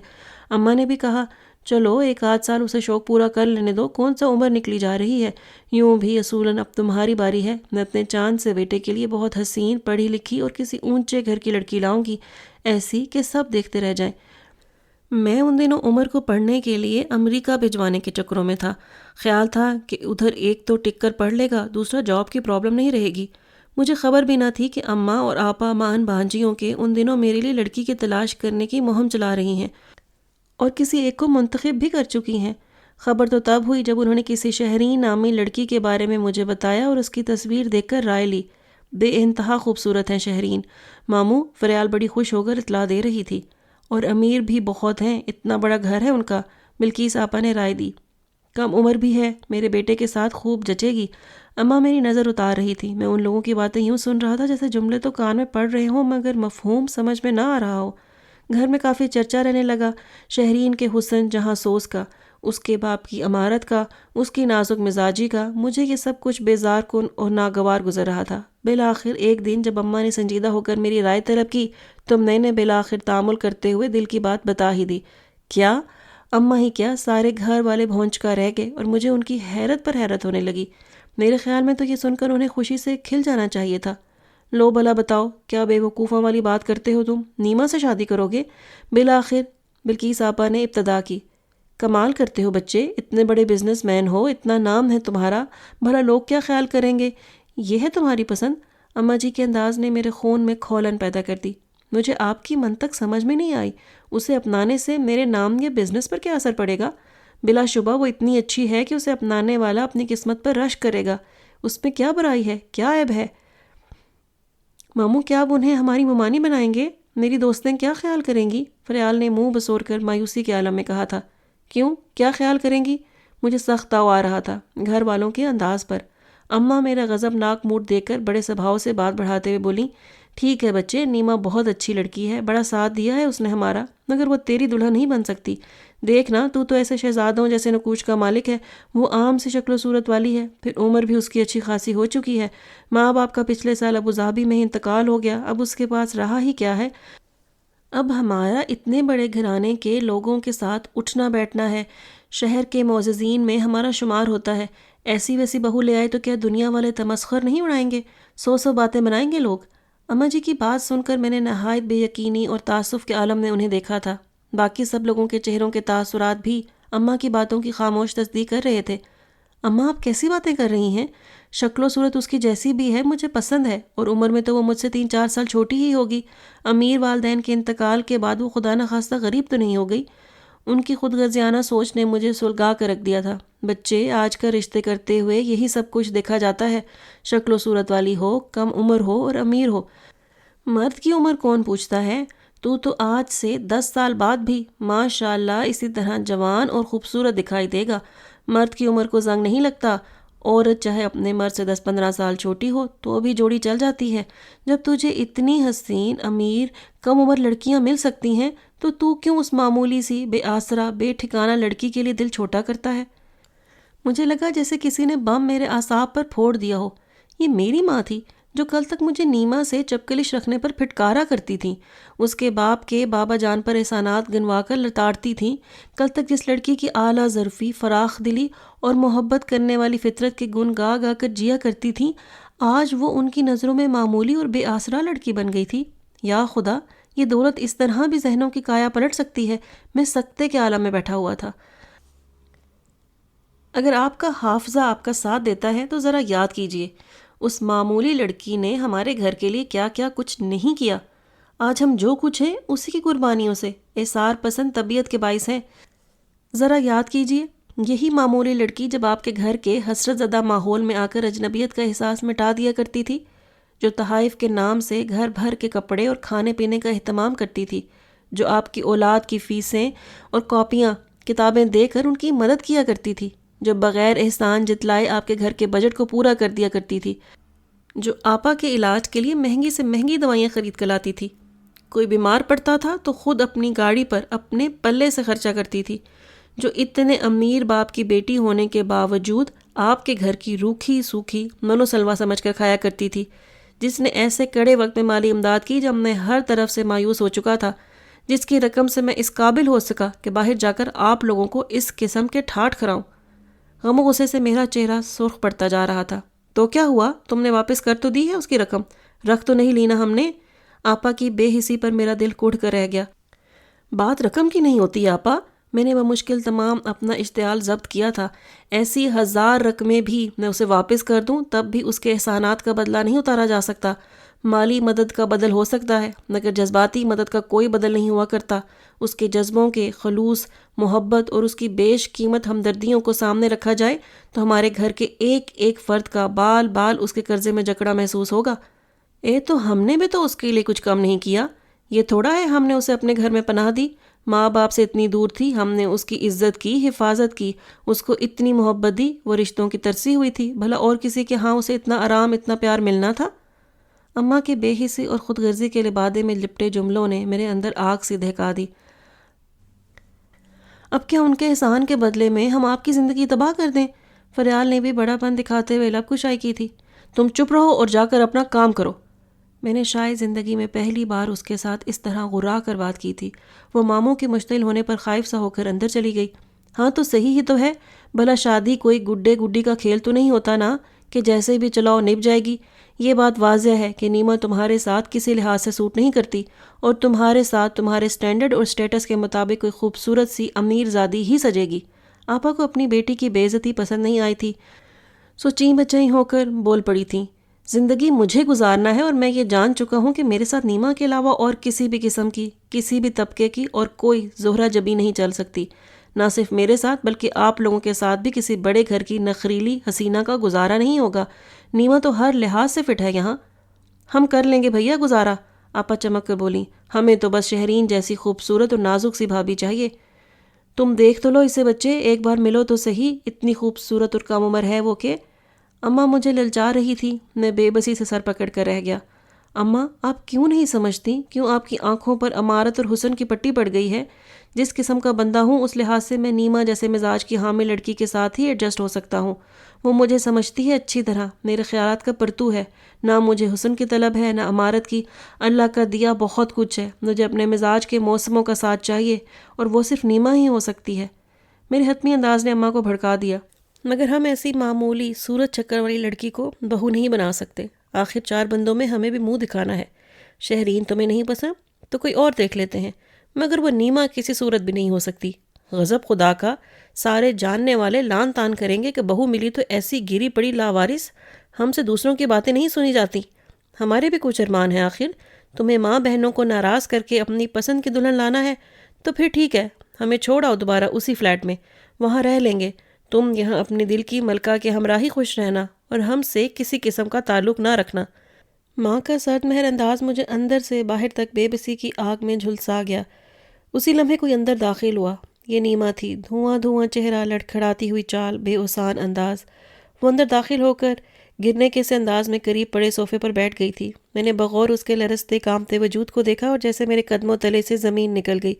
اماں نے بھی کہا، چلو 1 آدھ سال اسے شوق پورا کر لینے دو، کون سا عمر نکلی جا رہی ہے۔ یوں بھی اصولاً اب تمہاری باری ہے، میں اپنے چاند سے بیٹے کے لیے بہت حسین، پڑھی لکھی اور کسی اونچے گھر کی لڑکی لاؤں گی، ایسی کہ سب دیکھتے رہ جائیں۔ میں ان دنوں عمر کو پڑھنے کے لیے امریکہ بھجوانے کے چکروں میں تھا۔ خیال تھا کہ ادھر ایک تو ٹک کر پڑھ لے گا، دوسرا جاب کی پرابلم نہیں رہے گی۔ مجھے خبر بھی نہ تھی کہ اماں اور آپا مان بھانجیوں کے ان دنوں میرے لیے لڑکی کی تلاش کرنے کی مہم چلا رہی ہیں، اور کسی ایک کو منتخب بھی کر چکی ہیں۔ خبر تو تب ہوئی جب انہوں نے کسی شہرین نامی لڑکی کے بارے میں مجھے بتایا اور اس کی تصویر دیکھ کر رائے لی۔ بے انتہا خوبصورت ہیں شہرین، ماموں، فریال بڑی خوش ہو کر اطلاع دے رہی تھی۔ اور امیر بھی بہت ہیں، اتنا بڑا گھر ہے ان کا، بلکیس آپا نے رائے دی۔ کم عمر بھی ہے، میرے بیٹے کے ساتھ خوب جچے گی۔ اماں میری نظر اتار رہی تھی۔ میں ان لوگوں کی باتیں یوں سن رہا تھا جیسے جملے تو کان میں پڑ رہے ہوں مگر مفہوم سمجھ میں نہ آ رہا ہو۔ گھر میں کافی چرچا رہنے لگا شہرین کے حسن جہاں سوز کا، اس کے باپ کی امارت کا، اس کی نازک مزاجی کا۔ مجھے یہ سب کچھ بیزار کن اور ناگوار گزر رہا تھا۔ بالآخر ایک دن جب اماں نے سنجیدہ ہو کر میری رائے طلب کی تو میں نے بالآخر تامل کرتے ہوئے دل کی بات بتا ہی دی۔ کیا؟ اماں ہی کیا، سارے گھر والے بھونچ کا رہ گئے اور مجھے ان کی حیرت پر حیرت ہونے لگی۔ میرے خیال میں تو یہ سن کر انہیں خوشی سے کھل جانا چاہیے تھا۔ لو بھلا بتاؤ، کیا بے وقوفوں والی بات کرتے ہو تم؟ نیما سے شادی کرو گے؟ بالآخر بلکیس آپا نے ابتدا کی۔ کمال کرتے ہو بچے، اتنے بڑے بزنس مین ہو، اتنا نام ہے تمہارا، بھلا لوگ کیا خیال کریں گے؟ یہ ہے تمہاری پسند؟ اماں جی کے انداز نے میرے خون میں کھولن پیدا کر دی۔ مجھے آپ کی منطق سمجھ میں نہیں آئی۔ اسے اپنانے سے میرے نام یا بزنس پر کیا اثر پڑے گا؟ بلا شبہ وہ اتنی اچھی ہے کہ اسے اپنانے والا اپنی قسمت پر رشک کرے گا۔ اس میں کیا برائی ہے، کیا عیب ہے؟ ماموں، کیا اب انہیں ہماری ممانی بنائیں گے؟ میری دوستیں کیا خیال کریں گی؟ فریال نے منہ بسور کر مایوسی کے عالم میں کہا تھا۔ کیوں، کیا خیال کریں گی؟ مجھے سخت تاؤ آ رہا تھا گھر والوں کے انداز پر۔ اماں میرا غضبناک موڈ دیکھ کر بڑے سبھاؤ سے بات بڑھاتے ہوئے بولیں، ٹھیک ہے بچے، نیما بہت اچھی لڑکی ہے، بڑا ساتھ دیا ہے اس نے ہمارا، مگر وہ تیری دلہن نہیں بن سکتی۔ دیکھنا، تو ایسے شہزادوں جیسے نکوچ کا مالک ہے، وہ عام سی شکل و صورت والی ہے، پھر عمر بھی اس کی اچھی خاصی ہو چکی ہے۔ ماں باپ کا پچھلے سال ابوظہبی میں انتقال ہو گیا، اب اس کے پاس رہا ہی کیا ہے؟ اب ہمارا اتنے بڑے گھرانے کے لوگوں کے ساتھ اٹھنا بیٹھنا ہے، شہر کے معززین میں ہمارا شمار ہوتا ہے۔ ایسی ویسی بہو لے آئے تو کیا دنیا والے تمسخر نہیں اڑائیں گے؟ سو باتیں بنائیں گے لوگ۔ اماں جی کی بات سن کر میں نے نہایت بے یقینی اور تعصب کے عالم میں انہیں دیکھا تھا۔ باقی سب لوگوں کے چہروں کے تاثرات بھی اماں کی باتوں کی خاموش تصدیق کر رہے تھے۔ اماں، آپ کیسی باتیں کر رہی ہیں؟ شکل و صورت اس کی جیسی بھی ہے مجھے پسند ہے، اور عمر میں تو وہ مجھ سے 3-4 سال چھوٹی ہی ہوگی۔ امیر والدین کے انتقال کے بعد وہ خدا نخواستہ غریب تو نہیں ہو گئی؟ ان کی خود غرضیانہ سوچ نے مجھے سلگا کر رکھ دیا تھا۔ بچے، آج کل رشتے کرتے ہوئے یہی سب کچھ دیکھا جاتا ہے، شکل و صورت والی ہو، کم عمر ہو اور امیر ہو۔ مرد کی عمر کون پوچھتا ہے؟ تو آج سے 10 سال بعد بھی ماشاء اللہ اسی طرح جوان اور خوبصورت دکھائی دے گا۔ مرد کی عمر کو زنگ نہیں لگتا، عورت چاہے اپنے مرد سے 10-15 سال چھوٹی ہو تو بھی جوڑی چل جاتی ہے۔ جب تجھے اتنی حسین، امیر، کم عمر لڑکیاں مل سکتی ہیں تو کیوں اس معمولی سی بے آسرا بے ٹھکانہ لڑکی کے لیے دل چھوٹا کرتا ہے؟ مجھے لگا جیسے کسی نے بم میرے اعصاب پر پھوڑ دیا ہو۔ یہ میری ماں تھی جو کل تک مجھے نیما سے چپکلش رکھنے پر پھٹکارا کرتی تھیں، اس کے باپ کے بابا جان پر احسانات گنوا کر لتاڑتی تھیں، کل تک جس لڑکی کی اعلیٰ ظرفی، فراخ دلی اور محبت کرنے والی فطرت کے گن گا گا کر جیا کرتی تھیں، آج وہ ان کی نظروں میں معمولی اور بے آسرا لڑکی بن گئی تھی۔ یا خدا، یہ دولت اس طرح بھی ذہنوں کی کایا پلٹ سکتی ہے۔ میں سکتے کے عالم میں بیٹھا ہوا تھا۔ اگر آپ کا حافظہ آپ کا ساتھ دیتا ہے تو ذرا یاد کیجئے، اس معمولی لڑکی نے ہمارے گھر کے لیے کیا کیا کچھ نہیں کیا۔ آج ہم جو کچھ ہیں اسی کی قربانیوں سے، اثار پسند طبیعت کے باعث ہیں۔ ذرا یاد کیجئے، یہی معمولی لڑکی جب آپ کے گھر کے حسرت زدہ ماحول میں آ کر اجنبیت کا احساس مٹا دیا کرتی تھی، جو تحائف کے نام سے گھر بھر کے کپڑے اور کھانے پینے کا اہتمام کرتی تھی، جو آپ کی اولاد کی فیسیں اور کاپیاں کتابیں دے کر ان کی مدد کیا کرتی تھی، جو بغیر احسان جتلائے آپ کے گھر کے بجٹ کو پورا کر دیا کرتی تھی، جو آپا کے علاج کے لیے مہنگی سے مہنگی دوائیاں خرید کر لاتی تھی، کوئی بیمار پڑتا تھا تو خود اپنی گاڑی پر اپنے پلے سے خرچہ کرتی تھی، جو اتنے امیر باپ کی بیٹی ہونے کے باوجود آپ کے گھر کی روکھی سوکھی منو سلوا سمجھ کر کھایا کرتی تھی، جس نے ایسے کڑے وقت میں مالی امداد کی جب میں ہر طرف سے مایوس ہو چکا تھا، جس کی رقم سے میں اس قابل ہو سکا کہ باہر جا کر آپ لوگوں کو اس قسم کے ٹھاٹ کھراؤں۔ غم و غصے سے میرا چہرہ سرخ پڑتا جا رہا تھا۔ تو کیا ہوا؟ تم نے واپس کر تو دی ہے اس کی رقم؟ رکھ تو نہیں لینا ہم نے؟ آپا کی بے حسی پر میرا دل کوڑھ کر رہ گیا۔ بات رقم کی نہیں ہوتی آپا، میں نے بمشکل تمام اپنا اشتعال ضبط کیا تھا۔ ایسی 1000 رقمیں بھی میں اسے واپس کر دوں تب بھی اس کے احسانات کا بدلہ نہیں اتارا جا سکتا۔ مالی مدد کا بدل ہو سکتا ہے مگر جذباتی مدد کا کوئی بدل نہیں ہوا کرتا۔ اس کے جذبوں کے خلوص، محبت اور اس کی بیش قیمت ہمدردیوں کو سامنے رکھا جائے تو ہمارے گھر کے ایک ایک فرد کا بال بال اس کے قرضے میں جکڑا محسوس ہوگا۔ تو ہم نے بھی تو اس کے لیے کچھ کم نہیں کیا۔ یہ تھوڑا ہے ہم نے اسے اپنے گھر میں پناہ دی، ماں باپ سے اتنی دور تھی، ہم نے اس کی عزت کی، حفاظت کی، اس کو اتنی محبت دی، وہ رشتوں کی ترسی ہوئی تھی، بھلا اور کسی کے ہاں اسے اتنا آرام، اتنا پیار ملنا تھا؟ اماں کے بے حسی اور خود غرضی کے لبادے میں لپٹے جملوں نے میرے اندر آگ سی دہکا دی۔ اب کیا ان کے احسان کے بدلے میں ہم آپ کی زندگی تباہ کر دیں؟ فریال نے بھی بڑا پن دکھاتے ہوئے لب کشائی کی تھی۔ تم چپ رہو اور جا کر اپنا کام کرو۔ میں نے شاید زندگی میں پہلی بار اس کے ساتھ اس طرح غرا کر بات کی تھی۔ وہ ماموں کے مشتعل ہونے پر خائف سا ہو کر اندر چلی گئی۔ ہاں تو صحیح ہی تو ہے، بھلا شادی کوئی گڈے گڈی کا کھیل تو نہیں ہوتا نا کہ جیسے بھی چلاؤ نبھ جائے گی۔ یہ بات واضح ہے کہ نیما تمہارے ساتھ کسی لحاظ سے سوٹ نہیں کرتی، اور تمہارے ساتھ تمہارے سٹینڈرڈ اور سٹیٹس کے مطابق کوئی خوبصورت سی امیر زادی ہی سجے گی۔ آپا کو اپنی بیٹی کی بے عزتی پسند نہیں آئی تھی، سو چیں بچیں ہو کر بول پڑی تھیں۔ زندگی مجھے گزارنا ہے اور میں یہ جان چکا ہوں کہ میرے ساتھ نیما کے علاوہ اور کسی بھی قسم کی، کسی بھی طبقے کی اور کوئی زہرہ جبی نہیں چل سکتی۔ نہ صرف میرے ساتھ بلکہ آپ لوگوں کے ساتھ بھی کسی بڑے گھر کی نخریلی حسینہ کا گزارا نہیں ہوگا۔ نیما تو ہر لحاظ سے فٹ ہے یہاں۔ ہم کر لیں گے بھیا گزارا، آپا چمک کر بولیں۔ ہمیں تو بس شہرین جیسی خوبصورت اور نازک سی بھابھی چاہیے۔ تم دیکھ تو لو اسے بچے، ایک بار ملو تو صحیح، اتنی خوبصورت اور کم عمر ہے وہ کہ… اماں مجھے للچا رہی تھی۔ میں بے بسی سے سر پکڑ کر رہ گیا۔ اماں آپ کیوں نہیں سمجھتی؟ کیوں آپ کی آنکھوں پر امارت اور حسن کی پٹی پڑ گئی ہے؟ جس قسم کا بندہ ہوں اس لحاظ سے میں نیما جیسے مزاج کی حامل لڑکی کے ساتھ ہی ایڈجسٹ ہو سکتا ہوں۔ وہ مجھے سمجھتی ہے اچھی طرح، میرے خیالات کا پرتو ہے، نہ مجھے حسن کی طلب ہے نہ امارت کی۔ اللہ کا دیا بہت کچھ ہے، مجھے اپنے مزاج کے موسموں کا ساتھ چاہیے، اور وہ صرف نیما ہی ہو سکتی ہے۔ میرے حتمی انداز نے اماں کو بھڑکا دیا۔ مگر ہم ایسی معمولی صورت چکر والی لڑکی کو بہو نہیں بنا سکتے، آخر چار بندوں میں ہمیں بھی منہ دکھانا ہے۔ شہرین تمہیں نہیں پسند تو کوئی اور دیکھ لیتے ہیں، مگر وہ نیما کسی صورت بھی نہیں ہو سکتی۔ غضب خدا کا، سارے جاننے والے لان تان کریں گے کہ بہو ملی تو ایسی گری پڑی لاوارث، ہم سے دوسروں کی باتیں نہیں سنی جاتی۔ ہمارے بھی کچھ ارمان ہیں، آخر تمہیں ماں بہنوں کو ناراض کر کے اپنی پسند کی دلہن لانا ہے تو پھر ٹھیک ہے، ہمیں چھوڑ آؤ دوبارہ اسی فلیٹ میں، وہاں رہ لیں گے۔ تم یہاں اپنی دل کی ملکہ کے ہمراہ ہی خوش رہنا اور ہم سے کسی قسم کا تعلق نہ رکھنا۔ ماں کا سرد مہر انداز مجھے اندر سے باہر تک بے بسی کی آگ میں جھلسا گیا۔ اسی لمحے کوئی اندر داخل ہوا۔ یہ نیما تھی، دھواں دھواں چہرہ، لڑکھڑاتی ہوئی چال، بے اوسان انداز۔ وہ اندر داخل ہو کر گرنے کے سے انداز میں قریب پڑے صوفے پر بیٹھ گئی تھی۔ میں نے بغور اس کے لرزتے کامتے وجود کو دیکھا اور جیسے میرے قدموں تلے سے زمین نکل گئی۔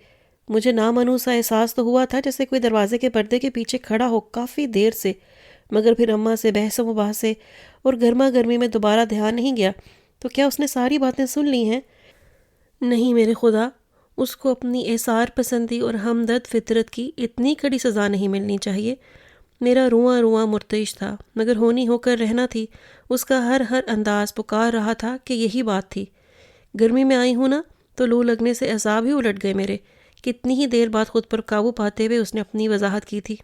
مجھے نامانوسا احساس تو ہوا تھا جیسے کوئی دروازے کے پردے کے پیچھے کھڑا ہو کافی دیر سے، مگر پھر اماں سے بحث و مباحثے اور گرما گرمی میں دوبارہ دھیان نہیں گیا۔ تو کیا اس نے ساری باتیں سن لی ہیں؟ نہیں میرے خدا، اس کو اپنی ایثار پسندی اور ہمدرد فطرت کی اتنی کڑی سزا نہیں ملنی چاہیے۔ میرا رواں رواں مرتعش تھا، مگر ہونی ہو کر رہنا تھی۔ اس کا ہر انداز پکار رہا تھا کہ یہی بات تھی۔ گرمی میں آئی ہوں نا تو لو لگنے سے اعصاب ہی الٹ گئے میرے۔ کتنی ہی دیر بعد خود پر قابو پاتے ہوئے اس نے اپنی وضاحت کی تھی،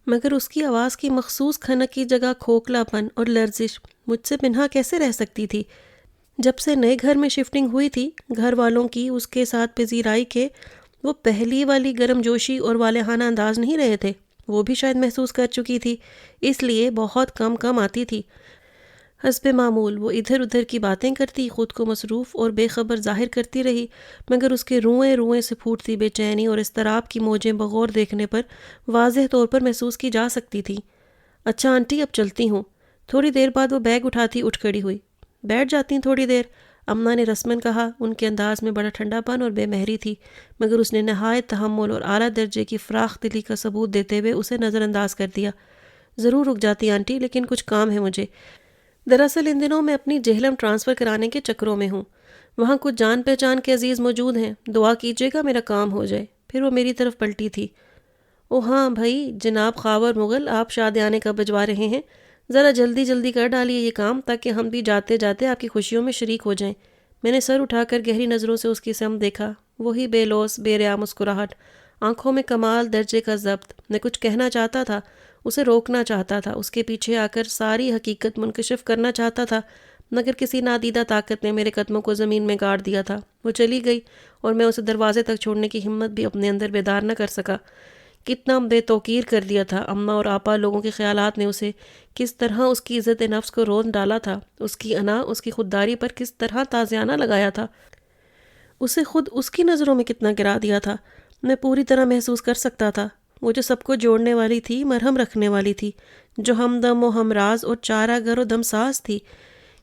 مگر اس کی آواز کی مخصوص کھنک کی جگہ کھوکھلا پن اور لرزش مجھ سے پنہا کیسے رہ سکتی تھی؟ جب سے نئے گھر میں شفٹنگ ہوئی تھی، گھر والوں کی اس کے ساتھ پذیرائی کے وہ پہلی والی گرم جوشی اور والہانہ انداز نہیں رہے تھے، وہ بھی شاید محسوس کر چکی تھی، اس لیے بہت کم آتی تھی۔ حسب معمول وہ ادھر ادھر کی باتیں کرتی، خود کو مصروف اور بے خبر ظاہر کرتی رہی، مگر اس کے روئیں روئیں سے پھوٹتی بے چینی اور اضطراب کی موجیں بغور دیکھنے پر واضح طور پر محسوس کی جا سکتی تھی۔ اچھا آنٹی اب چلتی ہوں۔ تھوڑی دیر بعد وہ بیگ اٹھاتی اٹھ کھڑی ہوئی۔ بیٹھ جاتی ہیں تھوڑی دیر، اماں نے رسماً کہا۔ ان کے انداز میں بڑا ٹھنڈا پن اور بے مہری تھی، مگر اس نے نہایت تحمل اور اعلیٰ درجے کی فراخ دلی کا ثبوت دیتے ہوئے اسے نظر انداز کر دیا۔ ضرور رک جاتی آنٹی، لیکن کچھ کام ہے مجھے۔ دراصل ان دنوں میں اپنی جہلم ٹرانسفر کرانے کے چکروں میں ہوں، وہاں کچھ جان پہچان کے عزیز موجود ہیں، دعا کیجیے گا میرا کام ہو جائے۔ پھر وہ میری طرف پلٹی تھی۔ او ہاں بھائی جناب خاور مغل، آپ شادیانے کا بجوا رہے ہیں، ذرا جلدی جلدی کر ڈالیے یہ کام تاکہ ہم بھی جاتے جاتے آپ کی خوشیوں میں شریک ہو جائیں۔ میں نے سر اٹھا کر گہری نظروں سے اس کی سمت دیکھا، وہی بے لوث بے ریا مسکراہٹ، آنکھوں میں کمال درجے کا ضبط۔ میں کچھ کہنا چاہتا تھا، اسے روکنا چاہتا تھا، اس کے پیچھے آ کر ساری حقیقت منکشف کرنا چاہتا تھا، مگر کسی نادیدہ طاقت نے میرے قدموں کو زمین میں گاڑ دیا تھا۔ وہ چلی گئی اور میں اسے دروازے تک چھوڑنے کی ہمت بھی اپنے اندر بیدار نہ کر سکا۔ کتنا بے توقیر کر دیا تھا اماں اور آپا لوگوں کے خیالات نے اسے، کس طرح اس کی عزت نفس کو رون ڈالا تھا، اس کی انا، اس کی خودداری پر کس طرح تازیانہ لگایا تھا، اسے خود اس کی نظروں میں کتنا گرا دیا تھا۔ میں پوری طرح محسوس کر سکتا تھا، وہ جو سب کو جوڑنے والی تھی، مرہم رکھنے والی تھی، جو ہمدم و ہمراز اور چارہ گر و دمساز تھی،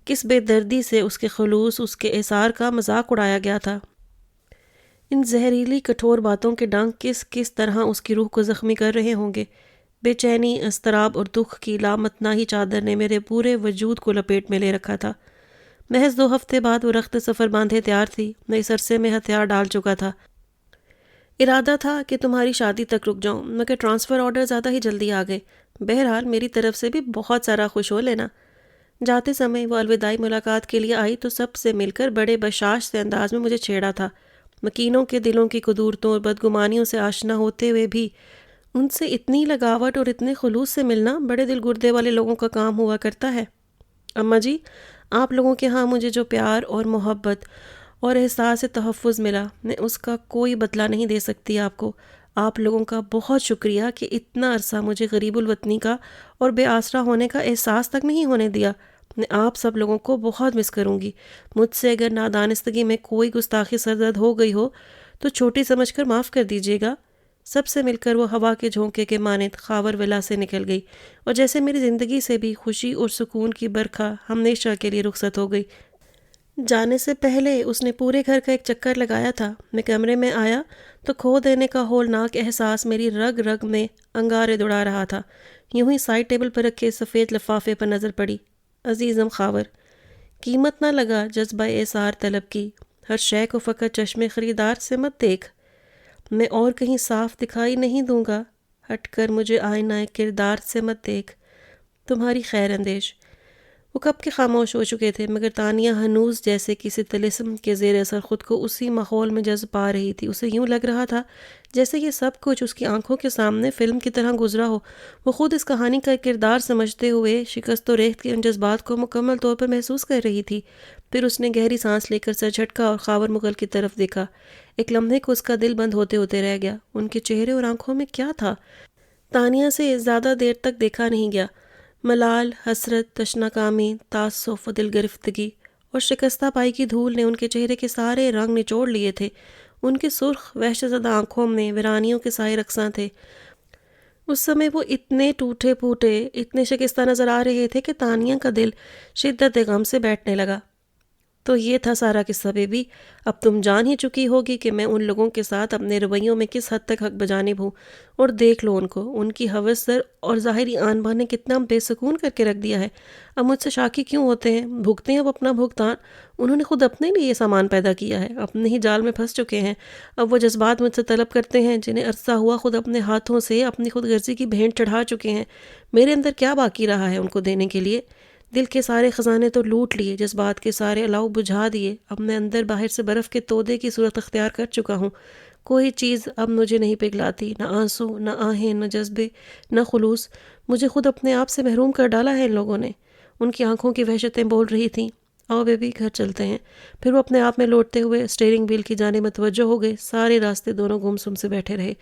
کس بے دردی سے اس کے خلوص، اس کے احسار کا مذاق اڑایا گیا تھا۔ ان زہریلی کٹھور باتوں کے ڈنک کس طرح اس کی روح کو زخمی کر رہے ہوں گے۔ بے چینی، اضطراب اور دکھ کی لامتناہی چادر نے میرے پورے وجود کو لپیٹ میں لے رکھا تھا۔ محض 2 ہفتے بعد وہ رخت سفر باندھے تیار تھی۔ میں اس عرصے میں ہتھیار ڈال چکا تھا۔ ارادہ تھا کہ تمہاری شادی تک رک جاؤں، مگر ٹرانسفر آرڈر زیادہ ہی جلدی آ گئے۔ بہرحال میری طرف سے بھی بہت سارا خوش ہو لینا۔ جاتے سمے وہ الوداعی ملاقات کے لیے آئی تو سب سے مل کر بڑے بشاش سے انداز میں مجھے چھیڑا تھا۔ مکینوں کے دلوں کی قدورتوں اور بدگمانیوں سے آشنا ہوتے ہوئے بھی ان سے اتنی لگاوٹ اور اتنے خلوص سے ملنا بڑے دل گردے والے لوگوں کا کام ہوا کرتا ہے۔ اماں جی، آپ لوگوں کے ہاں مجھے جو پیار اور محبت اور احساس تحفظ ملا، میں اس کا کوئی بدلہ نہیں دے سکتی آپ کو۔ آپ لوگوں کا بہت شکریہ کہ اتنا عرصہ مجھے غریب الوطنی کا اور بے آسرا ہونے کا احساس تک نہیں ہونے دیا۔ میں آپ سب لوگوں کو بہت مس کروں گی۔ مجھ سے اگر نادانستگی میں کوئی گستاخی سرزد ہو گئی ہو تو چھوٹی سمجھ کر معاف کر دیجیے گا۔ سب سے مل کر وہ ہوا کے جھونکے کے مانند خاور ولا سے نکل گئی، اور جیسے میری زندگی سے بھی خوشی اور سکون کی برکھا ہمیشہ کے لیے رخصت ہو گئی۔ جانے سے پہلے اس نے پورے گھر کا ایک چکر لگایا تھا۔ میں کمرے میں آیا تو کھو دینے کا ہولناک احساس میری رگ رگ میں انگارے دوڑا رہا تھا۔ یوں ہی سائڈ ٹیبل پر رکھے سفید لفافے پر نظر پڑی۔ عزیزم خاور، قیمت نہ لگا جذبہ اثار طلب کی، ہر شے کو فقط چشم خریدار سے مت دیکھ۔ میں اور کہیں صاف دکھائی نہیں دوں گا، ہٹ کر مجھے آئینہ کردار سے مت دیکھ۔ تمہاری خیر اندیش۔ وہ کب کے خاموش ہو چکے تھے، مگر تانیہ ہنوز جیسے کسی طلسم کے زیر اثر خود کو اسی ماحول میں جذب پا رہی تھی۔ اسے یوں لگ رہا تھا جیسے یہ سب کچھ اس کی آنکھوں کے سامنے فلم کی طرح گزرا ہو۔ وہ خود اس کہانی کا ایک کردار سمجھتے ہوئے شکست و ریخت کے ان جذبات کو مکمل طور پر محسوس کر رہی تھی۔ پھر اس نے گہری سانس لے کر سر جھٹکا اور خاور مغل کی طرف دیکھا۔ ایک لمحے کو اس کا دل بند ہوتے ہوتے رہ گیا۔ ان کے چہرے اور آنکھوں میں کیا تھا؟ تانیہ سے زیادہ دیر تک دیکھا نہیں گیا۔ ملال، حسرت، تشناکامی، تعصف و دل گرفتگی اور شکستہ پائی کی دھول نے ان کے چہرے کے سارے رنگ نچوڑ لیے تھے۔ ان کی سرخ وحشت زدہ آنکھوں میں ویرانیوں کے سائے رقصاں تھے۔ اس سمے وہ اتنے ٹوٹے پھوٹے، اتنے شکستہ نظر آ رہے تھے کہ تانیہ کا دل شدت غم سے بیٹھنے لگا۔ تو یہ تھا سارا قصہ بیبی۔ اب تم جان ہی چکی ہوگی کہ میں ان لوگوں کے ساتھ اپنے رویوں میں کس حد تک حق بجانب ہوں، اور دیکھ لو ان کو، ان کی ہوس زر اور ظاہری آن بہان نے کتنا بے سکون کر کے رکھ دیا ہے۔ اب مجھ سے شاکی کیوں ہوتے ہیں؟ بھگتے ہیں اب اپنا بھگتان۔ انہوں نے خود اپنے لیے یہ سامان پیدا کیا ہے، اپنے ہی جال میں پھنس چکے ہیں۔ اب وہ جذبات مجھ سے طلب کرتے ہیں جنہیں عرصہ ہوا خود اپنے ہاتھوں سے اپنی خود غرضی کی بھینٹ چڑھا چکے ہیں۔ میرے اندر کیا باقی رہا ہے ان کو دینے کے لیے؟ دل کے سارے خزانے تو لوٹ لیے، جذبات کے سارے الاؤ بجھا دیے۔ اب میں اندر باہر سے برف کے تودے کی صورت اختیار کر چکا ہوں۔ کوئی چیز اب مجھے نہیں پگھلاتی، نہ آنسو، نہ آہیں، نہ جذبے، نہ خلوص۔ مجھے خود اپنے آپ سے محروم کر ڈالا ہے ان لوگوں نے۔ ان کی آنکھوں کی وحشتیں بول رہی تھیں، آؤ بیبی گھر چلتے ہیں۔ پھر وہ اپنے آپ میں لوٹتے ہوئے اسٹیئرنگ وہیل کی جانب متوجہ ہو گئے۔ سارے راستے دونوں گم سم سے بیٹھے رہے۔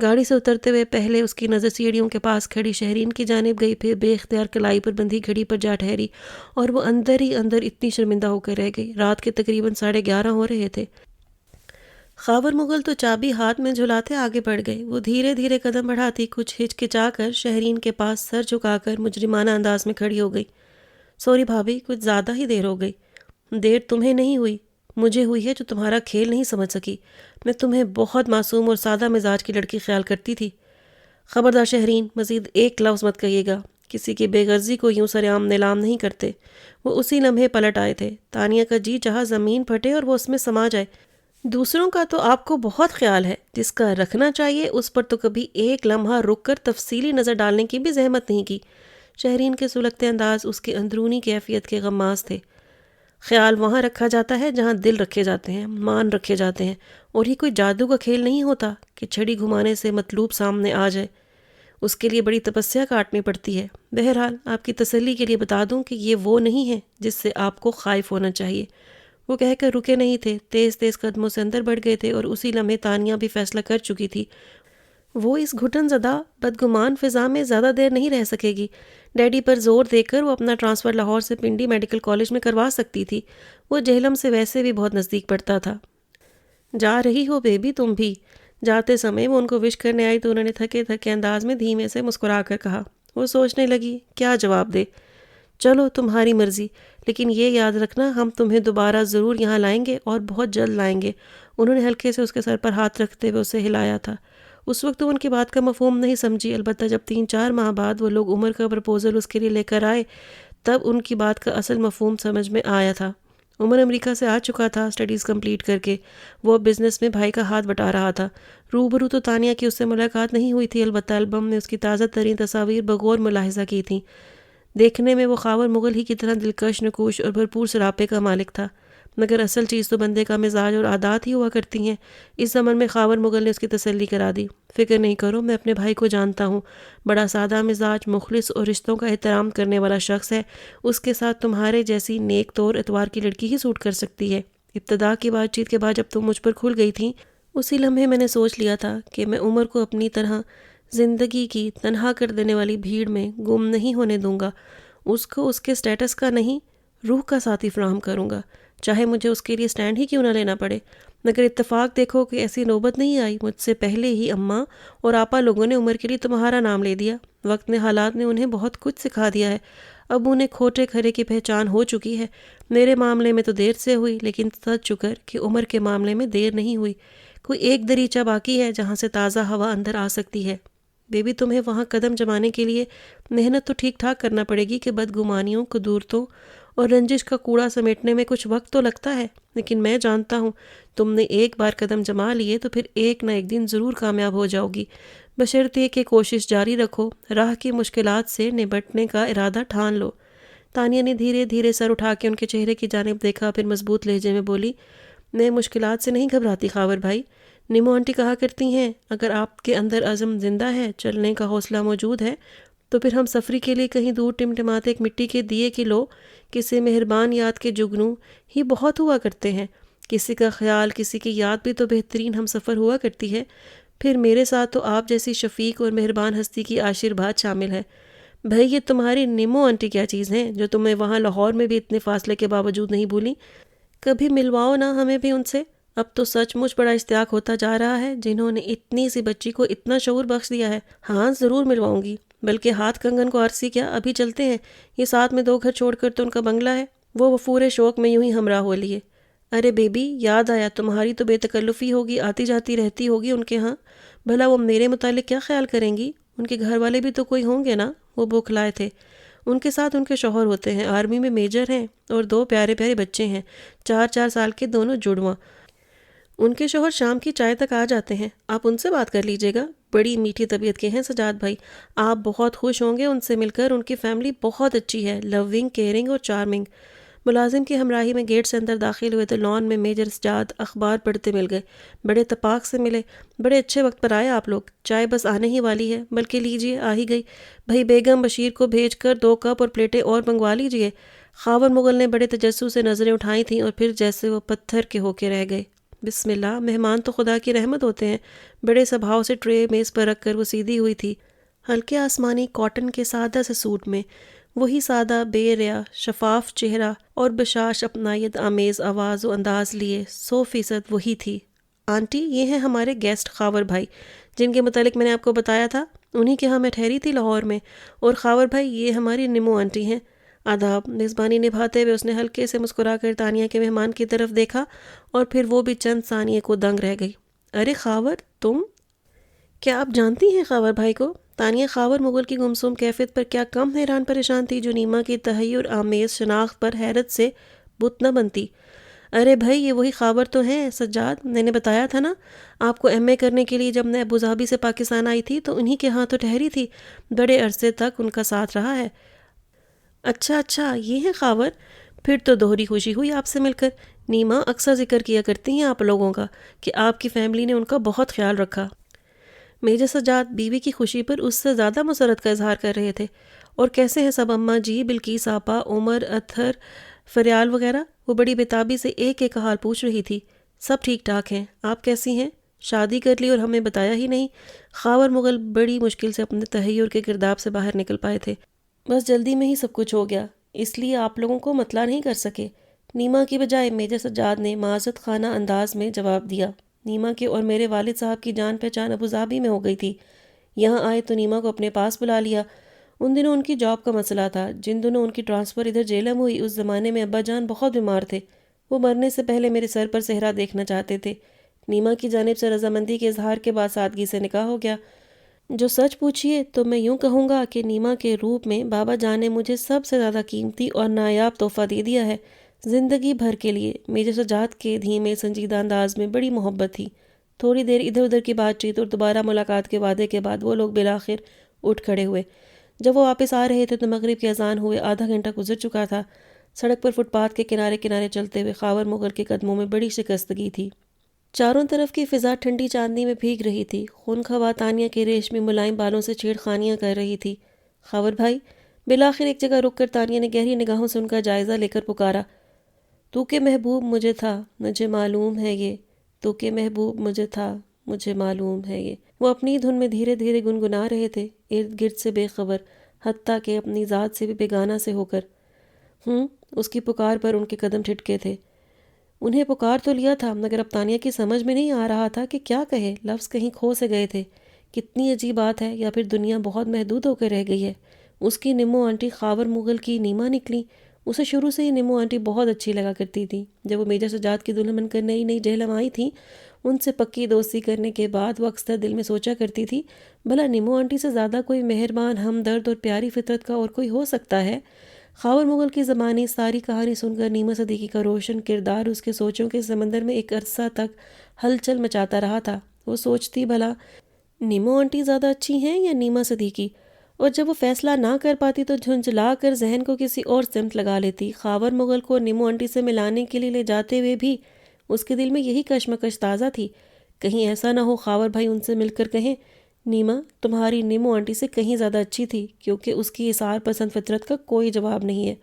گاڑی سے اترتے ہوئے پہلے اس کی نظر سیڑھیوں کے پاس کھڑی شہرین کی جانب گئی، پھر بے اختیار کلائی پر بندھی گھڑی پر جا ٹھہری، اور وہ اندر ہی اندر اتنی شرمندہ ہو کر رہ گئی۔ رات کے تقریباً 11:30 ہو رہے تھے۔ خاور مغل تو چابی ہاتھ میں جھلاتے آگے بڑھ گئی۔ وہ دھیرے دھیرے قدم بڑھاتی کچھ ہچکچا کر شہرین کے پاس سر جھکا کر مجرمانہ انداز میں کھڑی ہو گئی۔ سوری بھابھی، کچھ زیادہ ہی دیر ہو گئی۔ دیر تمہیں نہیں ہوئی، مجھے ہوئی ہے جو تمہارا کھیل نہیں سمجھ سکی۔ میں تمہیں بہت معصوم اور سادہ مزاج کی لڑکی خیال کرتی تھی۔ خبردار شہرین، مزید ایک لفظ مت کہیے گا۔ کسی کی بے غرضی کو یوں سرعام نیلام نہیں کرتے۔ وہ اسی لمحے پلٹ آئے تھے۔ تانیہ کا جی چاہا زمین پھٹے اور وہ اس میں سما جائے۔ دوسروں کا تو آپ کو بہت خیال ہے، جس کا رکھنا چاہیے اس پر تو کبھی ایک لمحہ رک کر تفصیلی نظر ڈالنے کی بھی زحمت نہیں کی۔ شہرین کے سلگتے انداز اس کی اندرونی کیفیت کے غماز تھے۔ خیال وہاں رکھا جاتا ہے جہاں دل رکھے جاتے ہیں، مان رکھے جاتے ہیں، اور یہ کوئی جادو کا کھیل نہیں ہوتا کہ چھڑی گھمانے سے مطلوب سامنے آ جائے۔ اس کے لیے بڑی تپسیا کاٹنی پڑتی ہے۔ بہرحال آپ کی تسلی کے لیے بتا دوں کہ یہ وہ نہیں ہے جس سے آپ کو خائف ہونا چاہیے۔ وہ کہہ کر رکے نہیں تھے، تیز تیز قدموں سے اندر بڑھ گئے تھے اور اسی لمحے تانیہ بھی فیصلہ کر چکی تھی۔ وہ اس گھٹن زدہ بدگمان فضا میں زیادہ دیر نہیں رہ سکے گی۔ ڈیڈی پر زور دے کر وہ اپنا ٹرانسفر لاہور سے پنڈی میڈیکل کالج میں کروا سکتی تھی۔ وہ جہلم سے ویسے بھی بہت نزدیک پڑتا تھا۔ جا رہی ہو بیبی تم بھی؟ جاتے سمے وہ ان کو وش کرنے آئی تو انہوں نے تھکے تھکے انداز میں دھیمے سے مسکرا کر کہا۔ وہ سوچنے لگی کیا جواب دے۔ چلو تمہاری مرضی، لیکن یہ یاد رکھنا ہم تمہیں دوبارہ ضرور یہاں لائیں گے اور بہت جلد لائیں گے۔ انہوں نے ہلکے سے اس کے سر پر ہاتھ رکھتے ہوئے اسے ہلایا تھا۔ اس وقت وہ ان کی بات کا مفہوم نہیں سمجھی، البتہ جب 3-4 ماہ بعد وہ لوگ عمر کا پرپوزل اس کے لیے لے کر آئے تب ان کی بات کا اصل مفہوم سمجھ میں آیا تھا۔ عمر امریکہ سے آ چکا تھا اسٹڈیز کمپلیٹ کر کے۔ وہ اب بزنس میں بھائی کا ہاتھ بٹا رہا تھا۔ روبرو تو تانیہ کی اس سے ملاقات نہیں ہوئی تھی، البتہ البم نے اس کی تازہ ترین تصاویر بغور ملاحظہ کی تھیں۔ دیکھنے میں وہ خاور مغل ہی کی طرح دلکش، نکوش اور بھرپور سراپے کا مالک تھا، مگر اصل چیز تو بندے کا مزاج اور عادات ہی ہوا کرتی ہیں۔ اس زمن میں خاور مغل نے اس کی تسلی کرا دی۔ فکر نہیں کرو، میں اپنے بھائی کو جانتا ہوں، بڑا سادہ مزاج، مخلص اور رشتوں کا احترام کرنے والا شخص ہے۔ اس کے ساتھ تمہارے جیسی نیک طور اتوار کی لڑکی ہی سوٹ کر سکتی ہے۔ ابتدا کی بات چیت کے بعد جب تم مجھ پر کھل گئی تھیں، اسی لمحے میں نے سوچ لیا تھا کہ میں عمر کو اپنی طرح زندگی کی تنہا کر دینے والی بھیڑ میں گم نہیں ہونے دوں گا۔ اس کو اس کے سٹیٹس کا نہیں، روح کا ساتھی فراہم کروں گا، چاہے مجھے اس کے لیے سٹینڈ ہی کیوں نہ لینا پڑے۔ مگر اتفاق دیکھو کہ ایسی نوبت نہیں آئی، مجھ سے پہلے ہی اماں اور آپا لوگوں نے عمر کے لیے تمہارا نام لے دیا۔ وقت نے، حالات نے انہیں بہت کچھ سکھا دیا ہے۔ اب انہیں کھوٹے کھرے کی پہچان ہو چکی ہے۔ میرے معاملے میں تو دیر سے ہوئی، لیکن سچ شکر کہ عمر کے معاملے میں دیر نہیں ہوئی۔ کوئی ایک دریچہ باقی ہے جہاں سے تازہ ہوا اندر آ سکتی ہے۔ بیبی تمہیں وہاں قدم جمانے کے لیے محنت تو ٹھیک ٹھاک کرنا پڑے گی کہ بدگمانیوں، قدورتوں اور رنجش کا کوڑا سمیٹنے میں کچھ وقت تو لگتا ہے، لیکن میں جانتا ہوں تم نے ایک بار قدم جما لیے تو پھر ایک نہ ایک دن ضرور کامیاب ہو جاؤ گی، بشرطیہ کہ کوشش جاری رکھو، راہ کی مشکلات سے نبٹنے کا ارادہ ٹھان لو۔ تانیہ نے دھیرے دھیرے سر اٹھا کے ان کے چہرے کی جانب دیکھا، پھر مضبوط لہجے میں بولی، میں مشکلات سے نہیں گھبراتی خاور بھائی۔ نیمو آنٹی کہا کرتی ہیں اگر آپ کے اندر عزم زندہ ہے، چلنے کا حوصلہ موجود ہے، تو پھر ہم سفری کے لیے کہیں دور ٹمٹماتے ایک مٹی کے دیے کی لو، کسی مہربان یاد کے جگنو ہی بہت ہوا کرتے ہیں۔ کسی کا خیال، کسی کی یاد بھی تو بہترین ہم سفر ہوا کرتی ہے۔ پھر میرے ساتھ تو آپ جیسی شفیق اور مہربان ہستی کی آشیرواد شامل ہے۔ بھائی یہ تمہاری نیمو آنٹی کیا چیز ہیں جو تمہیں وہاں لاہور میں بھی اتنے فاصلے کے باوجود نہیں بھولی؟ کبھی ملواؤ نا ہمیں بھی ان سے۔ اب تو سچ مچ بڑا اشتیاق ہوتا جا رہا ہے جنہوں نے اتنی سی بچی کو اتنا شعور بخش دیا ہے۔ ہاں ضرور ملواؤں گی، بلکہ ہاتھ کنگن کو عرصی کیا، ابھی چلتے ہیں، یہ ساتھ میں 2 گھر چھوڑ کر تو ان کا بنگلہ ہے۔ وہ وفور شوق میں یوں ہی ہمراہ ہو لیے۔ ارے بیبی یاد آیا، تمہاری تو بے تکلفی ہوگی، آتی جاتی رہتی ہوگی ان کے ہاں، بھلا وہ میرے متعلق کیا خیال کریں گی؟ ان کے گھر والے بھی تو کوئی ہوں گے نا؟ وہ بوکھلائے تھے۔ ان کے ساتھ ان کے شوہر ہوتے ہیں، آرمی میں میجر ہیں، اور 2 پیارے پیارے بچے ہیں، 4-4 سال کے دونوں جڑواں۔ ان کے شوہر شام کی چائے تک آ جاتے ہیں، آپ ان سے بات کر لیجئے گا، بڑی میٹھی طبیعت کے ہیں سجاد بھائی، آپ بہت خوش ہوں گے ان سے مل کر، ان کی فیملی بہت اچھی ہے، لونگ، کیئرنگ اور چارمنگ۔ ملازم کی ہمراہی میں گیٹ سے اندر داخل ہوئے تو لان میں میجر سجاد اخبار پڑھتے مل گئے، بڑے اتفاق سے ملے، بڑے اچھے وقت پر آئے آپ لوگ، چائے بس آنے ہی والی ہے، بلکہ لیجئے آ ہی گئی، بھائی بیگم بشیر کو بھیج کر 2 کپ اور پلیٹیں اور منگوا لیجئے۔ خاور مغل نے بڑے تجسس سے نظریں اٹھائی تھیں اور پھر جیسے وہ پتھر کے ہو کے رہ گئے۔ بسم اللہ، مہمان تو خدا کی رحمت ہوتے ہیں۔ بڑے سبھاؤ سے ٹرے میز پر رکھ کر وہ سیدھی ہوئی تھی، ہلکے آسمانی کاٹن کے سادہ سے سوٹ میں، وہی سادہ بے ریا شفاف چہرہ اور بشاش اپنائیت آمیز آواز و انداز لیے 100% وہی تھی۔ آنٹی یہ ہیں ہمارے گیسٹ خاور بھائی، جن کے متعلق میں نے آپ کو بتایا تھا، انہی کے ہاں میں ٹھہری تھی لاہور میں، اور خاور بھائی یہ ہماری نیمو آنٹی ہیں۔ آداب میزبانی نبھاتے ہوئے اس نے ہلکے سے مسکرا کر تانیہ کے مہمان کی طرف دیکھا اور پھر وہ بھی چند ثانیے کو دنگ رہ گئی۔ ارے خاور تم؟ کیا آپ جانتی ہیں خاور بھائی کو؟ تانیہ خاور مغل کی گمسم کیفیت پر کیا کم حیران پریشان تھی جو نیما کی تحیر آمیز شناخت پر حیرت سے بت نہ بنتی۔ ارے بھائی یہ وہی خاور تو ہیں سجاد، میں نے بتایا تھا نا آپ کو ایم اے کرنے کے لیے، جب میں ابوظہبی سے پاکستان آئی تھی تو انہی کے ہاں تو ٹھہری تھی، بڑے عرصے تک ان کا ساتھ رہا ہے۔ اچھا یہ ہے خاور، پھر تو دوہری خوشی ہوئی آپ سے مل کر۔ نیما اکثر ذکر کیا کرتی ہیں آپ لوگوں کا کہ آپ کی فیملی نے ان کا بہت خیال رکھا۔ میجر سجاد بیوی کی خوشی پر اس سے زیادہ مسرت کا اظہار کر رہے تھے۔ اور کیسے ہیں سب اماں جی، بلقیس آپا، عمر، اطہر، فریال وغیرہ؟ وہ بڑی بےتابی سے ایک ایک کا حال پوچھ رہی تھی۔ سب ٹھیک ٹھاک ہیں، آپ کیسی ہیں؟ شادی کر لی اور ہمیں بتایا ہی نہیں۔ خاور مغل بڑی مشکل سے اپنے تحیر کے گرداب سے باہر نکل پائے تھے۔ بس جلدی میں ہی سب کچھ ہو گیا، اس لیے آپ لوگوں کو مطلع نہیں کر سکے، نیما کی بجائے میجر سجاد نے معذرت خانہ انداز میں جواب دیا۔ نیما کے اور میرے والد صاحب کی جان پہچان ابوظہبی میں ہو گئی تھی۔ یہاں آئے تو نیما کو اپنے پاس بلا لیا۔ ان دنوں ان کی جاب کا مسئلہ تھا، جن دنوں ان کی ٹرانسفر ادھر جیلم ہوئی اس زمانے میں ابا جان بہت بیمار تھے۔ وہ مرنے سے پہلے میرے سر پر صحرا دیکھنا چاہتے تھے۔ نیما کی جانب سے رضامندی کے اظہار کے بعد سادگی سے نکاح ہو گیا۔ جو سچ پوچھیے تو میں یوں کہوں گا کہ نیما کے روپ میں بابا جان نے مجھے سب سے زیادہ قیمتی اور نایاب تحفہ دے دیا ہے، زندگی بھر کے لیے۔ میجر سجاد کے دھیمے سنجیدہ انداز میں بڑی محبت تھی۔ تھوڑی دیر ادھر ادھر کی بات چیت اور دوبارہ ملاقات کے وعدے کے بعد وہ لوگ بالآخر اٹھ کھڑے ہوئے۔ جب وہ واپس آ رہے تھے تو مغرب کی اذان ہوئے آدھا گھنٹہ گزر چکا تھا۔ سڑک پر فٹ پاتھ کے کنارے کنارے چلتے ہوئے خاور مغل کے قدموں میں بڑی شکستگی تھی۔ چاروں طرف کی فضا ٹھنڈی چاندنی میں بھیگ رہی تھی۔ خونخوا تانیہ کے ریشمی ملائم بالوں سے چھیڑ خانیاں کر رہی تھی۔ خاور بھائی، بالآخر ایک جگہ رک کر تانیہ نے گہری نگاہوں سے ان کا جائزہ لے کر پکارا، تو کہ محبوب مجھے تھا، مجھے معلوم ہے یہ، تو کہ محبوب مجھے تھا، مجھے معلوم ہے یہ۔ وہ اپنی دھن میں دھیرے دھیرے گنگنا رہے تھے، ارد گرد سے بے خبر، حتیٰ کہ اپنی ذات سے بھی بیگانہ سے ہو کر۔ اس کی پکار پر ان کے قدم ٹھٹکے تھے۔ انہیں پکار تو لیا تھا مگر اب تانیہ کی سمجھ میں نہیں آ رہا تھا کہ کیا کہے، لفظ کہیں کھو سے گئے تھے۔ کتنی عجیب بات ہے، یا پھر دنیا بہت محدود ہو کر رہ گئی ہے۔ اس کی نمو آنٹی خاور مغل کی نیما نکلی۔ اسے شروع سے ہی نمو آنٹی بہت اچھی لگا کرتی تھی۔ جب وہ میجر سجاد کی دلہن بن کر نئی نئی جہلم آئی تھیں، ان سے پکی دوستی کرنے کے بعد وہ اکثر دل میں سوچا کرتی تھی، بھلا نمو آنٹی سے زیادہ کوئی مہربان، ہمدرد اور پیاری فطرت کا اور کوئی ہو سکتا ہے؟ خاور مغل کی زبانی ساری کہانی سن کر نیما صدیقی کا روشن کردار اس کے سوچوں کے سمندر میں ایک عرصہ تک ہلچل مچاتا رہا تھا۔ وہ سوچتی، بھلا نیمو آنٹی زیادہ اچھی ہیں یا نیما صدیقی؟ اور جب وہ فیصلہ نہ کر پاتی تو جھنجھلا کر ذہن کو کسی اور سمت لگا لیتی۔ خاور مغل کو نیمو آنٹی سے ملانے کے لیے لے جاتے ہوئے بھی اس کے دل میں یہی کشمکش تازہ تھی، کہیں ایسا نہ ہو خاور بھائی ان سے مل کر کہیں، نیما تمہاری نیمو آنٹی سے کہیں زیادہ اچھی تھی، کیونکہ اس کی اثار پسند فطرت کا کوئی جواب نہیں ہے۔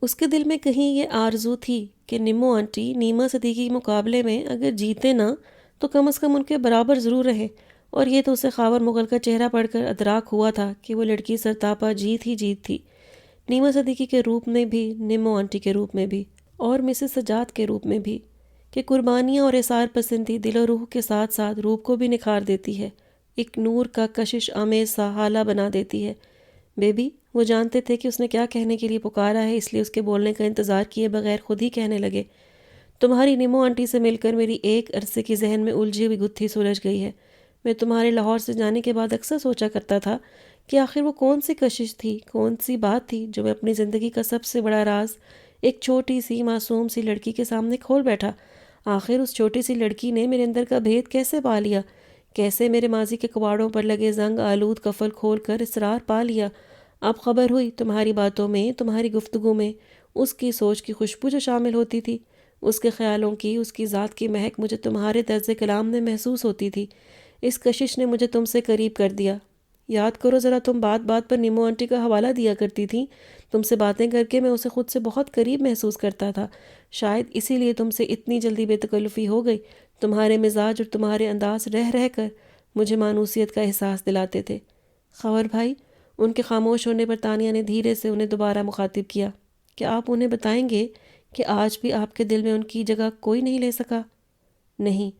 اس کے دل میں کہیں یہ آرزو تھی کہ نیمو آنٹی نیما صدیقی کے مقابلے میں اگر جیتے نہ تو کم از کم ان کے برابر ضرور رہیں، اور یہ تو اسے خاور مغل کا چہرہ پڑھ کر ادراک ہوا تھا کہ وہ لڑکی سرتاپا جیت ہی جیت تھی، نیما صدیقی کے روپ میں بھی، نیمو آنٹی کے روپ میں بھی، اور مسز سجاد کے روپ میں بھی، کہ قربانیاں اور اثار پسندی دل و روح کے ساتھ ساتھ روپ کو بھی نکھار دیتی ہے، ایک نور کا کشش آمیز سا حالہ بنا دیتی ہے۔ بیبی، وہ جانتے تھے کہ اس نے کیا کہنے کے لیے پکارا ہے، اس لیے اس کے بولنے کا انتظار کیے بغیر خود ہی کہنے لگے، تمہاری نیمو آنٹی سے مل کر میری ایک عرصے کی ذہن میں الجھی ہوئی گتھی سلجھ گئی ہے۔ میں تمہارے لاہور سے جانے کے بعد اکثر سوچا کرتا تھا کہ آخر وہ کون سی کشش تھی، کون سی بات تھی جو میں اپنی زندگی کا سب سے بڑا راز ایک چھوٹی سی معصوم سی لڑکی کے سامنے کھول بیٹھا۔ آخر اس چھوٹی سی لڑکی نے میرے اندر کا بھید کیسے پا لیا، کیسے میرے ماضی کے کباڑوں پر لگے زنگ آلود کفل کھول کر اسرار پا لیا۔ اب خبر ہوئی تمہاری باتوں میں، تمہاری گفتگو میں، اس کی سوچ کی خوشبو جو شامل ہوتی تھی، اس کے خیالوں کی، اس کی ذات کی مہک مجھے تمہارے طرز کلام میں محسوس ہوتی تھی۔ اس کشش نے مجھے تم سے قریب کر دیا۔ یاد کرو ذرا، تم بات بات پر نیمو آنٹی کا حوالہ دیا کرتی تھیں۔ تم سے باتیں کر کے میں اسے خود سے بہت قریب محسوس کرتا تھا، شاید اسی لیے تم سے اتنی جلدی بے تکلفی ہو گئی۔ تمہارے مزاج اور تمہارے انداز رہ رہ کر مجھے مانوسیت کا احساس دلاتے تھے۔ خاور بھائی، ان کے خاموش ہونے پر تانیہ نے دھیرے سے انہیں دوبارہ مخاطب کیا، کیا آپ انہیں بتائیں گے کہ آج بھی آپ کے دل میں ان کی جگہ کوئی نہیں لے سکا؟ نہیں،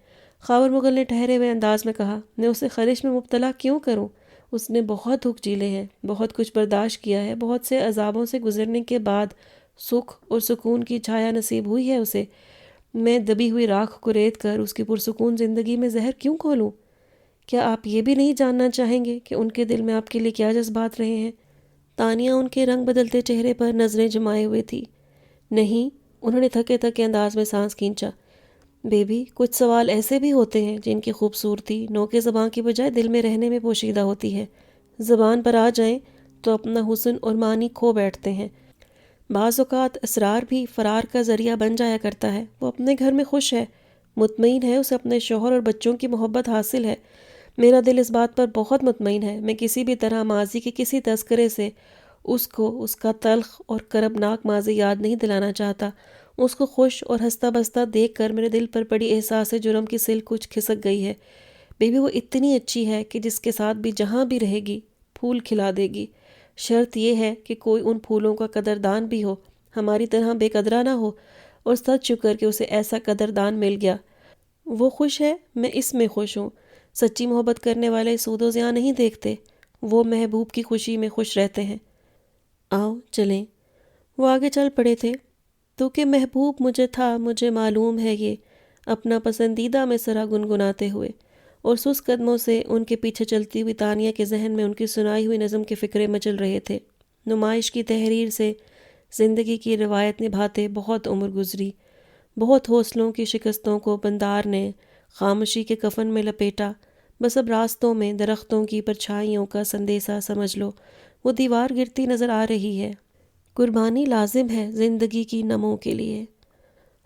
خاور مغل نے ٹھہرے ہوئے انداز میں کہا، میں اسے خرش میں مبتلا کیوں کروں؟ اس نے بہت دکھ جیلے ہیں، بہت کچھ برداشت کیا ہے، بہت سے عذابوں سے گزرنے کے بعد سکھ اور سکون کی چھایا نصیب ہوئی ہے اسے۔ میں دبی ہوئی راکھ کو ریت کر اس کی پرسکون زندگی میں زہر کیوں کھولوں؟ کیا آپ یہ بھی نہیں جاننا چاہیں گے کہ ان کے دل میں آپ کے لیے کیا جذبات رہے ہیں؟ تانیہ ان کے رنگ بدلتے چہرے پر نظریں جمائے ہوئے تھی۔ نہیں، انہوں نے تھکے تھکے انداز میں سانس کھینچا۔ بیبی، کچھ سوال ایسے بھی ہوتے ہیں جن کی خوبصورتی نوکے زباں کی بجائے دل میں رہنے میں پوشیدہ ہوتی ہے، زبان پر آ جائیں تو اپنا حسن اور معنی کھو بیٹھتے ہیں۔ بعض اوقات اسرار بھی فرار کا ذریعہ بن جایا کرتا ہے۔ وہ اپنے گھر میں خوش ہے، مطمئن ہے، اسے اپنے شوہر اور بچوں کی محبت حاصل ہے، میرا دل اس بات پر بہت مطمئن ہے، میں کسی بھی طرح ماضی کے کسی تذکرے سے اس کو اس کا تلخ اور کربناک ماضی یاد نہیں دلانا چاہتا۔ اس کو خوش اور ہنستا بستا دیکھ کر میرے دل پر پڑی احساس جرم کی سل کچھ کھسک گئی ہے۔ بیوی وہ اتنی اچھی ہے کہ جس کے ساتھ بھی جہاں بھی رہے گی پھول کھلا دے گی۔ شرط یہ ہے کہ کوئی ان پھولوں کا قدردان بھی ہو، ہماری طرح بے قدرہ نہ ہو، اور سچ شکر کہ اسے ایسا قدردان مل گیا۔ وہ خوش ہے، میں اس میں خوش ہوں۔ سچی محبت کرنے والے سود و زیاں نہیں دیکھتے، وہ محبوب کی خوشی میں خوش رہتے ہیں۔ آؤ چلیں۔ وہ آگے چل پڑے تھے۔ تو کہ محبوب مجھے تھا، مجھے معلوم ہے یہ، اپنا پسندیدہ مصرعہ گنگناتے ہوئے، اور سست قدموں سے ان کے پیچھے چلتی ہوئی تانیہ کے ذہن میں ان کی سنائی ہوئی نظم کے فقرے مچل رہے تھے۔ نمائش کی تحریر سے زندگی کی روایت نبھاتے بہت عمر گزری، بہت حوصلوں کی شکستوں کو بندار نے خاموشی کے کفن میں لپیٹا۔ بس اب راستوں میں درختوں کی پرچھائیوں کا سندیسہ سمجھ لو، وہ دیوار گرتی نظر آ رہی ہے۔ قربانی لازم ہے زندگی کی نمو کے لیے،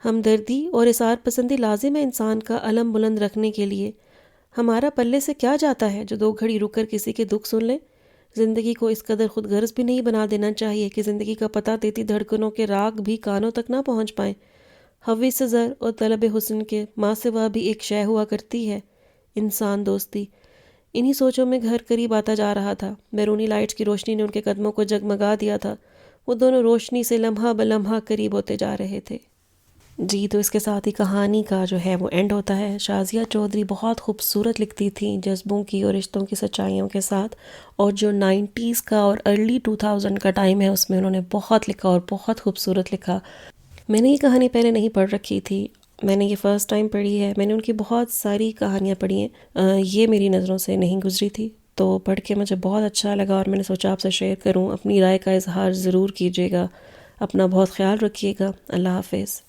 ہمدردی اور اثار پسندی لازم ہے انسان کا علم بلند رکھنے کے لیے۔ ہمارا پلے سے کیا جاتا ہے جو 2 گھڑی رک کر کسی کے دکھ سن لیں؟ زندگی کو اس قدر خود غرض بھی نہیں بنا دینا چاہیے کہ زندگی کا پتہ دیتی دھڑکنوں کے راگ بھی کانوں تک نہ پہنچ پائیں۔ حوث زر اور طلب حسن کے ماں سوا بھی ایک شے ہوا کرتی ہے، انسان دوستی۔ انہی سوچوں میں گھر قریب آتا جا رہا تھا۔ بیرونی لائٹس کی روشنی نے ان کے قدموں کو جگمگا دیا تھا۔ وہ دونوں روشنی سے لمحہ بلمحہ قریب ہوتے جا رہے تھے۔ جی تو اس کے ساتھ ہی کہانی کا جو ہے وہ اینڈ ہوتا ہے۔ شازیہ چودھری بہت خوبصورت لکھتی تھیں جذبوں کی اور رشتوں کی سچائیوں کے ساتھ، اور جو 90s کا اور ارلی 2000 کا ٹائم ہے اس میں انہوں نے بہت لکھا اور بہت خوبصورت لکھا۔ میں نے یہ کہانی پہلے نہیں پڑھ رکھی تھی، میں نے یہ فرسٹ ٹائم پڑھی ہے۔ میں نے ان کی بہت ساری کہانیاں پڑھی ہیں، یہ میری نظروں سے نہیں گزری تھی، تو پڑھ کے مجھے بہت اچھا لگا اور میں نے سوچا آپ سے شیئر کروں۔ اپنی رائے کا اظہار ضرور کیجیے گا، اپنا بہت خیال رکھیے گا۔ اللہ حافظ۔